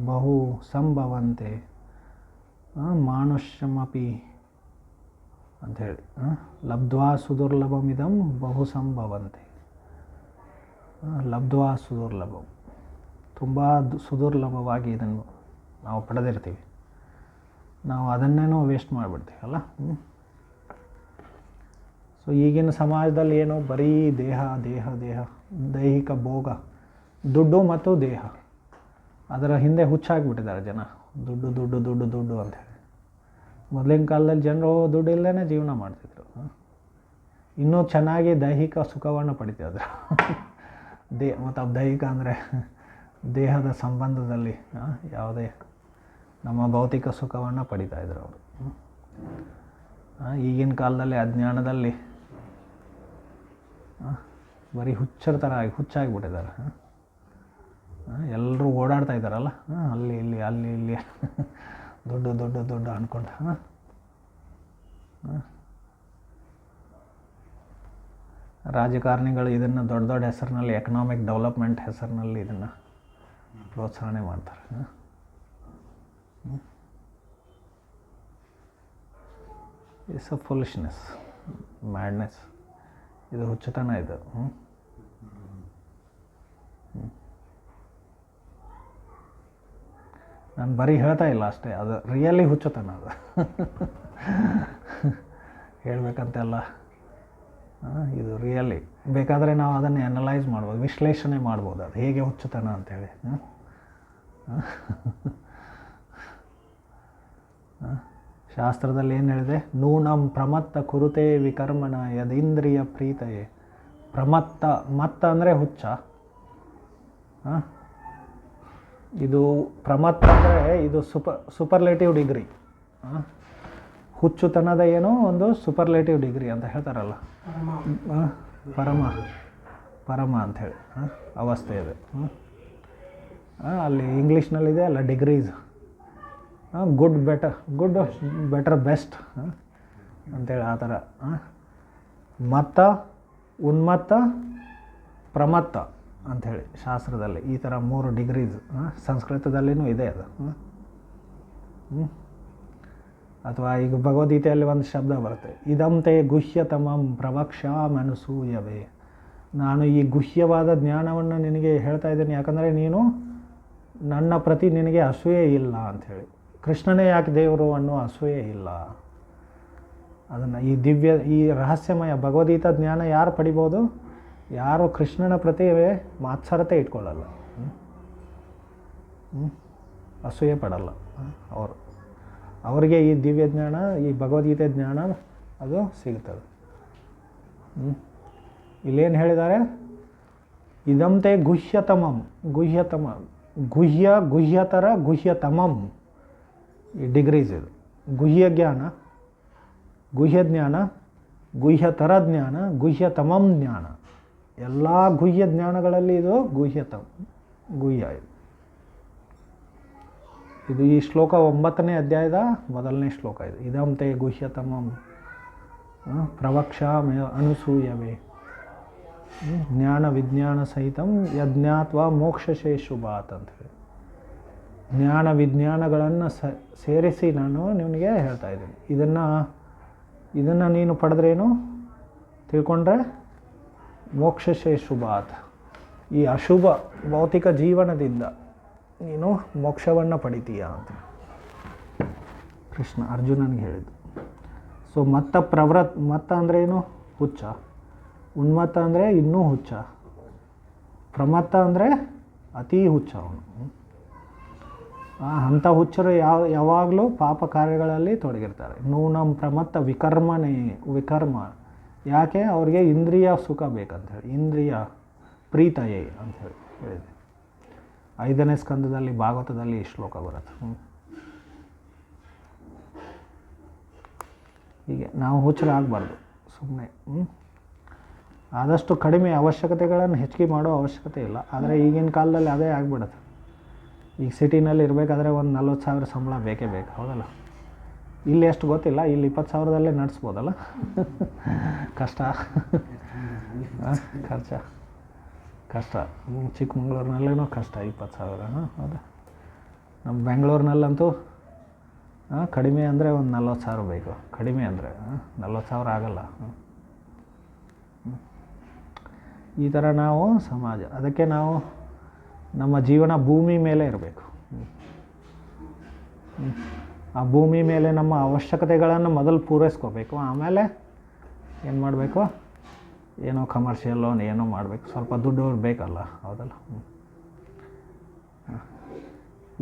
ಬಹು ಸಂಭವಂತೆ ಮಾನುಷ್ಯಮಪಿ ಅಂಥೇಳಿ. ಲಬ್ಧ್ವಾ ಸುದುರ್ಲಭಂ ಇದಂ ಬಹು ಸಂಭವಂತೆ. ಲಬ್ಧ್ವಾ ಸುದುರ್ಲಭಂ, ತುಂಬ ಸುದುರ್ಲಭವಾಗಿ ಇದನ್ನು ನಾವು ಪಡೆದಿರ್ತೀವಿ. ನಾವು ಅದನ್ನೇನೋ ವೇಸ್ಟ್ ಮಾಡಿಬಿಡ್ತೀವಿ ಅಲ್ಲ. ಸೊ ಈಗಿನ ಸಮಾಜದಲ್ಲಿ ಏನೋ ಬರೀ ದೇಹ ದೈಹಿಕ ಭೋಗ, ದುಡ್ಡು ಮತ್ತು ದೇಹ, ಅದರ ಹಿಂದೆ ಹುಚ್ಚಾಗಿಬಿಟ್ಟಿದ್ದಾರೆ ಜನ. ದುಡ್ಡು ಅಂಥೇಳಿ. ಮೊದಲಿನ ಕಾಲದಲ್ಲಿ ಜನರು ದುಡ್ಡು ಇಲ್ಲದೇ ಜೀವನ ಮಾಡ್ತಿದ್ರು, ಇನ್ನೂ ಚೆನ್ನಾಗಿ ದೈಹಿಕ ಸುಖವನ್ನು ಪಡಿತಿದ್ರು. ಮತ್ತು ದೈಹಿಕ ಅಂದರೆ ದೇಹದ ಸಂಬಂಧದಲ್ಲಿ ಯಾವುದೇ ನಮ್ಮ ಭೌತಿಕ ಸುಖವನ್ನು ಪಡಿತಾಯಿದ್ರು ಅವರು. ಈಗಿನ ಕಾಲದಲ್ಲಿ ಅಜ್ಞಾನದಲ್ಲಿ ಬರೀ ಹುಚ್ಚರ ಥರ ಹುಚ್ಚಾಗಿಬಿಟ್ಟಿದ್ದಾರೆ. ಎಲ್ಲರೂ ಓಡಾಡ್ತಾ ಇದ್ದಾರಲ್ಲ, ಅಲ್ಲಿ ಇಲ್ಲಿ ದುಡ್ಡು ಅಂದ್ಕೊಂಡು. ರಾಜಕಾರಣಿಗಳು ಇದನ್ನು ದೊಡ್ಡ ಹೆಸರಿನಲ್ಲಿ, ಎಕನಾಮಿಕ್ ಡೆವಲಪ್ಮೆಂಟ್ ಹೆಸರಿನಲ್ಲಿ ಇದನ್ನು ಪ್ರೋತ್ಸಾಹನೆ ಮಾಡ್ತಾರೆ. It's a foolishness, madness. ಇದು ಹುಚ್ಚುತನ ಇದು. ನಾನು ಬರೀ ಹೇಳ್ತಾ ಇಲ್ಲ ಅಷ್ಟೇ, ಅದು ರಿಯಲಿ ಹುಚ್ಚುತನ ಅದು. ಹೇಳಬೇಕಂತೆಲ್ಲ ಇದು ರಿಯಲಿ. ಬೇಕಾದರೆ ನಾವು ಅದನ್ನು ಅನಲೈಸ್ ಮಾಡ್ಬೋದು, ವಿಶ್ಲೇಷಣೆ ಮಾಡ್ಬೋದು, ಅದು ಹೇಗೆ ಹುಚ್ಚುತನ ಅಂಥೇಳಿ. ಶಾಸ್ತ್ರದಲ್ಲಿ ಏನು ಹೇಳಿದೆ? ನೂನಂ ಪ್ರಮತ್ತ ಕುರುತೆ ವಿಕರ್ಮಣ ಯದಿಂದ್ರಿಯ ಪ್ರೀತಯೇ. ಮತ್ತ ಅಂದರೆ ಹುಚ್ಚ. ಇದು ಪ್ರಮತ್ತ ಅಂದರೆ ಇದು ಸೂಪರ್ಲೇಟಿವ್ ಡಿಗ್ರಿ. ಹುಚ್ಚುತನದ ಏನೋ ಒಂದು ಸೂಪರ್ಲೇಟಿವ್ ಡಿಗ್ರಿ ಅಂತ ಹೇಳ್ತಾರಲ್ಲ, ಪರಮ ಅಂಥೇಳಿ ಅವಸ್ಥೆ ಇದೆ. ಅಲ್ಲಿ ಇಂಗ್ಲೀಷ್ನಲ್ಲಿದೆ ಅಲ್ಲ, ಡಿಗ್ರೀಸ್. ಗುಡ್ ಬೆಟರ್ ಬೆಸ್ಟ್ ಅಂತೇಳಿ ಆ ಥರ. ಮತ್ತ, ಉನ್ಮತ್ತ, ಪ್ರಮತ್ತ ಅಂಥೇಳಿ ಶಾಸ್ತ್ರದಲ್ಲಿ ಈ ಥರ 3 ಡಿಗ್ರೀಸ್. ಸಂಸ್ಕೃತದಲ್ಲಿನೂ ಇದೆ ಅದು. ಅಥವಾ ಈಗ ಭಗವದ್ಗೀತೆಯಲ್ಲಿ ಒಂದು ಶಬ್ದ ಬರುತ್ತೆ, ಇದಂತೆ ಗುಹ್ಯತಮಂ ಪ್ರವಕ್ಷ್ಯಾಮನಸೂಯವೇ. ನಾನು ಈ ಗುಹ್ಯವಾದ ಜ್ಞಾನವನ್ನು ನಿನಗೆ ಹೇಳ್ತಾ ಇದ್ದೀನಿ, ಯಾಕಂದರೆ ನೀನು ನನ್ನ ಪ್ರತಿ ನಿನಗೆ ಅಸೂಯೆ ಇಲ್ಲ ಅಂಥೇಳಿ. ಕೃಷ್ಣನೇ ಯಾಕೆ ದೇವರು ಅನ್ನೋ ಅಸೂಯೆ ಇಲ್ಲ. ಅದನ್ನು ಈ ರಹಸ್ಯಮಯ ಭಗವದ್ಗೀತಾ ಜ್ಞಾನ ಯಾರು ಪಡಿಬೋದು? ಯಾರು ಕೃಷ್ಣನ ಪ್ರತಿ ಮಾತ್ಸರತೆ ಇಟ್ಕೊಳ್ಳಲ್ಲ, ಅಸೂಯೆ ಪಡಲ್ಲ ಅವರು. ಅವರಿಗೆ ಈ ದಿವ್ಯ ಜ್ಞಾನ, ಈ ಭಗವದ್ಗೀತೆ ಜ್ಞಾನ ಅದು ಸಿಗ್ತದೆ. ಇಲ್ಲೇನು ಹೇಳಿದ್ದಾರೆ? ಇದಂತೆ ಗುಹ್ಯತಮಂ, ಗುಹ್ಯತರ ಗುಹ್ಯತಮಂ, ಈ ಡಿಗ್ರೀಸ್ ಇದು. ಗುಹ್ಯ ಜ್ಞಾನ, ಗುಹ್ಯತರ ಜ್ಞಾನ, ಗುಹ್ಯತಮಂ ಜ್ಞಾನ. ಎಲ್ಲ ಗುಹ್ಯ ಜ್ಞಾನಗಳಲ್ಲಿ ಇದು ಗುಹ್ಯ ಇದು ಈ ಶ್ಲೋಕ 9ನೇ ಅಧ್ಯಾಯದ 1ನೇ ಶ್ಲೋಕ ಇದು. ಇದಂತೆ ಗುಹ್ಯತಮಂ ಪ್ರವಕ್ಷ್ಯಾಮ ಅನಸೂಯವೇ ಜ್ಞಾನ ವಿಜ್ಞಾನ ಸಹಿತಂ ಯಜ್ಞಾತ್ವ ಮೋಕ್ಷಶೇಷುಭಾತ್ ಅಂಥೇಳಿ. ಜ್ಞಾನ ವಿಜ್ಞಾನಗಳನ್ನು ಸೇರಿಸಿ ನಾನು ನಿನಗೆ ಹೇಳ್ತಾ ಇದ್ದೀನಿ. ಇದನ್ನು ನೀನು ಪಡೆದ್ರೇನು ತಿಳ್ಕೊಂಡ್ರೆ ಮೋಕ್ಷಶೇಷುಭಾತ್, ಈ ಅಶುಭ ಭೌತಿಕ ಜೀವನದಿಂದ ನೀನು ಮೋಕ್ಷವನ್ನು ಪಡಿತೀಯ ಅಂತ ಕೃಷ್ಣ ಅರ್ಜುನನಿಗೆ ಹೇಳಿದ್ದು. ಸೊ ಮತ್ತ ಅಂದರೆ ಏನು? ಹುಚ್ಚ. ಉನ್ಮತ್ತ ಅಂದರೆ ಇನ್ನೂ ಹುಚ್ಚ. ಪ್ರಮತ್ತ ಅಂದರೆ ಅತೀ ಹುಚ್ಚ ಅವನು. ಅಂಥ ಹುಚ್ಚರು ಯಾವಾಗಲೂ ಪಾಪ ಕಾರ್ಯಗಳಲ್ಲಿ ತೊಡಗಿರ್ತಾರೆ. ನೂನಂ ಪ್ರಮತ್ತ ವಿಕರ್ಮ. ಯಾಕೆ? ಅವ್ರಿಗೆ ಇಂದ್ರಿಯ ಸುಖ ಬೇಕಂಥೇಳಿ, ಇಂದ್ರಿಯ ಪ್ರೀತಯೇ ಅಂಥೇಳಿ ಹೇಳಿದೆ. 5ನೇ ಸ್ಕಂದದಲ್ಲಿ ಭಾಗವತದಲ್ಲಿ ಈ ಶ್ಲೋಕ ಬರುತ್ತೆ. ಹೀಗೆ ನಾವು ಹುಚ್ಚರಾಗಬಾರ್ದು ಸುಮ್ಮನೆ. ಆದಷ್ಟು ಕಡಿಮೆ ಅವಶ್ಯಕತೆಗಳನ್ನು ಹೆಚ್ಚಿಗೆ ಮಾಡೋ ಅವಶ್ಯಕತೆ ಇಲ್ಲ. ಆದರೆ ಈಗಿನ ಕಾಲದಲ್ಲಿ ಅದೇ ಆಗಿಬಿಡುತ್ತೆ. ಈಗ ಸಿಟಿನಲ್ಲಿ ಇರಬೇಕಾದ್ರೆ ಒಂದು 40,000 ಸಂಬಳ ಬೇಕೇ ಬೇಕು, ಹೌದಲ್ಲ? ಇಲ್ಲಿ ಎಷ್ಟು ಗೊತ್ತಿಲ್ಲ, ಇಲ್ಲಿ 20,000ದಲ್ಲೇ ನಡೆಸ್ಬೋದಲ್ಲ. ಕಷ್ಟ ಕಷ್ಟ. ಚಿಕ್ಕಮಂಗ್ಳೂರಿನಲ್ಲೂ ಕಷ್ಟ 20,000. ಹೌದಾ? ನಮ್ಮ ಬೆಂಗಳೂರಿನಲ್ಲಂತೂ ಕಡಿಮೆ ಅಂದರೆ ಒಂದು 40,000 ಬೇಕು. ಕಡಿಮೆ ಅಂದರೆ 40,000 ಆಗಲ್ಲ. ಈ ಥರ ನಾವು ಸಮಾಜ. ಅದಕ್ಕೆ ನಾವು ನಮ್ಮ ಜೀವನ ಭೂಮಿ ಮೇಲೆ ಇರಬೇಕು. ಆ ಭೂಮಿ ಮೇಲೆ ನಮ್ಮ ಅವಶ್ಯಕತೆಗಳನ್ನು ಮೊದಲು ಪೂರೈಸ್ಕೋಬೇಕು. ಆಮೇಲೆ ಏನು ಮಾಡಬೇಕು? ಏನೋ ಕಮರ್ಷಿಯಲ್ ಲೋನ್ ಏನೋ ಮಾಡಬೇಕು. ಸ್ವಲ್ಪ ದುಡ್ಡು ಬೇಕಲ್ಲ, ಹೌದಲ್ಲ?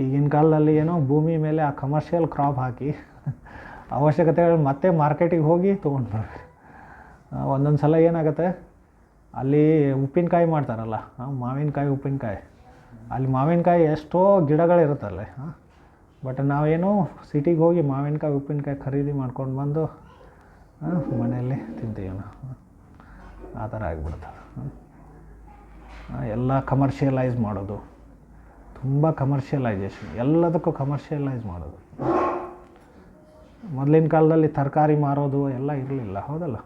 ಈಗಿನ ಕಾಲದಲ್ಲಿ ಏನೋ ಭೂಮಿ ಮೇಲೆ ಆ ಕಮರ್ಷಿಯಲ್ ಕ್ರಾಪ್ ಹಾಕಿ ಅವಶ್ಯಕತೆಗಳು ಮತ್ತೆ ಮಾರ್ಕೆಟಿಗೆ ಹೋಗಿ ತೊಗೊಂಡು ಬರ್ಬೇಕು. ಒಂದೊಂದು ಸಲ ಏನಾಗುತ್ತೆ, ಅಲ್ಲಿ ಉಪ್ಪಿನಕಾಯಿ ಮಾಡ್ತಾರಲ್ಲ, ಮಾವಿನಕಾಯಿ ಉಪ್ಪಿನಕಾಯಿ, ಅಲ್ಲಿ ಮಾವಿನಕಾಯಿ ಎಷ್ಟೋ ಗಿಡಗಳಿರುತ್ತಲ್ಲ. ಬಟ್ ನಾವೇನು ಸಿಟಿಗೆ ಹೋಗಿ ಮಾವಿನಕಾಯಿ ಉಪ್ಪಿನಕಾಯಿ ಖರೀದಿ ಮಾಡ್ಕೊಂಡು ಬಂದು ಮನೆಯಲ್ಲಿ ತಿಂತೀವಿ ನಾವು. ಆ ಥರ ಆಗಿಬಿಡ್ತದೆ. ಎಲ್ಲ ಕಮರ್ಷಿಯಲೈಸ್ ಮಾಡೋದು, ತುಂಬ ಕಮರ್ಷಿಯಲೈಸೇಷನ್, ಎಲ್ಲದಕ್ಕೂ ಕಮರ್ಷಿಯಲೈಸ್ ಮಾಡೋದು. ಮೊದಲಿನ ಕಾಲದಲ್ಲಿ ತರಕಾರಿ ಮಾರೋದು ಎಲ್ಲ ಇರಲಿಲ್ಲ, ಹೌದಲ್ಲ?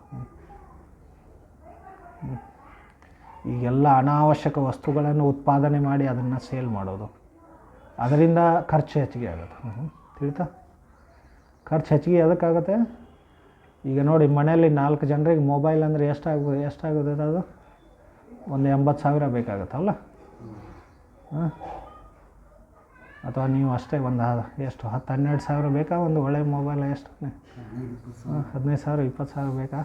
ಈಗೆಲ್ಲ ಅನಾವಶ್ಯಕ ವಸ್ತುಗಳನ್ನು ಉತ್ಪಾದನೆ ಮಾಡಿ ಅದನ್ನು ಸೇಲ್ ಮಾಡೋದು, ಅದರಿಂದ ಖರ್ಚು ಹೆಚ್ಚಿಗೆ ಆಗುತ್ತೆ. ತಿಳಿತಾ? ಖರ್ಚು ಹೆಚ್ಚಿಗೆ ಅದಕ್ಕಾಗುತ್ತೆ. ಈಗ ನೋಡಿ, ಮನೆಯಲ್ಲಿ 4 ಜನರಿಗೆ ಮೊಬೈಲ್ ಅಂದರೆ ಎಷ್ಟಾಗುತ್ತೆ? ಅದು ಒಂದು 80,000 ಬೇಕಾಗುತ್ತಲ್ಲ. ಅಥವಾ ನೀವು ಅಷ್ಟೇ ಒಂದು ಎಷ್ಟು 10-12 ಸಾವಿರ ಬೇಕಾ ಒಂದು ಒಳ್ಳೆಯ ಮೊಬೈಲ್? ಎಷ್ಟು? 15,000 20,000 ಬೇಕಾ?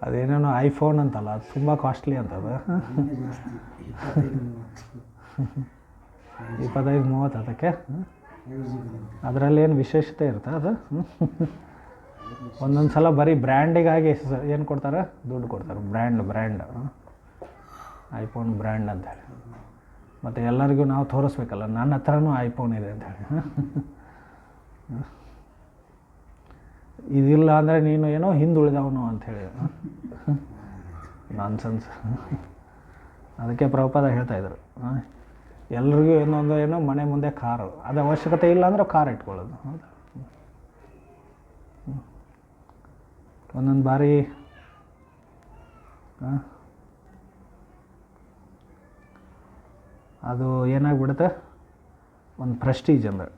ಅದೇನೇನೋ ಐಫೋನ್ ಅಂತಲ್ಲ, ಅದು ತುಂಬ ಕಾಸ್ಟ್ಲಿ ಅಂತದು. 25-30 ಅದಕ್ಕೆ. ಅದರಲ್ಲೇನು ವಿಶೇಷತೆ ಇರುತ್ತೆ ಅದು? ಒಂದೊಂದು ಸಲ ಬರೀ ಬ್ರ್ಯಾಂಡಿಗಾಗಿ ಏನು ಕೊಡ್ತಾರೆ? ದುಡ್ಡು ಕೊಡ್ತಾರೆ. ಬ್ರ್ಯಾಂಡ್ ಐಫೋನ್ ಬ್ರ್ಯಾಂಡ್ ಅಂತೇಳಿ. ಮತ್ತು ಎಲ್ಲರಿಗೂ ನಾವು ತೋರಿಸ್ಬೇಕಲ್ಲ, ನನ್ನ ಹತ್ರನೂ ಐಫೋನ್ ಇದೆ ಅಂಥೇಳಿ. ಇದಿಲ್ಲ ಅಂದರೆ ನೀನು ಏನೋ ಹಿಂದುಳಿದವನು ಅಂಥೇಳಿ. ನಾನ್ಸೆನ್ಸ್. ಅದಕ್ಕೆ ಪ್ರಭುಪಾದ ಹೇಳ್ತಾಯಿದ್ರು, ಎಲ್ರಿಗೂ ಏನೋ ಮನೆ ಮುಂದೆ ಕಾರು, ಅದು ಅವಶ್ಯಕತೆ ಇಲ್ಲ ಅಂದರೆ ಕಾರ್ ಇಟ್ಕೊಳ್ಳೋದು. ಹೌದಾ? ಒಂದೊಂದು ಬಾರಿ ಅದು ಏನಾಗ್ಬಿಡುತ್ತೆ, ಒಂದು ಪ್ರೆಸ್ಟೀಜ್ ಅಂದರೆ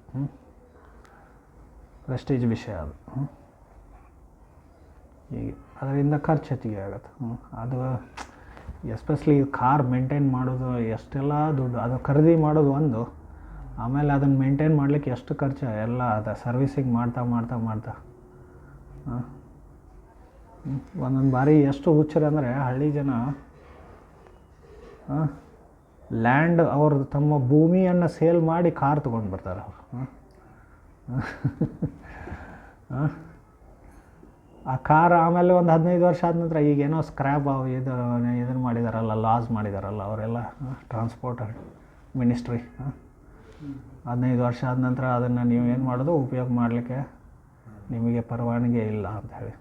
ಪ್ರೆಸ್ಟೀಜ್ ವಿಷಯ ಅದು. ಹೀಗೆ ಅದರಿಂದ ಖರ್ಚು ಹೆಚ್ಚಿಗೆ ಆಗುತ್ತೆ. ಅದು ಎಸ್ಪೆಷಲಿ ಕಾರ್ ಮೇಂಟೈನ್ ಮಾಡೋದು ಎಷ್ಟೆಲ್ಲ ದುಡ್ಡು, ಅದು ಖರೀದಿ ಮಾಡೋದು ಒಂದು, ಆಮೇಲೆ ಅದನ್ನು ಮೇಂಟೈನ್ ಮಾಡಲಿಕ್ಕೆ ಎಷ್ಟು ಖರ್ಚು ಎಲ್ಲ, ಅದು ಸರ್ವಿಸಿಂಗ್ ಮಾಡ್ತಾ ಮಾಡ್ತಾ ಮಾಡ್ತಾ ಒಂದೊಂದು ಬಾರಿ ಎಷ್ಟು ಹುಚ್ಚರು ಅಂದರೆ ಹಳ್ಳಿ ಜನ ಲ್ಯಾಂಡ್ ಅವ್ರದ್ದು ತಮ್ಮ ಭೂಮಿಯನ್ನು ಸೇಲ್ ಮಾಡಿ ಕಾರ್ ತೊಗೊಂಡು ಬರ್ತಾರೆ ಅವರು. ಆ ಕಾರ್ ಆಮೇಲೆ ಒಂದು 15 ವರ್ಷ ಆದ ನಂತರ ಈಗೇನೋ ಸ್ಕ್ರ್ಯಾಪ್ ಇದನ್ನು ಮಾಡಿದಾರಲ್ಲ, ಲಾಸ್ ಮಾಡಿದಾರಲ್ಲ ಅವರೆಲ್ಲ ಟ್ರಾನ್ಸ್ಪೋರ್ಟ್ ಮಿನಿಸ್ಟ್ರಿ. 15 ವರ್ಷ ಆದ ನಂತರ ಅದನ್ನು ನೀವು ಏನು ಮಾಡೋದು, ಉಪಯೋಗ ಮಾಡಲಿಕ್ಕೆ ನಿಮಗೆ ಪರವಾನಗಿ ಇಲ್ಲ ಅಂತ ಹೇಳಿ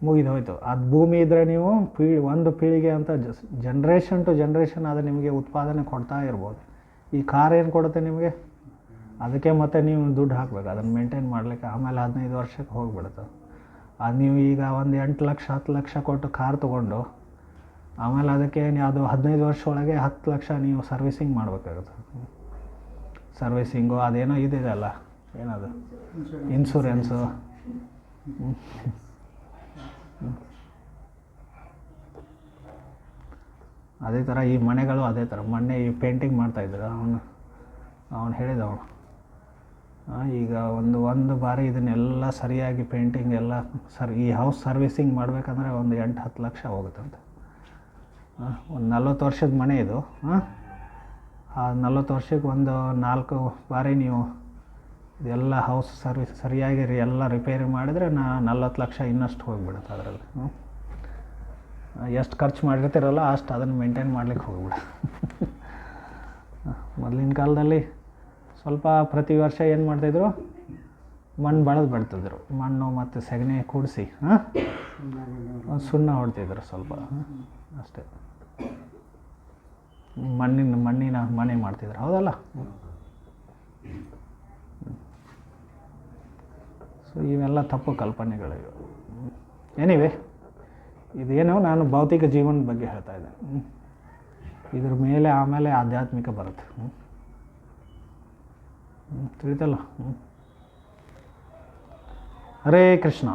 ಮುಗಿದು ಹೋಯ್ತು. ಅದು ಭೂಮಿ ಇದ್ದರೆ ನೀವು ಒಂದು ಪೀಳಿಗೆ ಅಂತ ಜನ್ರೇಷನ್ ಟು ಜನ್ರೇಷನ್ ಅದು ನಿಮಗೆ ಉತ್ಪಾದನೆ ಕೊಡ್ತಾ ಇರ್ಬೋದು. ಈ ಕಾರ್ ಏನು ಕೊಡುತ್ತೆ ನಿಮಗೆ, ಅದಕ್ಕೆ ಮತ್ತೆ ನೀವು ದುಡ್ಡು ಹಾಕಬೇಕು ಅದನ್ನು ಮೇಂಟೈನ್ ಮಾಡಲಿಕ್ಕೆ. ಆಮೇಲೆ 15 ವರ್ಷಕ್ಕೆ ಹೋಗಿಬಿಡುತ್ತೆ ಅದು. ನೀವು ಈಗ ಒಂದು 8 ಲಕ್ಷ 10 ಲಕ್ಷ ಕೊಟ್ಟು ಕಾರ್ ತೊಗೊಂಡು ಆಮೇಲೆ ಅದಕ್ಕೆ ಅದು 15 ವರ್ಷ ಒಳಗೆ 10 ಲಕ್ಷ ನೀವು ಸರ್ವಿಸಿಂಗ್ ಮಾಡಬೇಕಾಗುತ್ತೆ. ಸರ್ವಿಸಿಂಗು ಅದೇನೋ ಇದೆಯಲ್ಲ, ಏನದು ಇನ್ಶೂರೆನ್ಸು. ಅದೇ ಥರ ಈ ಮನೆಗಳು ಅದೇ ಥರ. ಮೊನ್ನೆ ಈ ಪೇಂಟಿಂಗ್ ಮಾಡ್ತಾಯಿದ್ರು, ಅವನು ಹೇಳಿದವನು ಈಗ ಒಂದು ಬಾರಿ ಇದನ್ನೆಲ್ಲ ಸರಿಯಾಗಿ ಪೇಂಟಿಂಗ್ ಎಲ್ಲ ಈ ಹೌಸ್ ಸರ್ವಿಸಿಂಗ್ ಮಾಡಬೇಕಂದ್ರೆ ಒಂದು 8-10 ಲಕ್ಷ ಹೋಗುತ್ತಂತೆ. ಒಂದು 40 ವರ್ಷದ ಮನೆ ಇದು. ಆ 40 ವರ್ಷಕ್ಕೆ ಒಂದು 4 ಬಾರಿ ನೀವು ಇದೆಲ್ಲ ಹೌಸ್ ಸರ್ವಿಸ್ ಸರಿಯಾಗಿ ಎಲ್ಲ ರಿಪೇರಿ ಮಾಡಿದರೆ 40 ಲಕ್ಷ ಇನ್ನಷ್ಟು ಹೋಗಿಬಿಡುತ್ತೆ ಅದರಲ್ಲಿ. ಎಷ್ಟು ಖರ್ಚು ಮಾಡಿರ್ತೀರಲ್ಲ ಅಷ್ಟು ಅದನ್ನು ಮೇಂಟೈನ್ ಮಾಡ್ಲಿಕ್ಕೆ ಹೋಗ್ಬಿಡ. ಮೊದಲಿನ ಕಾಲದಲ್ಲಿ ಸ್ವಲ್ಪ ಪ್ರತಿ ವರ್ಷ ಏನು ಮಾಡ್ತಾಯಿದ್ರು, ಮಣ್ಣು ಬಳದು ಬಿಡ್ತಿದ್ರು. ಮಣ್ಣು ಮತ್ತು ಸಗಣಿ ಕೂಡಿಸಿ ಸುಣ್ಣ ಹೊಡ್ತಿದ್ರು ಸ್ವಲ್ಪ ಅಷ್ಟೇ. ಮಣ್ಣಿನ ಮನೆ ಮಾಡ್ತಿದ್ರು, ಹೌದಲ್ಲ. ಸೊ ಇವೆಲ್ಲ ತಪ್ಪು ಕಲ್ಪನೆಗಳಿವೆ. ಎನಿವೆ, ಇದೇನೋ ನಾನು ಭೌತಿಕ ಜೀವನದ ಬಗ್ಗೆ ಹೇಳ್ತಾ ಇದ್ದೆ. ಇದ್ರ ಮೇಲೆ ಆಮೇಲೆ ಆಧ್ಯಾತ್ಮಿಕ ಬರುತ್ತೆ. ತಿಳಿತಲ್ಲ. ಹರೇ ಕೃಷ್ಣ.